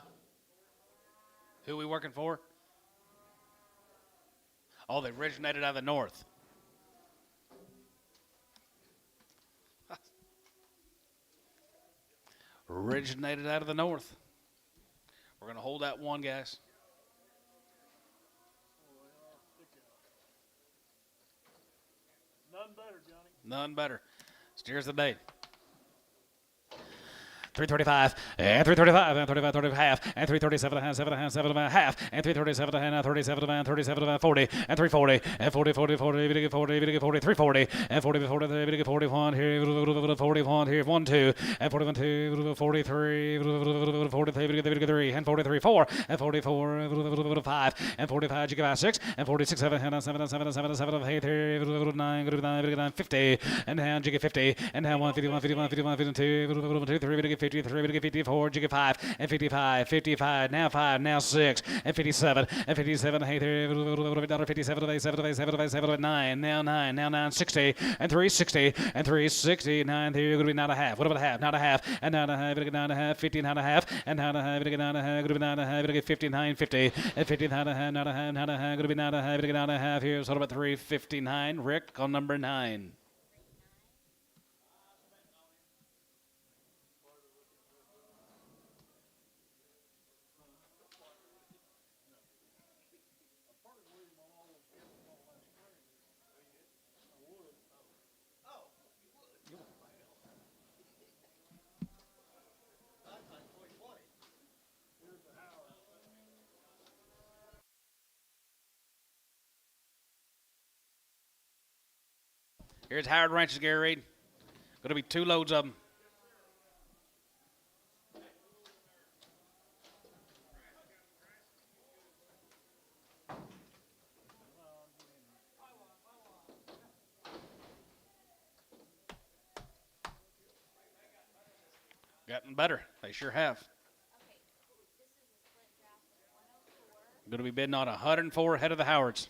Who we working for? Oh, they originated out of the north. Originated out of the north. We're going to hold that one, guys. None better, Johnny. None better. Steers the day. 335, and 335, and 35, 35, half, and 337, and 7, and 7, and half, and 337, and 37, and 37, and 40, and 340, and 40, 40, 40, 40, 40, 40, 340, and 40, 40, 41, here, 41, here, 1, 2, and 41, 2, 43, 43, and 43, 4, and 44, 5, and 45, you give out 6, and 46, 7, and 7, and 7, and 7, and 7, and 8, 9, 50, and now you get 50, and now 1, 51, 51, 51, 52, 3, 53, 54, jiggy 5, and 55, 55, now 5, now 6, and 57, and 57, 57, 87, 9, now 9, now 9, 60, and 360, and 360, 9, here, going to be 9 and a half. What about a half? 9 and a half, and 9 and a half, 9 and a half, 15 and a half, and 9 and a half, 9 and a half, going to be 9 and a half, 59, 50, and 59 and a half, 9 and a half, 9 and a half, going to be 9 and a half, 9 and a half, here's what about 359, Rick on number 9. Here's Howard Ranch's Gary Reed. Going to be 2 loads of them. Gotten better. They sure have. Going to be bidding on 104 head of the Howards.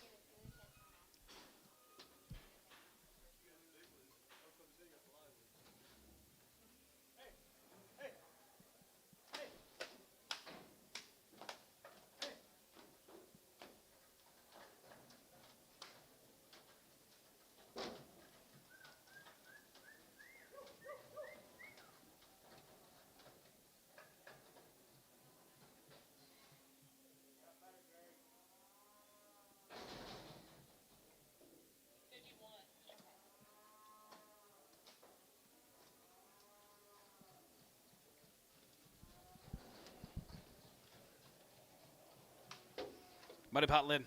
Muddy pot lid.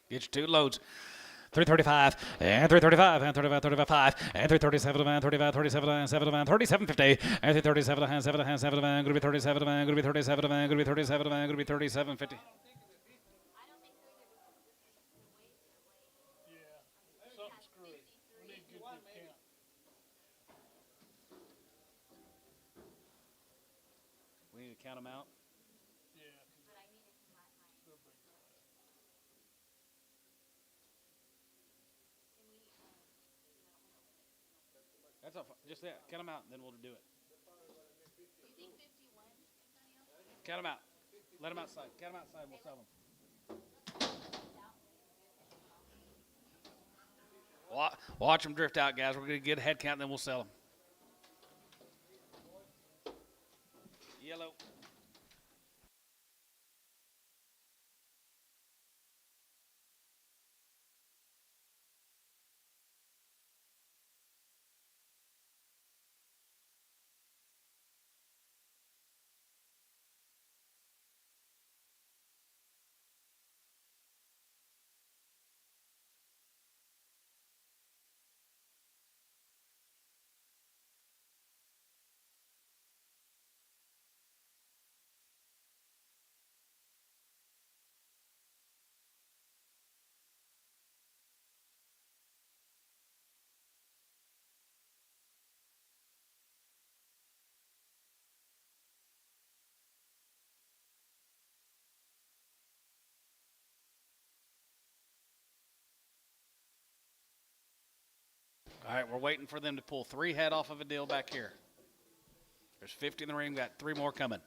Get your 2 loads. 335 and 335 and 35, 35, and 337 and 35, 37 and 7 and 37.50 and 337 and 7 and 7 and going to be 37 and going to be 37 and going to be 37 and going to be 37.50. Yeah, something screwy. We need to get the count. We need to count them out. Yeah, they're big. That's all. Just that. Count them out, and then we'll do it. Count them out. Let them outside. Count them outside. We'll sell them. Watch them drift out, guys. We're going to get a head count, and then we'll sell them. Yellow. All right, we're waiting for them to pull 3 head off of a deal back here. There's 50 in the ring. We've got 3 more coming.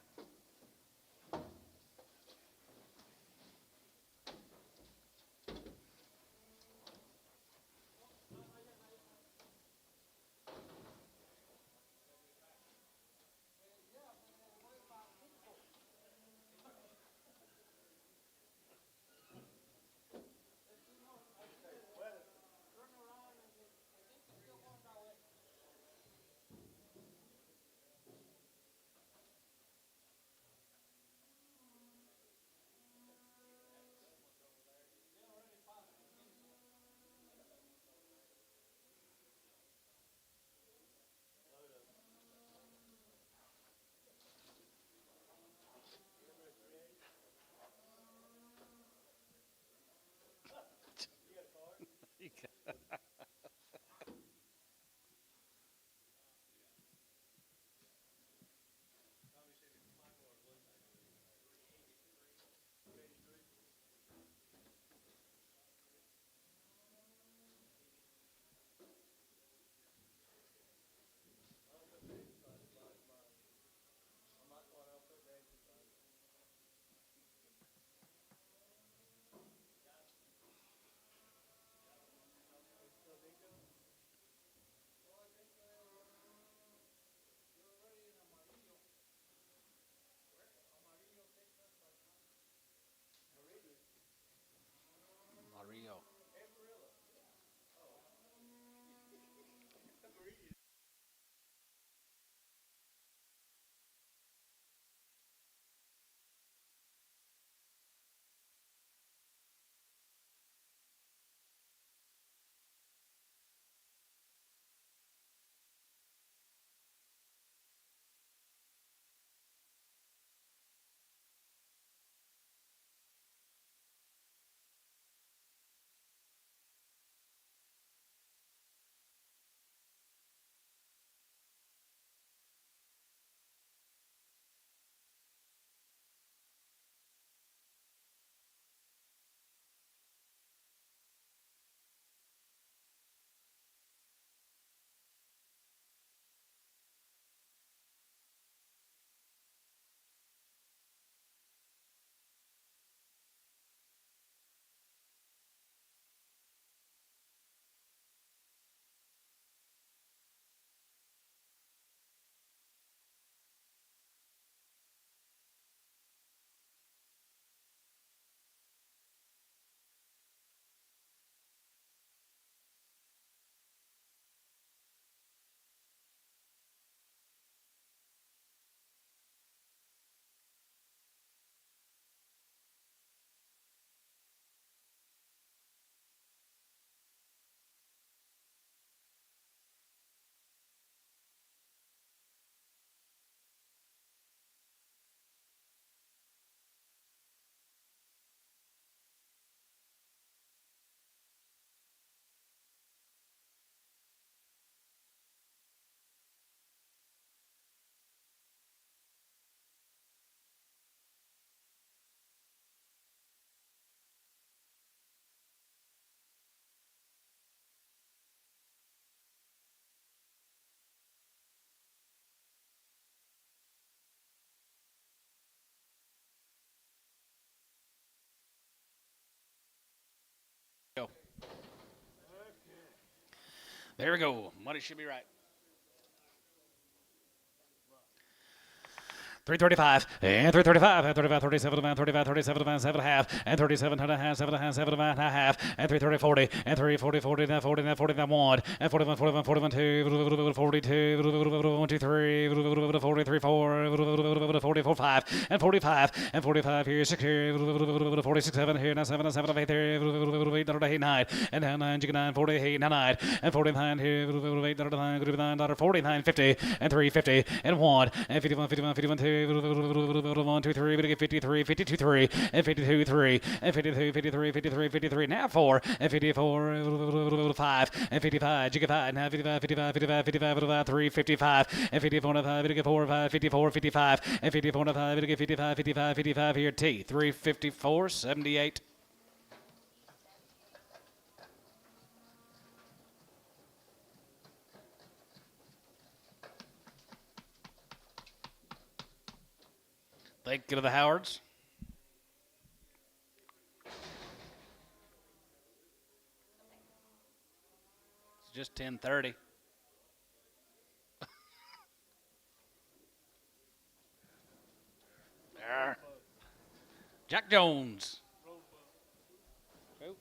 There we go. Money should be right. 335 and 335 and 35 37 and 35 37 and 7 and a half and 37 and a half 7 and a half 7 and a half and 330 40 and 340 40 and 40 and 40 and 1 and 41 41 41 2 42 1 2 3 43 4 44 5 and 45 and 45 here 6 here 46 7 here now 7 and 7 8 there 8 9 and 9 9 48 9 and 49 here 8 9 49 50 and 350 and 1 and 51 51 51 2 1 2 3 we get 53 52 3 and 52 3 and 52 53 53 53 now 4 and 54 5 and 55 you get 5 now 55 55 55 55 3 55 and 54 5 we get 4 5 54 55 and 54 5 we get 55 55 55 here T 354 78. Thank you to the Howards. It's just 10:30. There. Jack Jones. Who?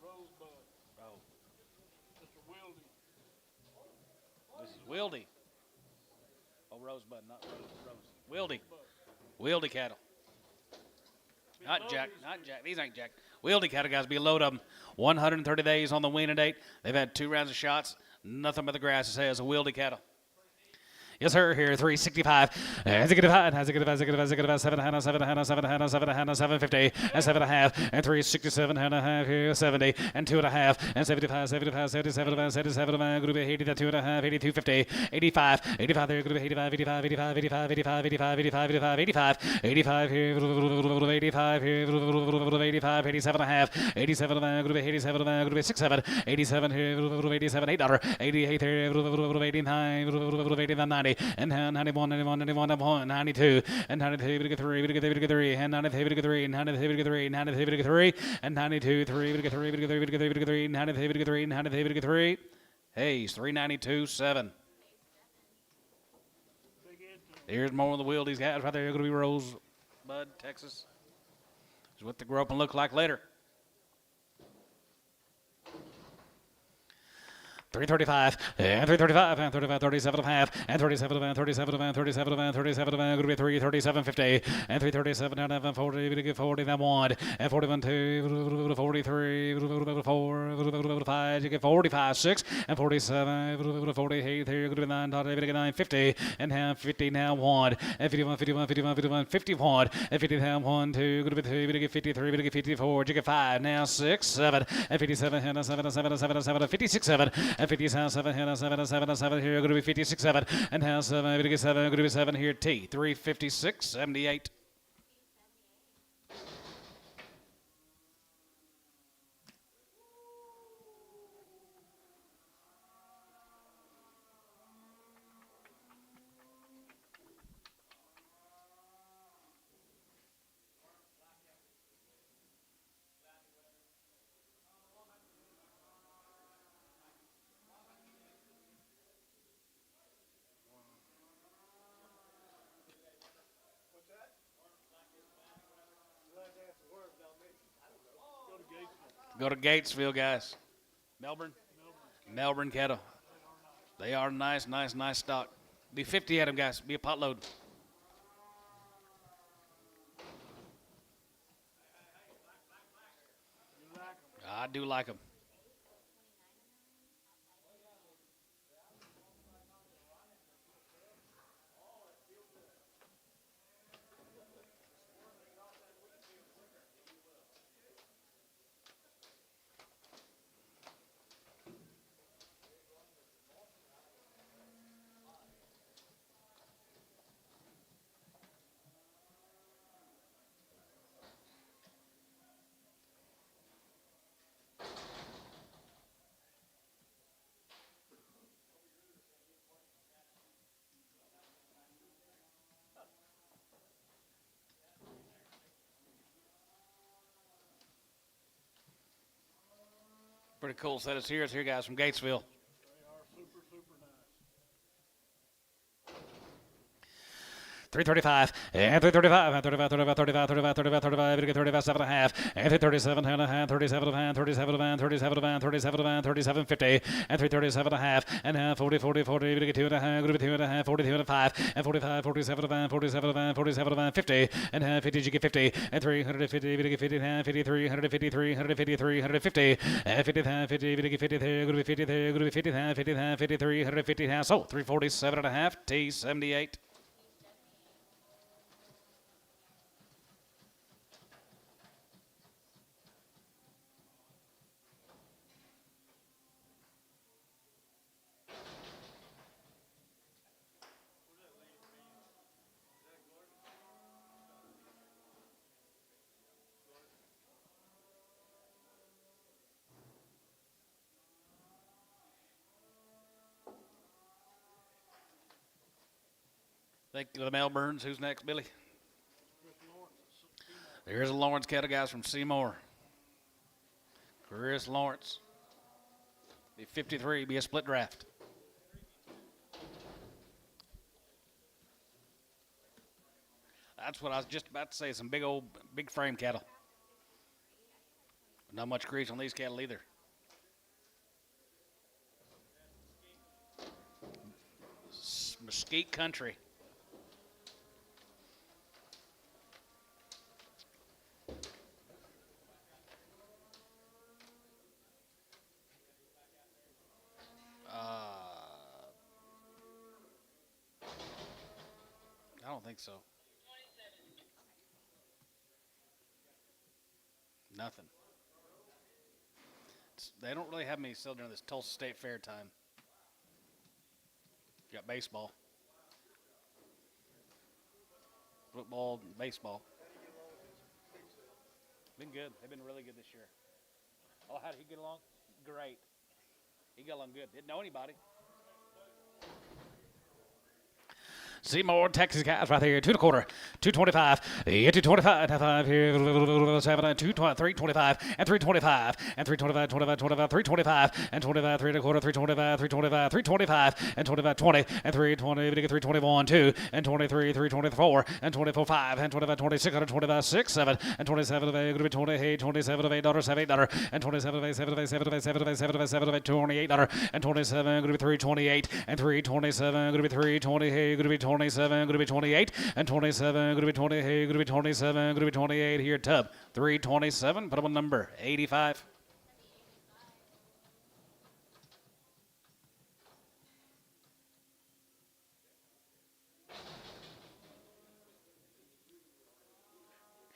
Rosebud. Oh, Mr. Wildy. this is Wildy. Oh, Rosebud, not Rose. Wildy. Wildy cattle. Not Jack. Not Jack. These ain't Jack. Wildy cattle, guys. Be a load of them. 130 days on the weaning date. They've had 2 rounds of shots. Nothing but the grass. It says Wildy cattle. Yes, sir. Here, 365. Has a good 7 750 and 7 and a half and 367 and a half here 70 and 2 and a half and 75 75 77 77 group 80 that 2 and a half 82 50 85 85 there group 85 85 85 85 85 85 85 85 85 here 85 here 85 87 and a half 87 group 87 group 67 87 here 87 $8 88 here 89 89 90 and 91 91 91 92 and 93 we get 3 we get 3 we get 3 and 93 we get 3 93 we get 3 93 we get 3 and 92 3 we get 3 we get 3 we get 3 we get 3 93 we get 3 93 we get 3 Hayes 392 7. Here's more of the Wildy's guys right there. They're going to be Rosebud, Texas. Is what they grow up and look like later. 335 and 335 and 35 37 and a half and 37 and 37 and 37 and 37 and going to be 337 50 and 337 and 40 we get 40 then 1 and 41 2 43 4 5 you get 45 6 and 47 48 here going to be 9 we get 9 50 and half 50 now 1 and 51 51 51 51 51 and 50 now 1 2 going to be 2 we get 53 we get 54 you get 5 now 6 7 and 57 and 7 7 7 7 56 7 and 57 7 7 7 7 here going to be 56 7 and now 7 going to get 7 going to be 7 here T 356 78. Go to Gatesville, guys. Melbourne cattle. They are nice stock. Be 50 at them, guys. Be a potload. I do like them. Pretty cool set of steers here, guys, from Gatesville. They are super, super nice. 335 and 335 and 35, 35, 35, 35, 35, 35, 35, 7 and a half and 337 and a half, 37 and 37 and 37 and 37 and 37, 50 and 337 and a half and half, 40, 40, 40, 2 and a half, 2 and a half, 42 and a 5 and 45, 47 and 47 and 47 and 50 and half, 50, you get 50 and 350, 50 and half, 53, 153, 153, 150 and 50 and 50, 50 there, going to be 50 there, going to be 50 and 50 and 53, 150 and half, so 347 and a half, T78. Thank you to the Melbournes. Who's next, Billy? There's a Lawrence cattle guys from Seymour. Chris Lawrence. Be 53, be a split draft. That's what I was just about to say. Some big frame cattle. Not much grease on these cattle either. Mesquite country. I don't think so. Nothing. They don't really have many still during this Tulsa State Fair time. You got baseball. Football, baseball. Been good. They've been really good this year. Oh, how did he get along? Great. He got along good. Didn't know anybody. Seymour, Texas guys right there, 2 1/4, 225, 225, 5 here, 7, 2, 325, and 325, and 325, 25, 25, 325, and 25, 3 1/4, 325, 325, 325, and 25, 20, and 320, 321, 2, and 23, 324, and 24, 5, and 25, 26, 125, 6, 7, and 27 of 8, going to be 28, 27 of $8, $7, and 27 of 8, 7 of 8, 7 of 8, 7 of 8, 7 of 8, 7 of 8, $28, and 27, going to be 328, and 327, going to be 320, hey, going to be 27, going to be 28, and 27, going to be 20, hey, going to be 27, going to be 28 here, Tub. 327, put up a number, 85.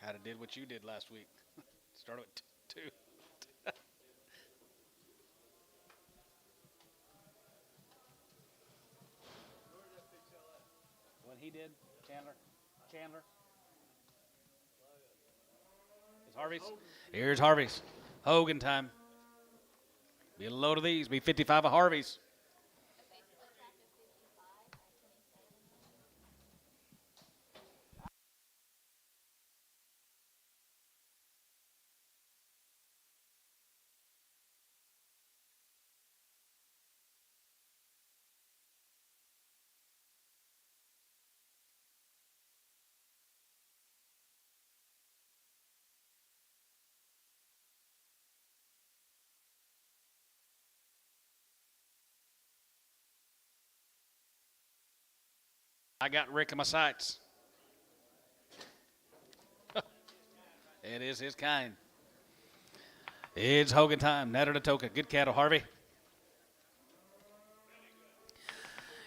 Kind of did what you did last week. Started with 2. What he did, Chandler. Is Harvey's? Here's Harvey's. Hogan time. Be a load of these. Be 55 of Harvey's. I got Rick in my sights. It is his kind. It's Hogan time. Natter to Toka. Good cattle, Harvey.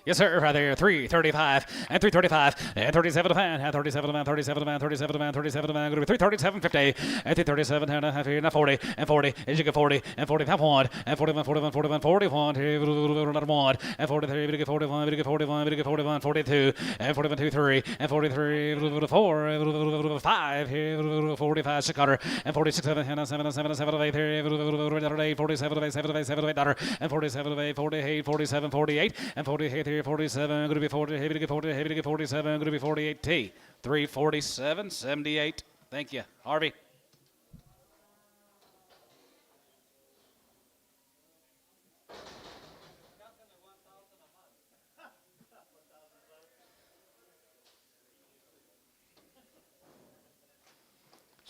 Yes, sir, right there. 335 and 335 and 37 and 37 and 37 and 37 and 37 and going to be 337 50 and 337 and a half here and 40 and 40 as you get 40 and 45 1 and 41 41 41 41 here another 1 and 43 we get 41 we get 41 we get 41 42 and 41 2 3 and 43 4 5 here 45 6 and 46 7 and 7 7 7 8 here 47 8 7 8 7 8 and 47 8 48 47 48 and 48 here 47, going to be 40, heavy to get 40, heavy to get 47, going to be 48 T. 347, 78. Thank you. Harvey.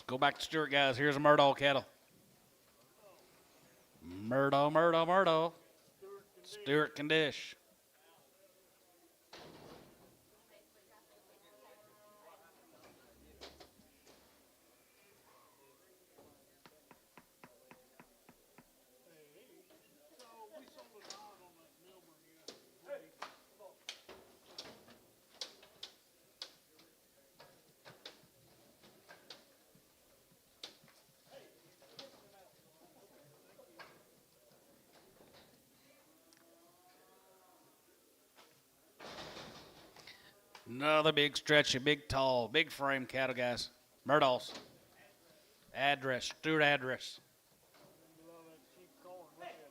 Go back to Stewart, guys. Here's a Murdaugh cattle. Murdaugh. Stewart Condish. So we sold a lot on that Milburn, yeah. Another big stretchy, big tall, big frame cattle, guys. Murdaugh's. Address, Stewart address. Love that cheap corn. Look at it.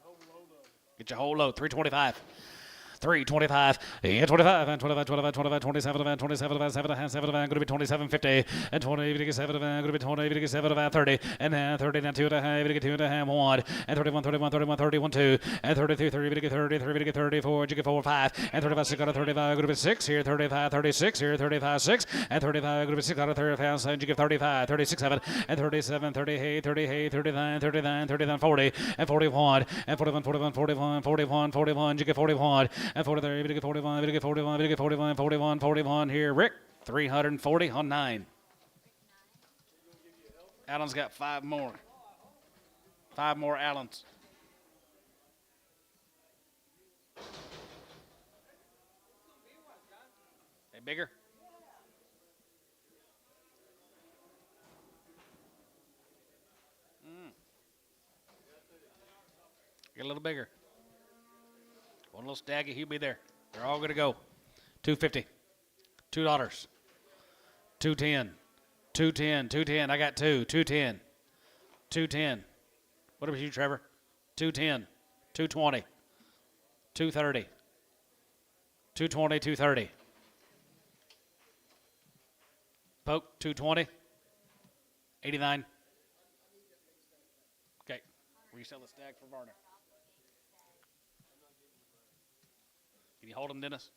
Whole load of it. Get your whole load, 325. 325, and 25, and 25, 25, 25, 27, and 27, and 7, and 7, and going to be 27.50, and 20, 7, and going to be 20, 7, and 30, and then 30, and 2, and 2, and 1, and 31, 31, 31, 31, 2, and 33, 30, 30, 30, 34, you get 4, 5, and 35, 6 out of 35, going to be 6 here, 35, 36 here, 35, 6, and 35, going to be 6 out of 35, so you get 35, 36, 7, and 37, 38, 38, 39, 39, 39, 40, and 41, and 41, 41, 41, 41, 41, you get 41, and 43, we get 41, we get 41, we get 41, 41, 41 here. Rick, 340 on 9. Allen's got 5 more. 5 more Allens. Hey, bigger? Get a little bigger. One little staggy, he'll be there. They're all going to go. 250. $2. 210. 210. 210. I got 2. 210. 210. What about you, Trevor? 210. 220. 230. 220. 230. Poke, 220. 89. Okay. Resell the stag for Varner. Can you hold him, Dennis?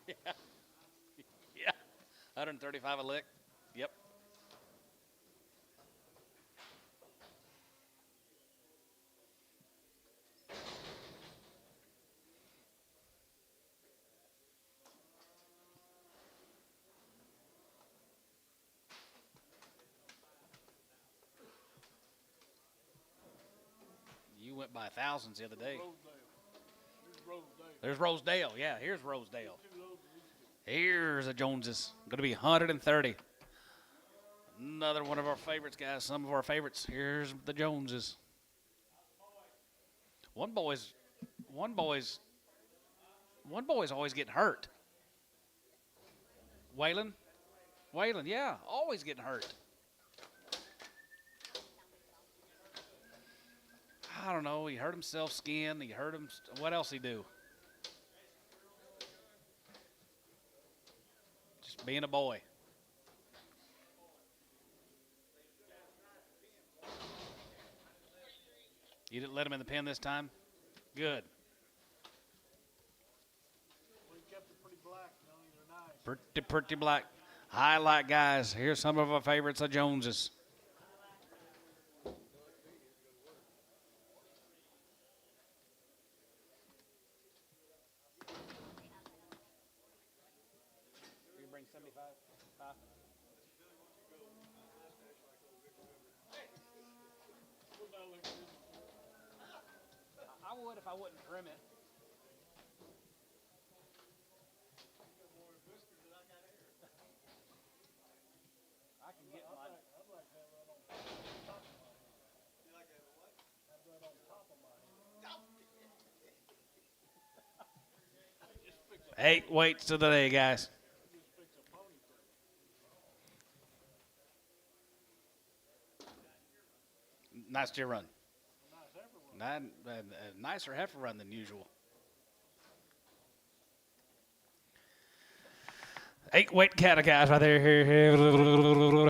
Yeah. Yeah. 135 a lick. Yep. You went by thousands the other day. There's Rosedale. Yeah, here's Rosedale. Here's a Joneses. Going to be 130. Another one of our favorites, guys. Some of our favorites. Here's the Joneses. One boy's always getting hurt. Waylon, yeah, always getting hurt. I don't know. He hurt himself skin. He hurt him. What else he do? Just being a boy. You didn't let him in the pen this time? Good. We kept it pretty black. No, they're nice. Pretty black. Highlight guys. Here's some of our favorites of Joneses. I would if I wouldn't trim it. I can get mine. I'd like to have that on top of my head. You like to have what? Have that on top of my head. 8 weights to the day, guys. Just fix a ponytail. Nice deer run. Nice heifer run. Nicer heifer run than usual. 8 weight categories right there.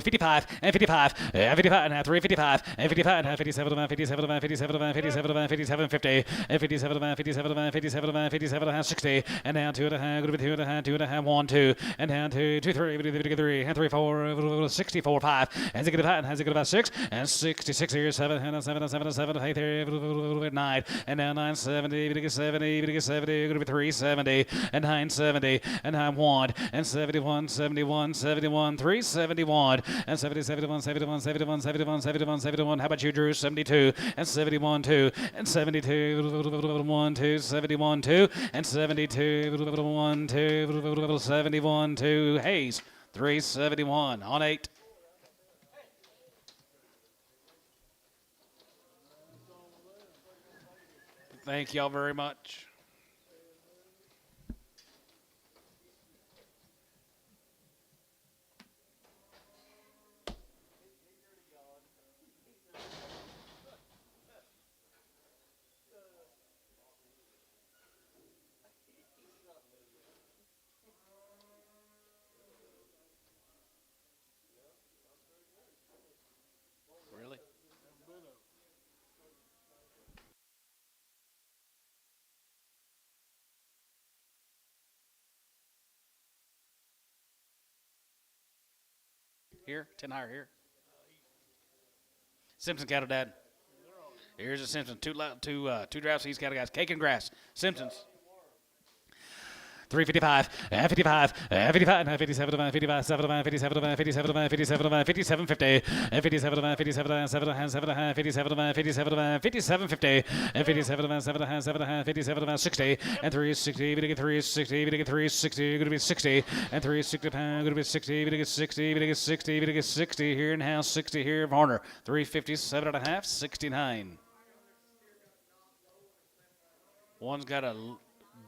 55 and 55 and 55 and 355 and 55 and 57 and 57 and 57 and 57 and 57 50 and 57 and 57 and 57 and 57 and 60 and down 2 and a half, good 2 and a half, 2 and a half, 1 2 and down 2 2 3 3 and 3 4 64 5 and 6 and 6 and 66 here 7 and 7 and 7 and 7 8 there 9 and now 970 70 70 good 370 and 970 and 9 1 and 71 71 71 371 and 70 71 71 71 71 71 71. How about you, Drew? 72 and 71 2 and 72 1 2 71 2 and 72 1 2 71 2. Hayes 371 on 8. Thank y'all very much. Really? Here, 10 higher here. Simpson cattle, Dad. Here's a Simpson. Two drafts. He's cattle guys. Cake and grass. Simpsons. 355 and 55 and 55 and 57 and 55 7 and 57 and 57 and 57 and 57 50 and 57 and 57 and 7 and 7 and 57 and 57 and 57 50 and 57 and 7 and 7 and 57 and 60 and 360 to get 360 to get 360 going to be 60 and 360 pound going to be 60 to get 60 to get 60 to get 60 here in house 60 here Varner 357 and a half 69. One's got a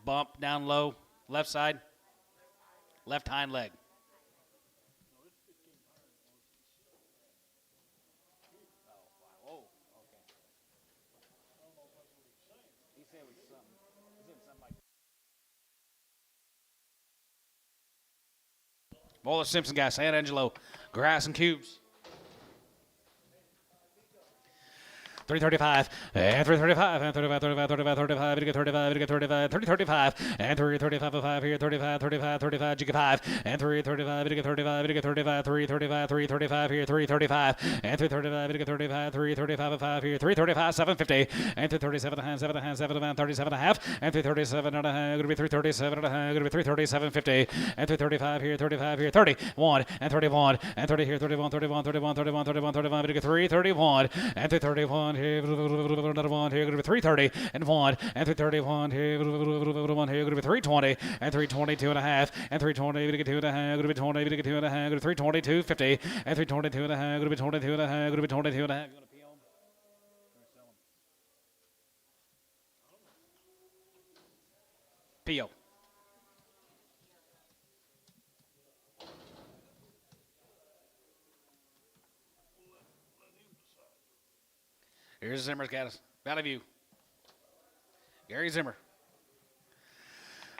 bump down low. Left side, left hind leg. Moeller Simpson guy, San Angelo, grass and cubes. 335 and 335 and 35 35 35 35 to get 35 to get 35 30 35 and 335 5 here 35 35 35 to get 5 and 335 to get 35 to get 35 335 335 here 335 and 335 to get 35 335 5 here 335 750 and 337 and 7 and 7 and 37 and a half and 337 and a half going to be 337 and a half going to be 337 50 and 335 here 35 here 31 and 31 and 30 here 31 31 31 31 31 31 to get 331 and 331 here, another one here, going to be 330 and 1 and 331 here, one here, going to be 320 and 322 and a half and 320 to get 2 and a half, going to be 20 to get 2 and a half, going to 322 50 and 322 and a half, going to be 22 and a half, going to be 22 and a half. You want to pee on? P.O. Here's Zimmer's got us. Valley View. Gary Zimmer.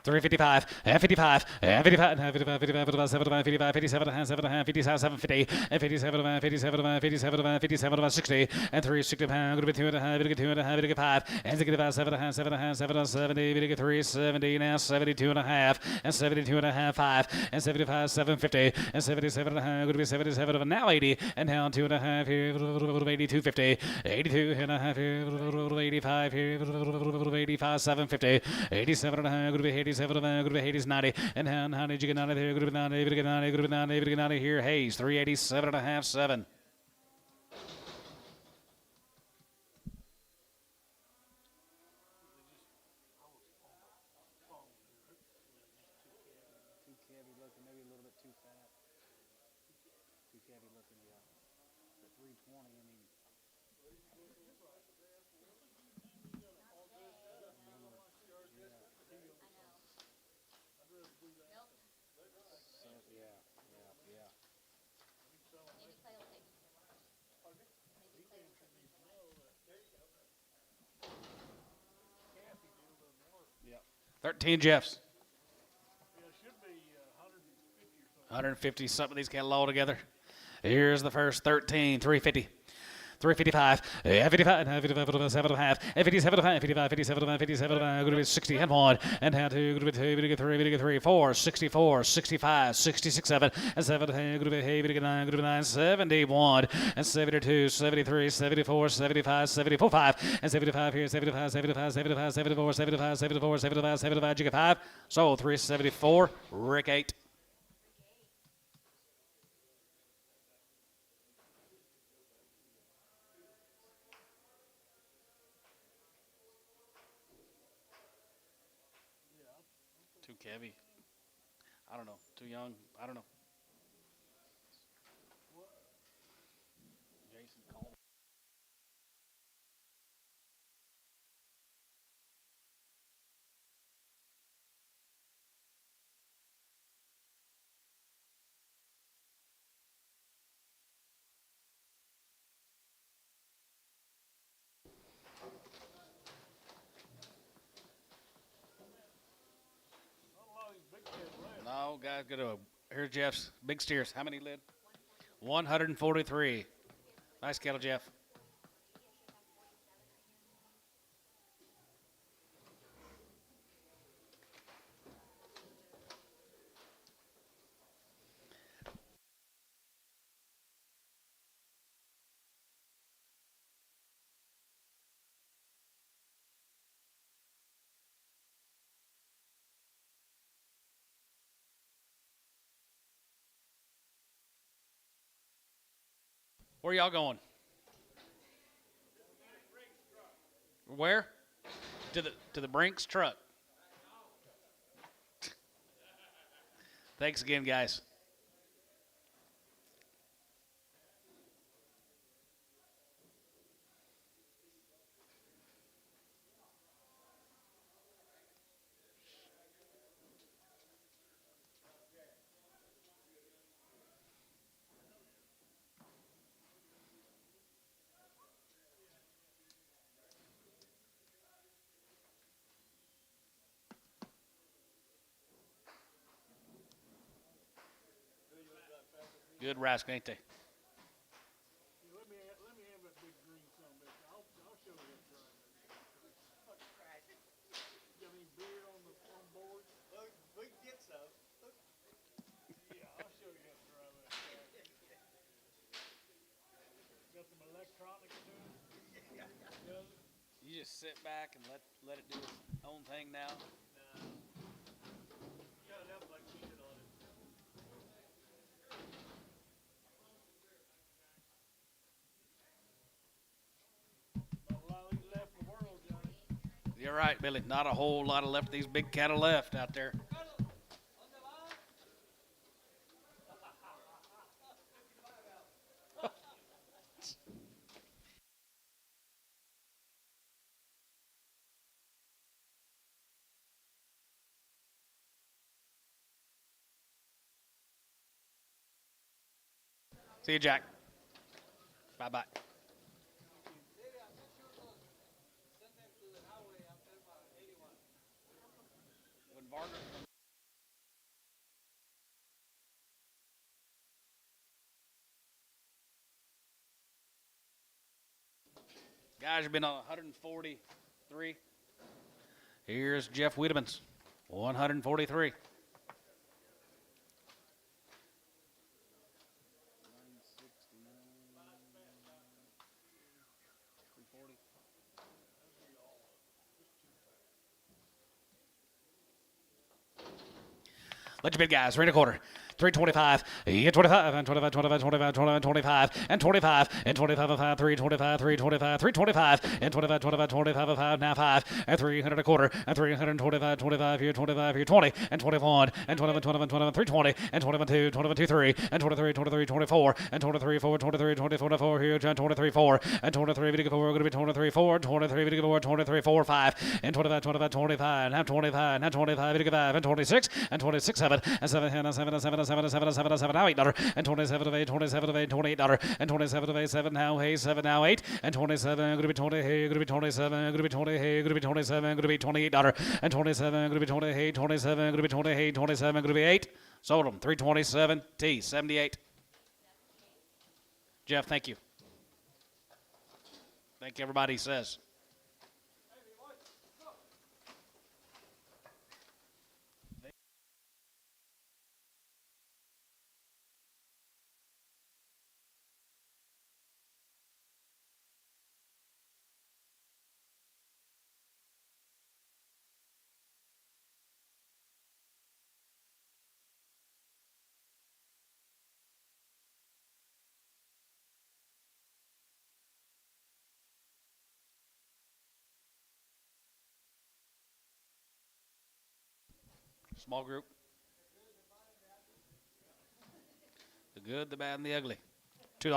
355 and 55 and 55 and 55 55 55 55 57 and 7 and 57 750 and 57 and 57 and 57 and 57 and 60 and 360 pound going to be 2 and a half to get 2 and a half to get 5 and to get about 7 and a half 7 and a half 7 and 70 to get 370 now 72 and a half and 72 and a half 5 and 75 750 and 77 and a half going to be 77 and now 80 and down 2 and a half here 82 50 82 and a half here 85 here 85 750 87 and a half going to be 87 good to Hayes 90 and how did you get 90 there good to 90 good to 90 good to 90 good to 90 here Hayes 387 and a half 7. Yeah. 13 Jeffs. Yeah, it should be 150 or 150 something of these cattle all together. Here's the first 13, 350. 355, 55, 55, 7.5, 57, 55, 57, 57, going to be 60 and 1, and down 2, going to be 2, going to get 3, going to get 3, 4, 64, 65, 66, 7, and 7, going to be 8, going to get 9, going to be 9, 71, and 72, 73, 74, 75, 74, 5, and 75 here, 75, 75, 75, 74, 75, 74, 75, 75, you get 5, so 374, Rick 8. Too heavy. I don't know. Too young. I don't know. Jason called. No, guys, go to here's Jeff's big steers. How many lid? 143. Nice cattle, Jeff. Where y'all going? Where? To the Brinks truck. Thanks again, guys. Good rascal, ain't they? Let me have that big green son of a bitch. I'll show you that drive. You got any beer on board? We can get some. Yeah, I'll show you how to drive that car. Got some electronics to it. Yeah. You just sit back and let it do its own thing now. You gotta have like heated on it. Not a lot left in the world, Johnny. You're right, Billy. Not a whole lot of left. These big cattle left out there. See you, Jack. Bye-bye. When Varner... Guys have been on 143. Here's Jeff Wiedemann's 143. Let your big guys, Reno quarter. 325, 25, and 25, 25, 25, 25, 25, and 25, and 25, 5, 325, 325, 325, and 25, 25, 25, 5, now 5, and 300 a quarter, and 325, 25 here, 25 here, 20, and 21, and 21, 21, 21, 320, and 21, 2, 21, 2, 3, and 23, 23, 24, and 23, 4, 23, 24, 4 here, 23, 4, and 23, video 4, going to be 23, 4, 23, video 4, 23, 4, 5, and 25, 25, 25, now 25, now 25, video 5, and 26, 7, and 7, and 7, and 7, now $8 and 27 of 8, 27 of 8, $28 and 27 of 8, 7 now, hey, 7 now 8 and 27, going to be 20, hey, going to be 27, going to be 20, hey, going to be 27, going to be $28 and 27, going to be 20, hey, 27, going to be 20, hey, 27, going to be 8. Sold them 327 T 78. Jeff, thank you. Thank you, everybody says. Small group. The good, the bad, and the ugly. $2.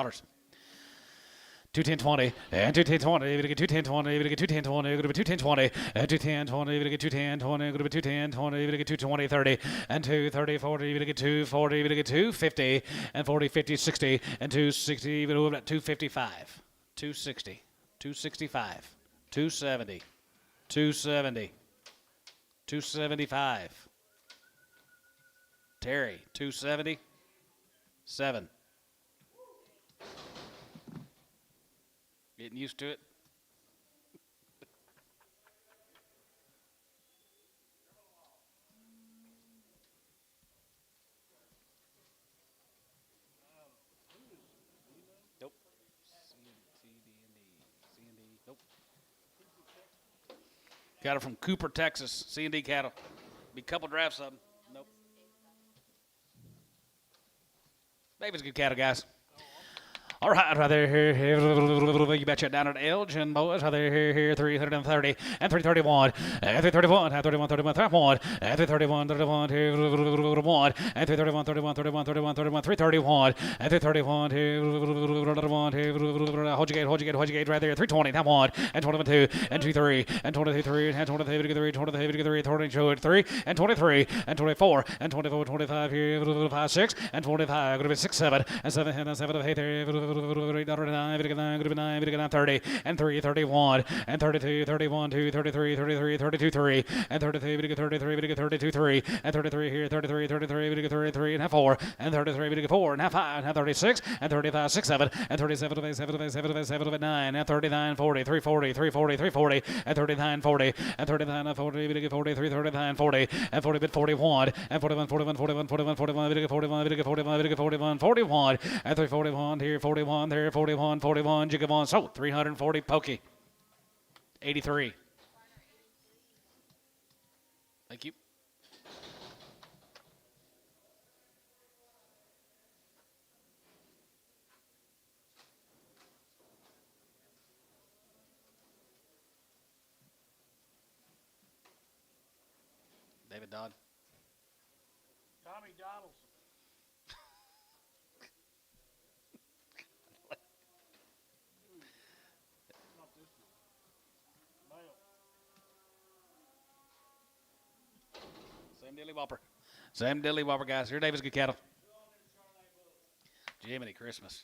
210.20 and 210.20. You're gonna get 210.20. You're gonna get 210.20. You're gonna be 210.20 and 210.20. You're gonna get 210.20. You're gonna be 210.20. You're gonna get 220.30 and 230.40. You're gonna get 240. You're gonna get 250 and 40, 50, 60 and 260. You're gonna move at 255, 260, 265, 270, 270, 275. Terry, 270, 7. Getting used to it. Nope. C&D. Nope. Got it from Cooper, Texas. C&D cattle. Be a couple drafts of them. Nope. David's good cattle, guys. All right, right there, here, you betcha down at Elgin, boys, right there, here, 330, and 331, and 331, and 31, 31, 31, and 331, 31, here, 1, and 331, 31, 31, 31, 31, 331, and 331, here, 1, here, hold your gate, right there, 320, now 1, and 21, 2, and 2, 3, and 22, 3, and 23, 3, 23, 3, 22, 3, and 23, and 24, and 24, 25, here, 5, 6, and 25, going to be 6, 7, and 7, and 7, 8, there, 30 and 3, 31 and 32, 31, 2, 33, 33, 32, 3 and 33, 33, 32, 3 and 33 here, 33, 33, 33 and half 4 and 33, 4 and half 5 and 36 and 35, 6, 7 and 37, 7, 7, 7, 9 and 39, 40, 340, 340, 340 and 39, 40 and 39, 40, 40, 339, 40 and 40, bit 41 and 41, 41, 41, 41, 41, 41, 41, 41, 41 and 341 here, 41 there, 41, 41, Jigabon, so 340 pokey. 83. Thank you. David Dodd. Tommy Donaldson. Not this one. Male. Sam Dilly Whopper, guys. Here, David's good cattle. Jiminy Christmas.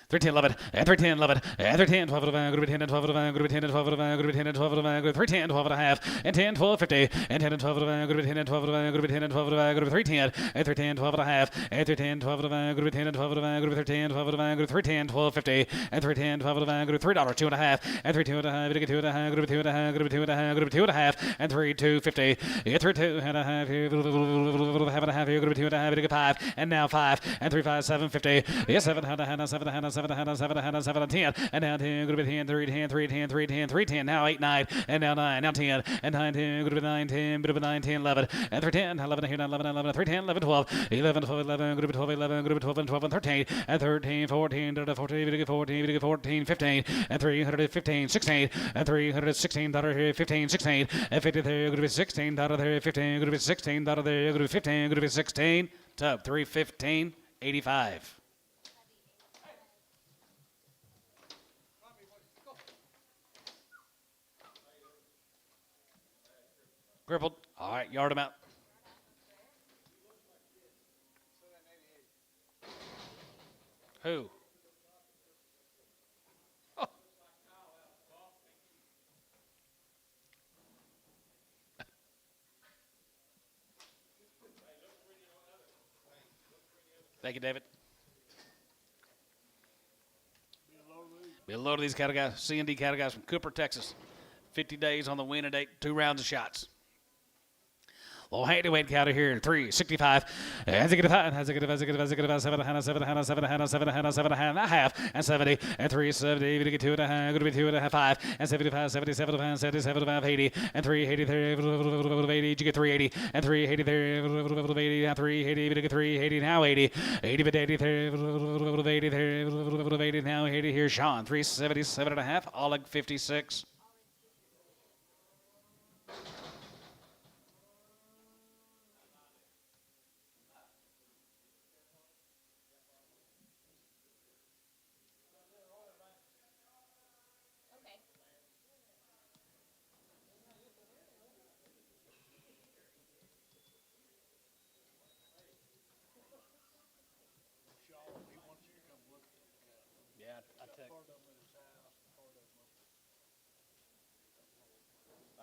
310, 11, and 310, 11, and 310, 12 of a group 10 and 12 of a group 10 and 12 of a group 10 and 12 of a group 310, 12 and a half, and 10, 12, 50, and 10 and 12 of a group 10 and 12 of a group 10 and 12 of a group 310, and 310, 12 and a half, and 310, 12 of a group 10 and 12 of a group 310, 12 of a group 310, 12, 50, and 310, 12 of a group $3, 2 and a half, and 3, 2 and a half, group 2 and a half, group 2 and a half, group 2 and a half, group 2 and a half, and 3, 2, 50, and 3, 2 and a half, half and a half, group 2 and a half, 5, and now 5, and 3, 5, 7, 50, yes, 7, 7, 7, 7, 7, 7, and 10, and now 10, group 10, 3, 10, 3, 10, 3, 10, 3, 10, now 8, 9, and now 9, now 10, and 9, 10, group 9, 10, group 9, 10, 11, and 3, 10, 11, here, 11, 11, 3, 10, 11, 12, 11, 12, 11, group 12, 11, group 12, and 12, and 13, and 13, 14, 14, 14, 14, 15, and 315, 16, and 316, here, 15, 16, and 50 there, group 16, there, 15, group 16, there, group 15, group 16, tub 315, 85. Crippled. All right, yard him out. Who? Oh. Thank you, David. Be a load of these cattle guys, C&D cattle guys from Cooper, Texas. 50 days on the win and 2 rounds of shots. Low handy weight cattle here, 365. Has a good five, has a good 7 and a half, and 70, and 370, we get 2 and a half, going to be 2 and a half, 5, and 75, 77, 80, and 380, 80, you get 380, and 380, 80, now 380, we get 380, now 80, 80, but 80, 80, now 80, here's Sean, 377 and a half, Oleg 56.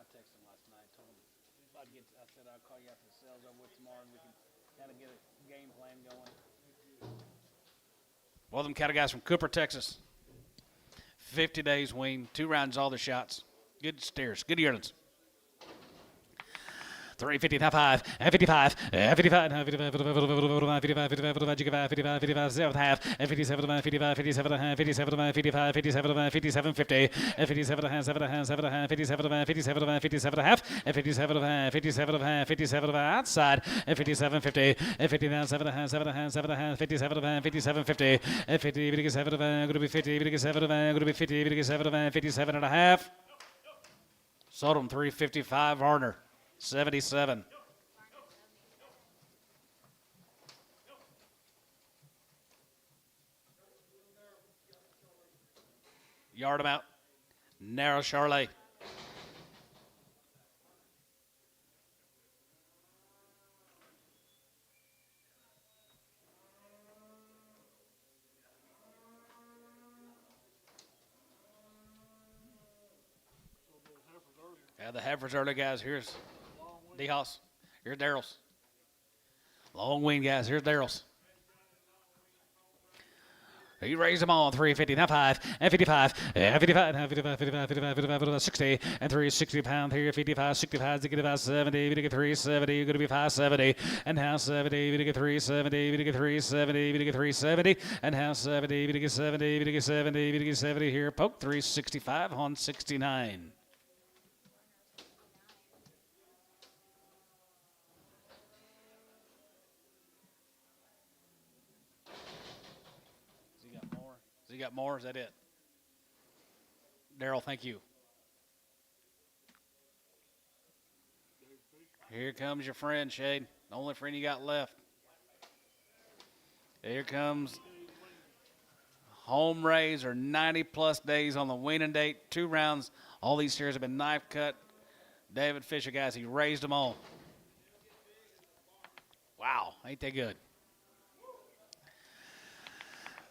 I texted him last night, told him I said I'll call you after the sales over with tomorrow and we can kind of get a game plan going. Well, them cattle guys from Cooper, Texas. 50 days wean, 2 rounds, all the shots. Good steers, good yearlings. 350, 5, 55, 55, 55, 55, 7 half, 57, 55, 57, 57, 55, 57, 57, 50, 57, 7, 7, 57, 57, 57 half, 57, 57, 57 outside, 57, 50, 59, 7, 7, 7, 57, 57, 50, 50, 57, going to be 50, 57, going to be 50, 57, 57 and a half. Sold him 355, Varner. 77. Yard him out. Narrow Charlet. The Heifers early guys. Here's Dahoss. Here's Daryl's. Long wing, guys. Here's Daryl's. He raised them all. 350, now 5, and 55, and 55, and 55, 55, 55, 55, 60, and 360 pound here, 55, 65, to get about 70, we get 370, you're going to be 570, and now 70, we get 370, we get 370, we get 370, and now 70, we get 70, we get 70, we get 70 here, poke 365 on 69. You got more? Is that it? Daryl, thank you. Here comes your friend, Shade. The only friend you got left. Here comes home raise or 90-plus days on the weaning date. 2 rounds. All these steers have been knife cut. David Fisher, guys, he raised them all. Wow, ain't they good?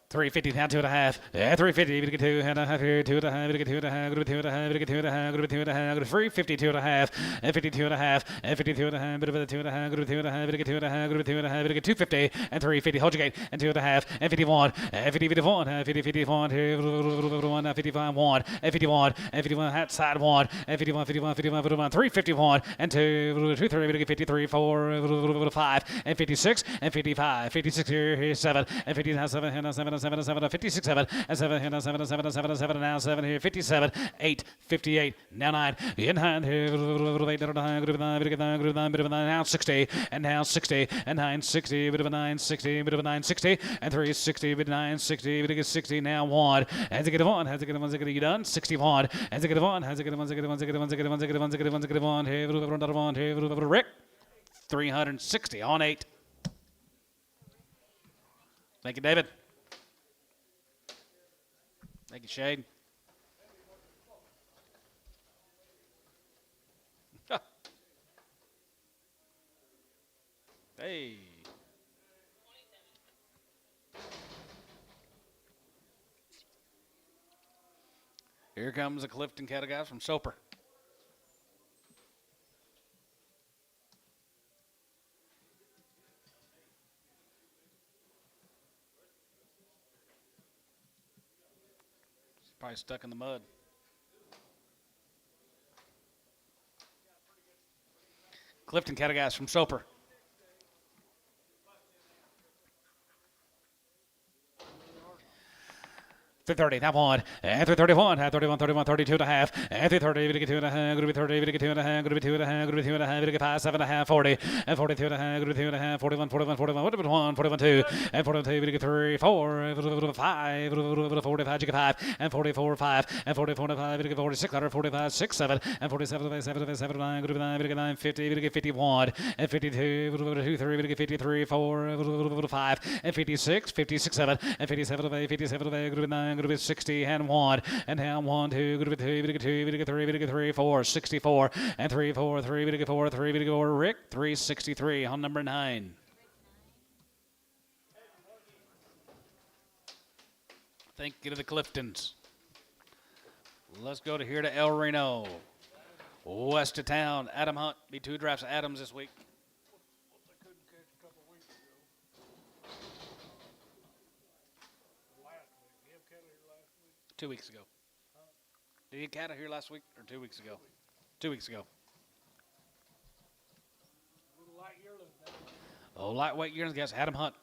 350 down 2 and a half. Yeah, 350. We get 2 and a half here. 2 and a half. We get 2 and a half. We get 2 and a half. We get 2 and a half. We get 2 and a half. We get 350. 2 and a half. And 52 and a half. And 52 and a half. Bit of 2 and a half. We get 2 and a half. We get 2 and a half. We get 2 and a half. We get 250 and 350. Hold your gate. And 2 and a half. And 51. And 50, 51. And 50, 51. Here. 1. And 55. 1. And 51. And 51. Outside 1. And 51. 51. 51. 51. 351. And 2. 2. 3. We get 53. 4. 5. And 56. And 55. 56 here. Here. 7. And 50. Now 7. And 7. And 7. And 7. 56. 7 and 7 and 7 and 7 and 7 and 7 and now 7 here 57 8 58 now 9 in hand here now 60 and now 60 and 9 60 bit of a 9 60 bit of a 9 60 and 3 60 bit 9 60 bit of 60 now 1 has to get 1 has to get 1 you done 61 has to get 1 has to get 1 has to get 1 has to get 1 has to get 1 has to get 1 has to get 1 has to get 1 here Rick 360 on 8. Thank you, David. Thank you, Shade. Hey. Here comes the Clifton cattle guys from Soper. He's probably stuck in the mud. Clifton cattle guys from Soper. 330, that one, and 331, 31, 31, 32 and a half, and 330, we get 2 and a half, going to be 30, we get 2 and a half, going to be 2 and a half, going to be 2 and a half, we get 5, 7 and a half, 40, and 42 and a half, going to be 2 and a half, 41, 41, 41, 41, 41, 2, and 42, we get 3, 4, 5, 45, you get 5, and 44, 5, and 44 and 5, we get 46, 45, 6, 7, and 47, 7, 7, 9, going to be 9, we get 9, 50, we get 51, and 52, 2, 3, we get 53, 4, 5, and 56, 56, 7, and 57, 8, 57, 8, going to be 9, going to be 60, and 1, and down 1, 2, going to be 2, we get 2, we get 3, we get 3, 4, 64, and 3, 4, 3, we get 4, 3, we get 4, Rick, 363 on number 9. Thank you to the Cliftons. Let's go to here to El Reno. West of town, Adam Hunt. Be 2 drafts of Adams this week. I couldn't catch a couple weeks ago. Last week. You have cattle here last week? 2 weeks ago. Did you get cattle here last week or 2 weeks ago? 2 weeks ago. Little light yearlings down there. Oh, lightweight yearlings guys, Adam Hunt.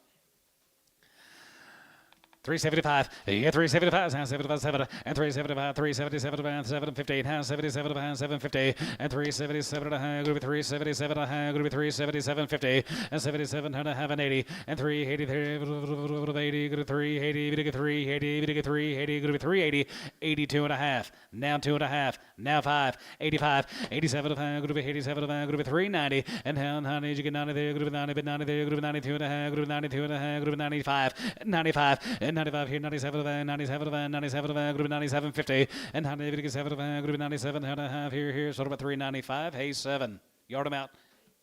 375, yeah, 375, and 75, 7, and 375, 377, and 750, and 77, and 750, and 377, and going to be 377, and going to be 377, 50, and 77, and 80, and 380, 80, go to 380, we get 380, we get 380, go to be 380, 82 and a half, now 2 and a half, now 5, 85, 87, go to be 87, go to be 390, and now 90, you get 90 there, go to be 90, but 90 there, go to be 92 and a half, go to be 92 and a half, go to be 95, 95, and 95 here, 97, 97, 97, go to be 97, 50, and 97, go to be 97 and a half here, sort of about 395, hey, 7, yard him out,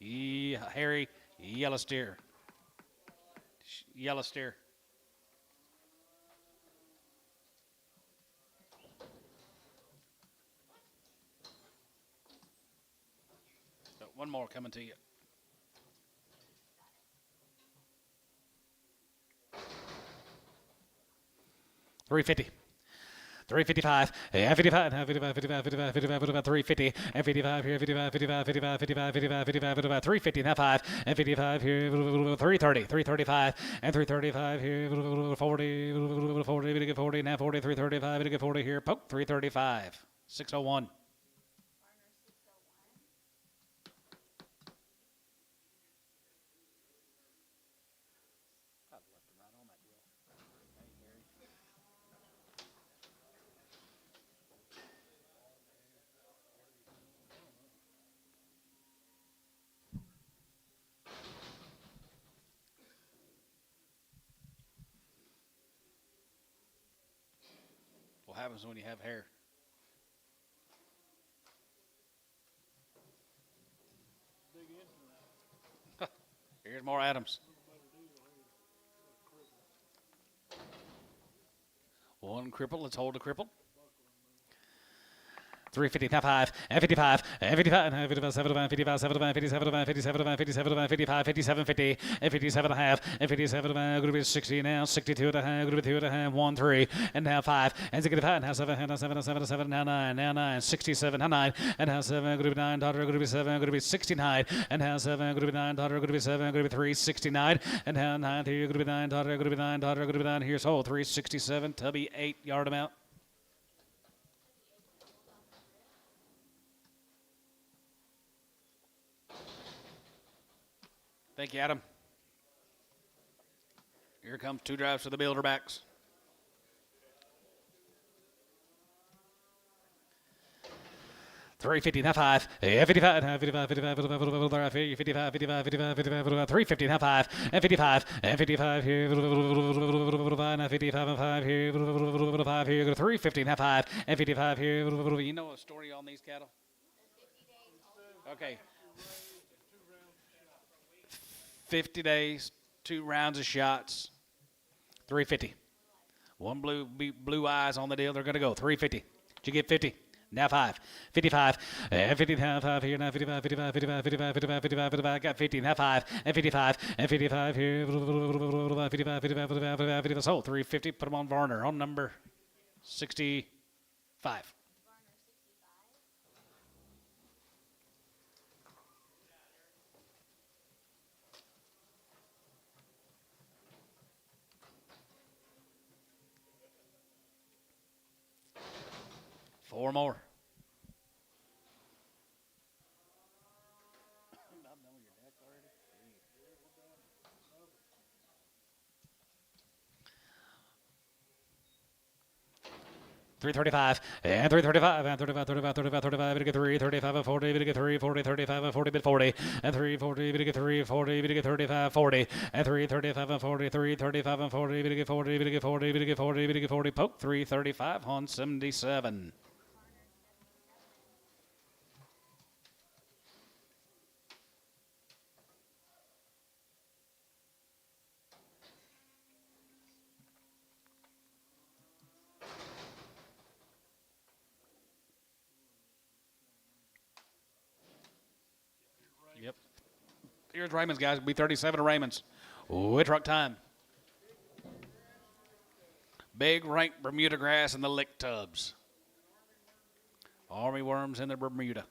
Harry, yellow steer, yellow steer. One more coming to you. $350. 355, and 55, and 55, 55, 55, 55, 55, 350, and 55 here, 55, 55, 55, 55, 55, 55, 55, 350, now 5, and 55 here, 330, 335, and 335 here, 40, 40, we get 40, now 40, 335, we get 40 here, poke, 335, 601. What happens when you have hair? Dig into that. Here's more Adams. One cripple. Let's hold the cripple. 350, now 5, and 55, and 55, and 55, 75, 55, 75, 57, 57, 57, 55, 57, 50, and 57 and a half, and 57, going to be 60 now, 62 and a half, going to be 2 and a half, 1, 3, and now 5, and 65, now 7, now 7, 7, 7, now 9, 67, now 9, and now 7, going to be 9, daughter, going to be 7, going to be 69, and now 7, going to be 9, daughter, going to be 7, going to be 369, and now 9, here, going to be 9, daughter, going to be 9, daughter, going to be 9, here's whole, 367, Tubby, 8, yard him out. Thank you, Adam. Here comes 2 drives to the Builderbacks. $350, now 5, 55, 55, 55, 55, 55, 55, 55, 350, now 5, and 55, and 55 here, now 55 and 5 here, 5 here, go to 350, now 5, and 55 here. You know a story on these cattle? Okay. 50 days, 2 rounds of shots, 350. One blue eyes on the deal. They're going to go 350. you get 50? Now 5. 55. And 55 here. Now 55, 55, 55, 55, 55, 55, 55. Got 50. Now 5. And 55. And 55 here. 55, 55, 55, 55, 55. Sold. 350. Put them on Varner on number 65. Four more. $335 and $335 and $35, $35, $35, $35, we get $3, $35, $40, we get $3, $40, $35, $40, bid $40 and $340, we get $3, $40, we get $35, $40 and $335 and $40, $335 and $40, we get $40, we get $40, we get $40, we get $40, poke $335 on 77. Yep. Here's Raymond's, guys. It'll be 37 of Raymond's. Oh, truck time. Big rank Bermuda grass in the lick tubs. Army worms in the Bermuda.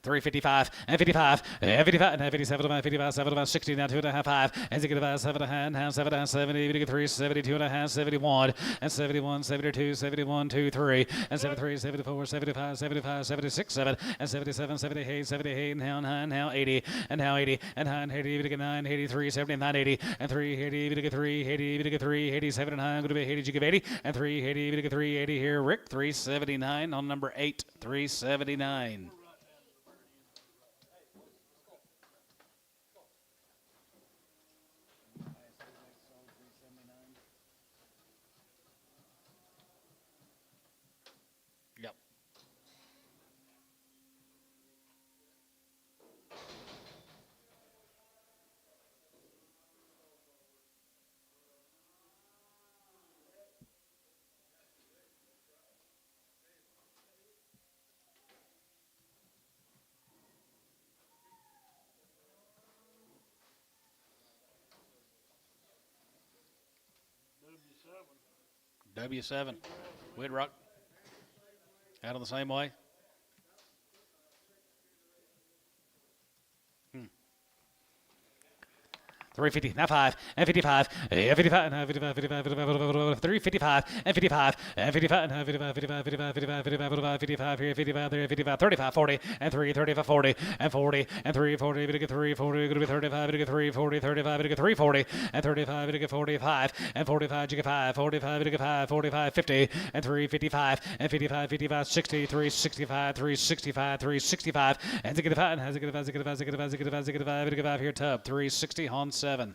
355 and 55 and 55 and 57 and 55 7 about 60 now 2.5 5 and 65 7 and 7 and 70 we get 3 72 and a half 71 and 71 72 71 2 3 and 73 74 75 75 76 7 and 77 78 78 now 80 and now 80 and 80 we get 9 83 79 80 and 3 80 we get 3 80 we get 3 87 and 9 going to be 80 you give 80 and 3 80 we get 3 80 here Rick 379 on number 8 379. Yep. W7. Whitrock. Out of the same way. 350, now 5, and 55, and 55, and 55, 55, 55, 355, and 55, and 55, and 55, 55, 55, 55, 55, 55, here, 55, there, 55, 35, 40, and 3, 35, 40, and 40, and 3, 40, we get 3, 40, going to be 35, we get 3, 40, 35, we get 3, 40, and 35, we get 45, and 45, you get 5, 45, we get 5, 45, 50, and 3, 55, and 55, 55, 60, 3, 65, 3, 65, 3, 65, and 65, and 65, 65, 65, 65, 65, 65, here, tub, 360, on 7.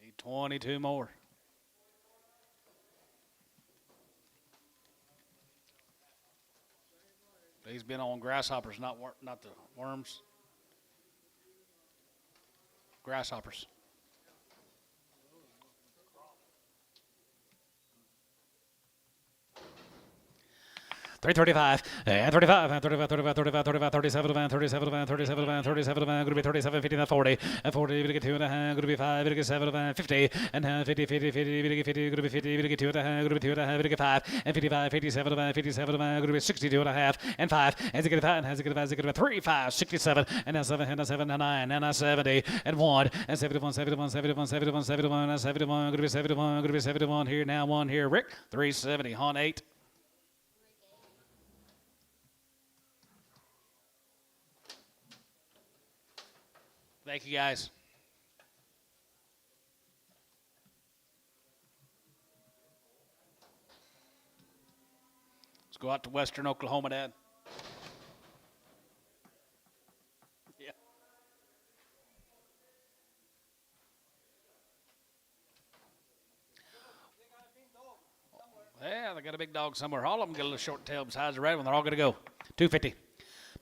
Need 22 more. He's been on grasshoppers, not the worms. Grasshoppers. 335, and 35, and 35, 35, 35, 35, 37, and 37, and 37, and 37, and going to be 37, 50, and 40, and 40, we get 2 and a half, going to be 5, we get 7, and 50, and 50, 50, 50, we get 50, going to be 50, we get 2 and a half, going to be 2 and a half, we get 5, and 55, 57, and 57, and going to be 62 and a half, and 5, and to get 5, and has to get 5, to get 3, 5, 67, and now 7, and 7, and 9, and 70, and 1, and 71, 71, 71, 71, 71, and 71, going to be 71, going to be 71 here, now 1 here, Rick, 370, on 8. Thank you, guys. Let's go out to Western Oklahoma, Dad. Yeah. Yeah, they got a big dog somewhere. All of them get a little short tail besides the red one. They're all going to go. 250.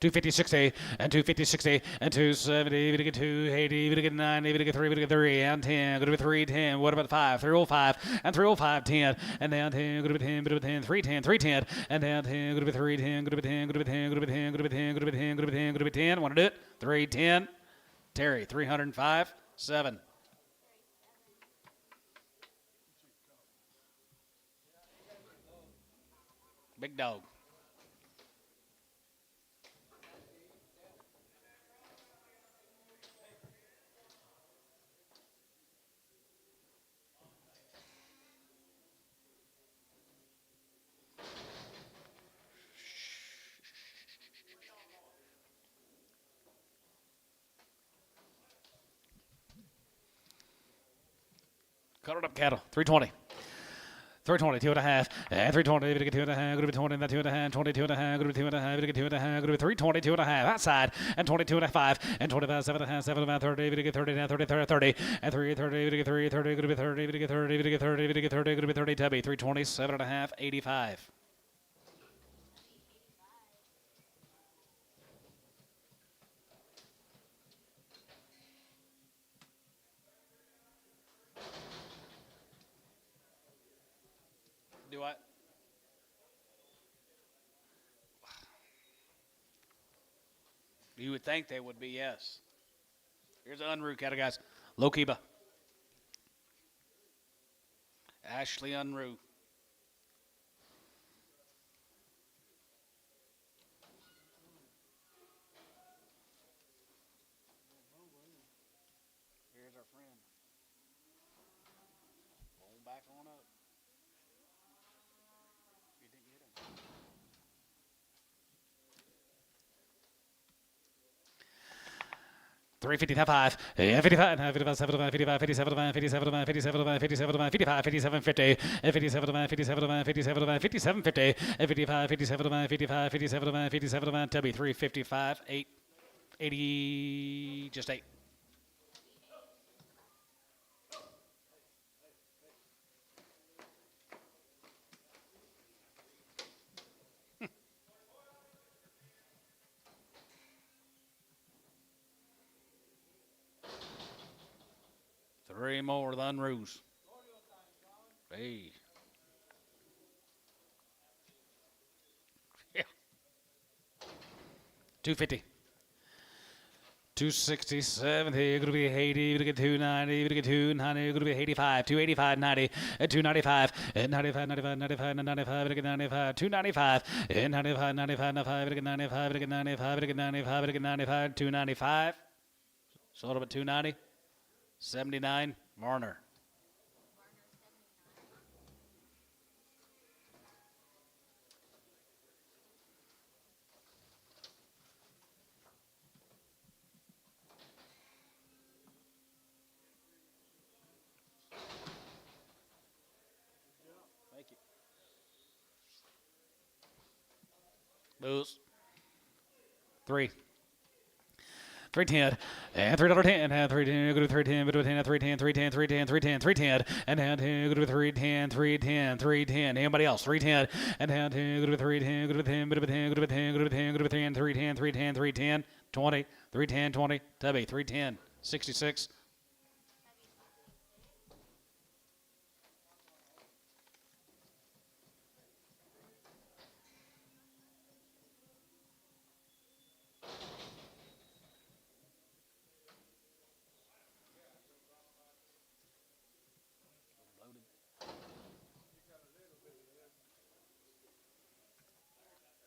250, 60, and 250, 60, and 270, we get 280, we get 90, we get 3, we get 3, and 10, go to be 310. What about 5? 305, and 305, 10, and down 10, go to be 10, go to be 10, 310, 310, and down 10, go to be 310, go to be 10, go to be 10, go to be 10, go to be 10, go to be 10, go to be 10, go to be 10. Want to do it? 310. Terry, 305, 7. Big dog. Colored up cattle, 320. 320, 2.5, and 320, we get 2.5, go to be 20, and that 2.5, 22.5, go to be 2.5, we get 2.5, go to be 320, 2.5, outside, and 22.5, and 25, 7.5, 7.5, 30, we get 30, now 30, 30, 30, and 330, we get 3, 30, go to be 30, we get 30, we get 30, we get 30, go to be 30, tubby, 320, 7.5, 85. Do what? You would think they would be, yes. Here's an Unruh cattle, guys. Lokiba. Ashley Unruh. Here's our friend. Roll back on up. You didn't get him. Three 55, 55, 55, 75, 55, 57, 57, 57, 57, 55, 57, 50, 57, 57, 57, 57, 50, 55, 57, 55, 57, 57, Tubby, 355, 8, 80, just 8. Three more of the Unruhs. Hey. Yeah. 250. 260, 70, going to be 80, going to get 290, going to get 290, going to be 85, 285, 90, and 295, and 95, 95, 95, 95, going to get 95, 295, and 95, 95, 95, going to get 95, going to get 95, going to get 95, going to get 95, 295. Sold up at 290. 79, Varner. Thank you. Booze. 3. 310, and $3.10, and 310, go to 310, go to 10, 310, 310, 310, 310, 310, and down 10, go to 310, 310, 310. Anybody else? 310, and down 10, go to 310, go to 10, go to 10, go to 10, go to 10, go to 10, 310, 310, 310, 20, 310, 20, Tubby, 310, 66.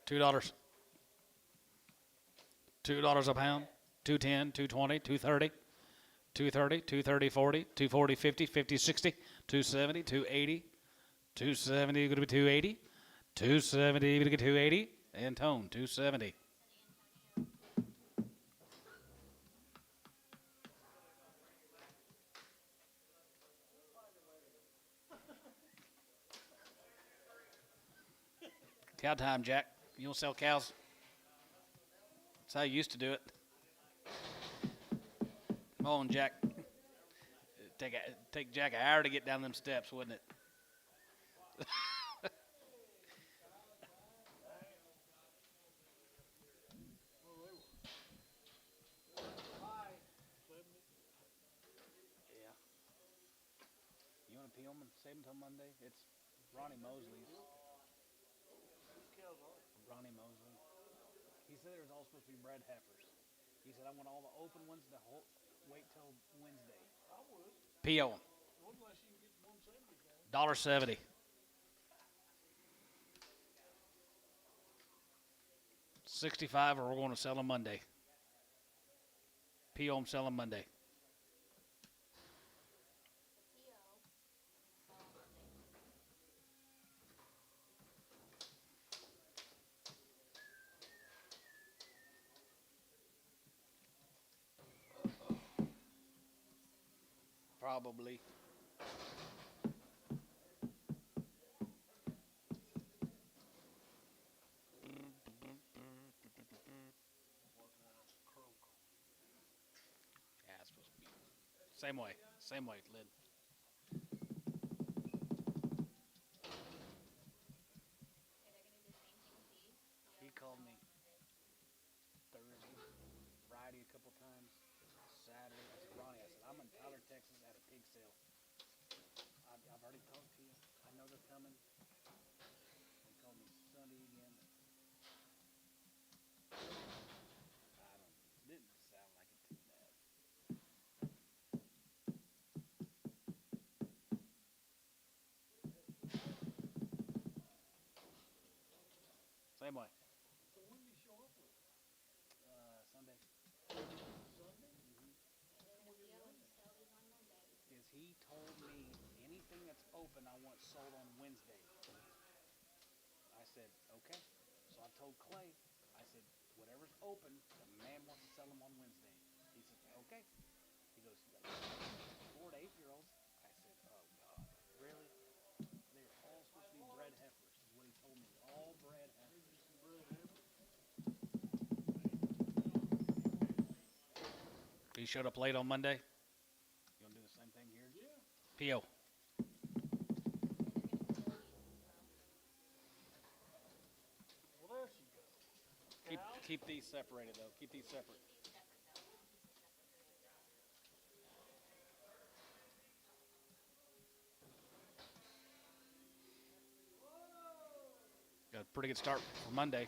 $2. $2 a pound. 210, 220, 230, 230, 230, 40, 240, 50, 50, 60, 270, 280, 270, going to be 280, 270, going to get 280, and Tone, 270. Cow time, Jack. You don't sell cows? That's how you used to do it. Come on, Jack. Take Jack an hour to get down them steps, wouldn't it? peel them and save them till Monday? It's Ronnie Mosley's. Ronnie Mosley. He said there was all supposed to be bred heifers. He said I want all the open ones to wait till Wednesday. I would. Peel 'em. Unless you can get 170 for them. $1.70. 65, or we're going to sell them Monday. Peel 'em, sell them Monday. Probably. Yeah, it's supposed to be. Same way, Lid. He called me Thursday, Friday a couple times, Saturday. I said, Ronnie, I said, I'm in Tyler, Texas at a pig sale. I've already talked to you. I know they're coming. He called me Sunday again. Didn't sound like it too bad. Same way. So when do you show up with it? Sunday. Sunday? Is he told me anything that's open I want sold on Wednesday. I said, okay. So I told Clay, I said, whatever's open, the man wants to sell them on Wednesday. He said, okay. He goes, 4 to 8 year olds. I said, oh God, really? They're all supposed to be bred heifers, is what he told me. All bred heifers. He showed up late on Monday. You gonna do the same thing here? Yeah. P.O. Well, there she goes. Keep these separated though. Keep these separate. Got a pretty good start for Monday.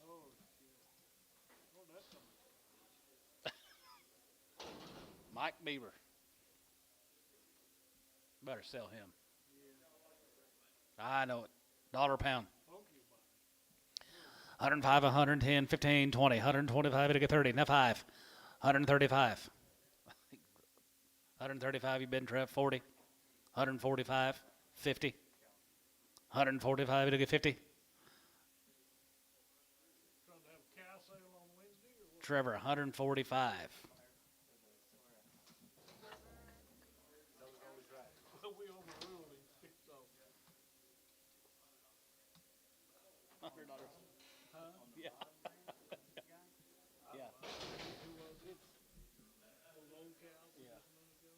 Oh, shit. Oh, that's something. Mike Beaver. Better sell him. I know it. $1 a pound. 105, 110, 15, 20, 125, to get 30. Now 5. 135. 135, you bid, Trev. 40. 145, 50. 145, to get 50. Trying to have a cow sale on Wednesday or what? Trevor, 145. Well, we overruled him, so. $100. Huh? Yeah. Yeah. Who was it? Those old cows Yeah. just a minute ago?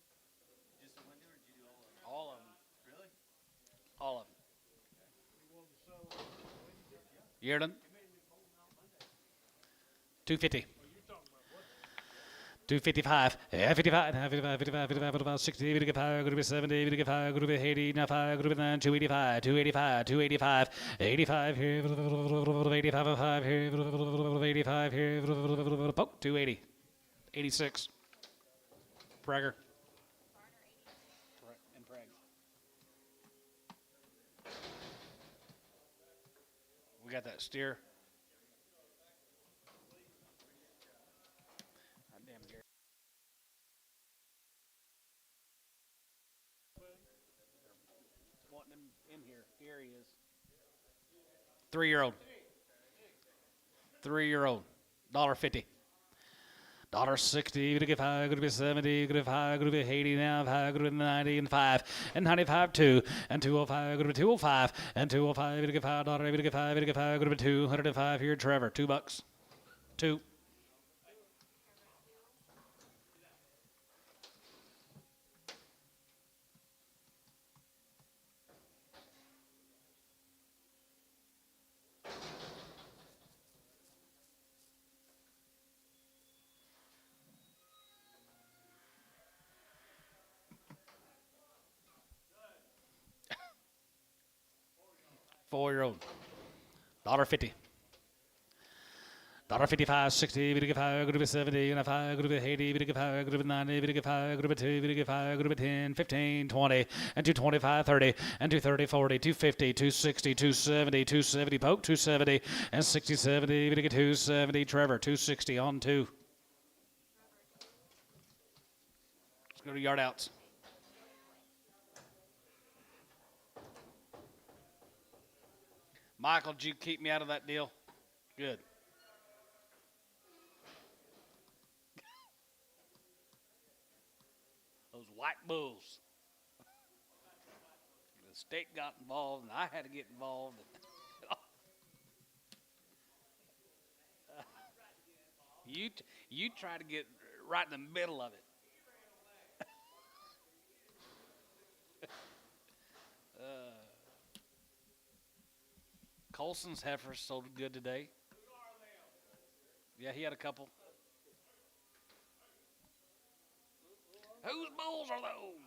Just a window, or did you do all of them? All of them. Really? All of them. We wanted to sell it on Wednesday? Yearden. 250. Oh, you're talking about what? 255. 55. 55, 55, 55, 55, 60, to get 5, go to be 70, to get 5, go to be 80, now 5, go to be 9, 285, 285, 285, 85 here, 85, 5 here, 85 here, poke, 280, 86. Prager. And Prags. We got that steer. Damn, Gary. Wanting him in here. Here he is. 3-year-old. 3-year-old. $1.50. $1.60, to get 5, go to be 70, go to 5, go to be 80 now, 5, go to be 90, and 5, and 95, 2, and 205, go to be 205, and 205, to get $5, to get 5, to get 5, go to be 205 here, Trevor, $2. 2. 4-year-old. $1.50. $1.55, 60, we get 5, go to 70, and 5, go to 80, we get 5, go to 90, we get 5, go to 2, we get 5, go to 10, 15, 20, and 225, 30, and 230, 40, 250, 260, 270, 270, poke, 270, and 60, 70, we get 270, Trevor, 260 on 2. Let's go to yard outs. Michael, did you keep me out of that deal? Good. Those white bulls. The state got involved, and I had to get involved. You try to get right in the middle of it. Colson's heifer sold good today. Yeah, he had a couple. Whose bulls are those?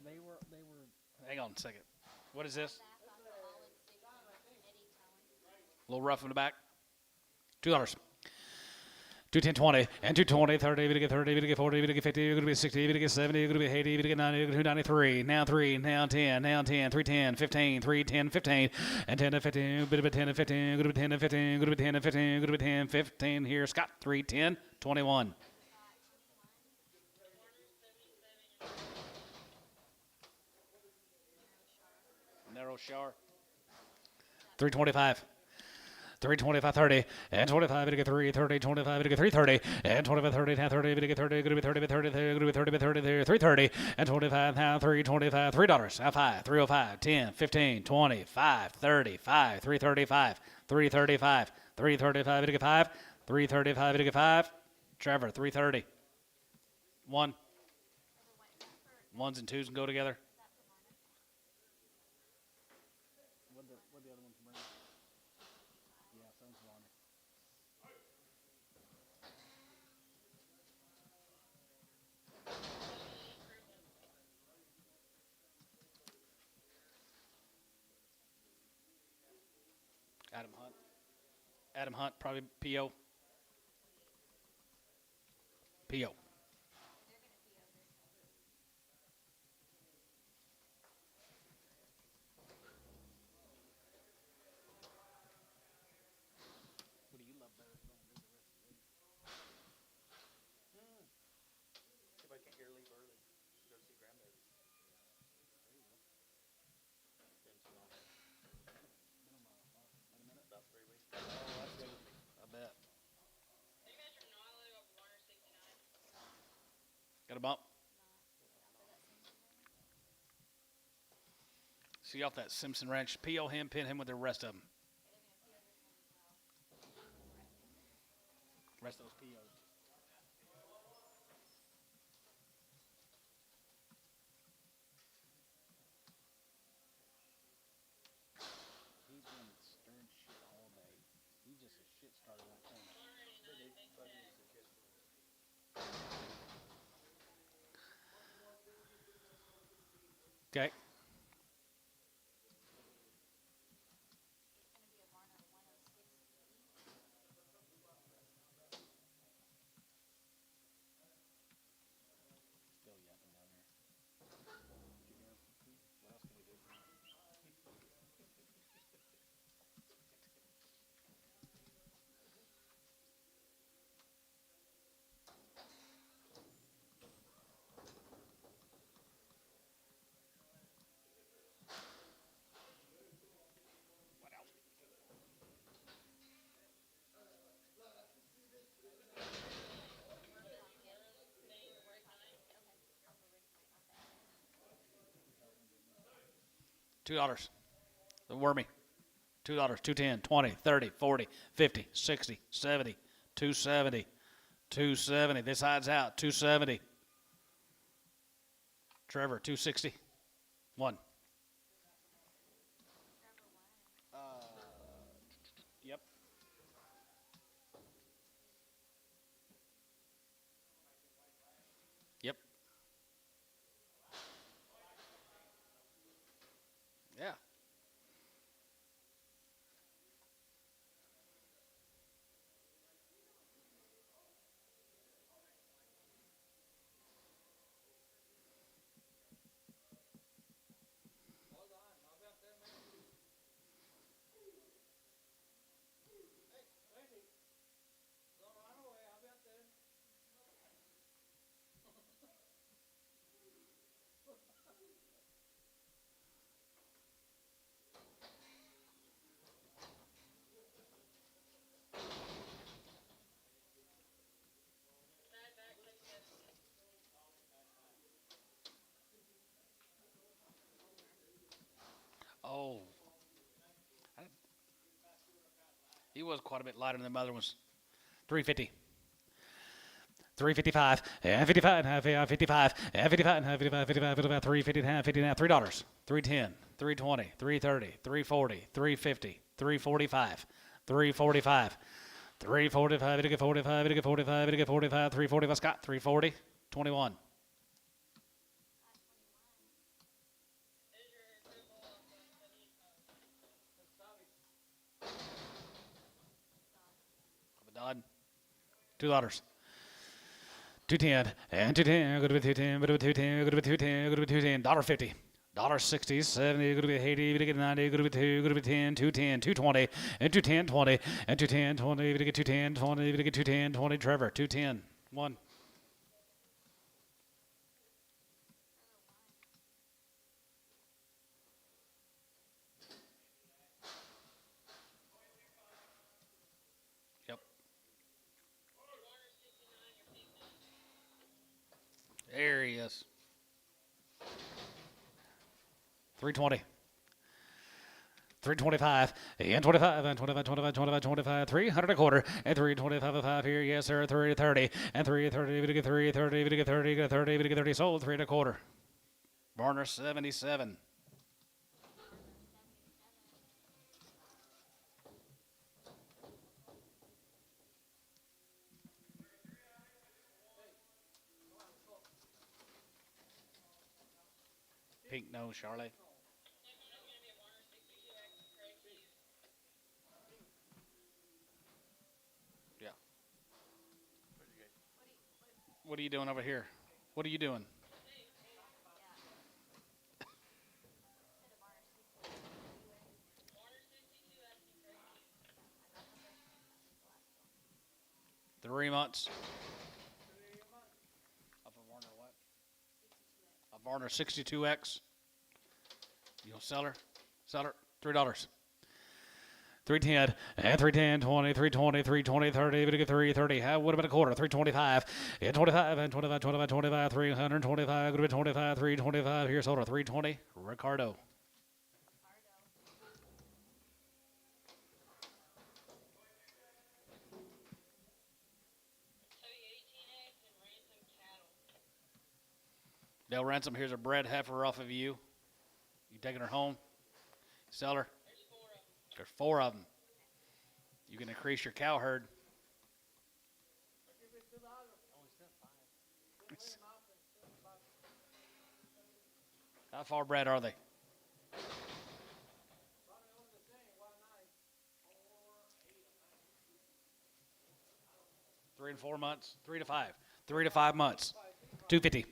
They were. Hang on a second. What is this? A little rough in the back. $2. 210, 20, and 220, 30, we get 30, we get 40, we get 50, we're going to be 60, we get 70, we're going to be 80, we get 90, we're going to 93, now 3, now 10, now 10, 310, 15, 310, 15, and 10 to 15, bit of a 10 to 15, going to be 10 to 15, going to be 10 to 15, going to be 10, 15 here, Scott, 310, 21. Narrow shower. 325. 325, 30, and 25, we get 3, 30, 25, we get 330, and 25, 30, now 30, we get 30, going to be 30, 30, going to be 30, 30, 330, and 25, now 325, $3, now 5, 305, 10, 15, 20, 5, 30, 5, 335, 335, 335, we get 5, 335, we get 5, Trevor, 330, 1, ones and twos can go together. What the other ones bring? Yeah, sounds long. Adam Hunt. Adam Hunt, probably P.O. P.O. What do you love better than the rest of the If I can't hear, leave early. Go see grandbaby. Been too long. About 3 weeks. I bet. Got a bump? See off that Simpson Ranch. P.O. him, pin him with the rest of them. Rest of those P.O.s. He's been stirring shit all day. He's just a shit starter right now. Okay. Still yapping down there. What else can we do? $2. The wormy. $2, 210, 20, 30, 40, 50, 60, 70, 270, 270. This side's out. 270. Trevor, 260. 1. Yep. Yep. Yeah. Oh. He was quite a bit lighter than the other ones. 350. 355 and 55 and a half, 55 and 55 and a half, 55, 55, 55, 350 and a half, 50 and a half, $3, 310, 320, 330, 340, 350, 345, 345, 345, it get 45, it get 45, it get 45, 340, Scott, 340, 21. Done. $2. 210 and 210, go to 210, go to 210, go to 210, go to 210, $1.50. $1.60, 70, go to 80, to get 90, go to 2, go to 10, 210, 220, and 210, 20, and 210, 20, to get 210, 20, to get 210, 20, Trevor, 210, 1. Yep. There he is. 320. 325 and 25 and 25, 25, 25, 25, 300 a quarter and 325 a 5 here, yes sir, 330 and 330, we get 330, we get 30, get 30, we get 30, sold 3 and a quarter. Barner 77. Pink nose, Charlotte. Yeah. What are you doing over here? What are you doing? Three months. Of a Varner what? A Varner 62X. You gonna sell her? Sell her. $3. 310 and 310, 20, 320, 320, 30, we get 330. How would have been a quarter? 325 and 25 and 25, 25, 25, 325, would have been 25, 325. Here's sold 320. Ricardo. Dale Ransom, here's a bred heifer off of you. You taking her home? Sell her? There's 4 of them. You can increase your cow herd. How far bred are they? 3 and 4 months? 3 to 5. 3 to 5 months. 250.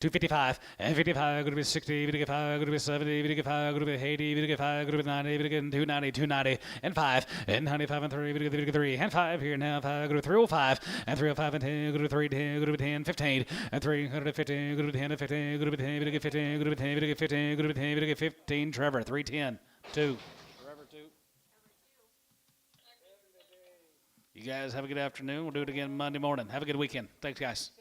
255 and 55, going to be 60, going to 5, going to be 70, going to 5, going to be 80, going to 5, going to be 90, going to 290, 290, and 5, and 95 and 3, going to 3, and 5 here now, 5, going to 305, and 305 and 10, going to 310, going to 10, 15, and 315, going to 10 and 15, going to 10, going to 15, going to 10, going to 15, going to 10, going to 15, Trevor, 310, 2. Trevor 2. You guys have a good afternoon. We'll do it again Monday morning. Have a good weekend. Thanks, guys.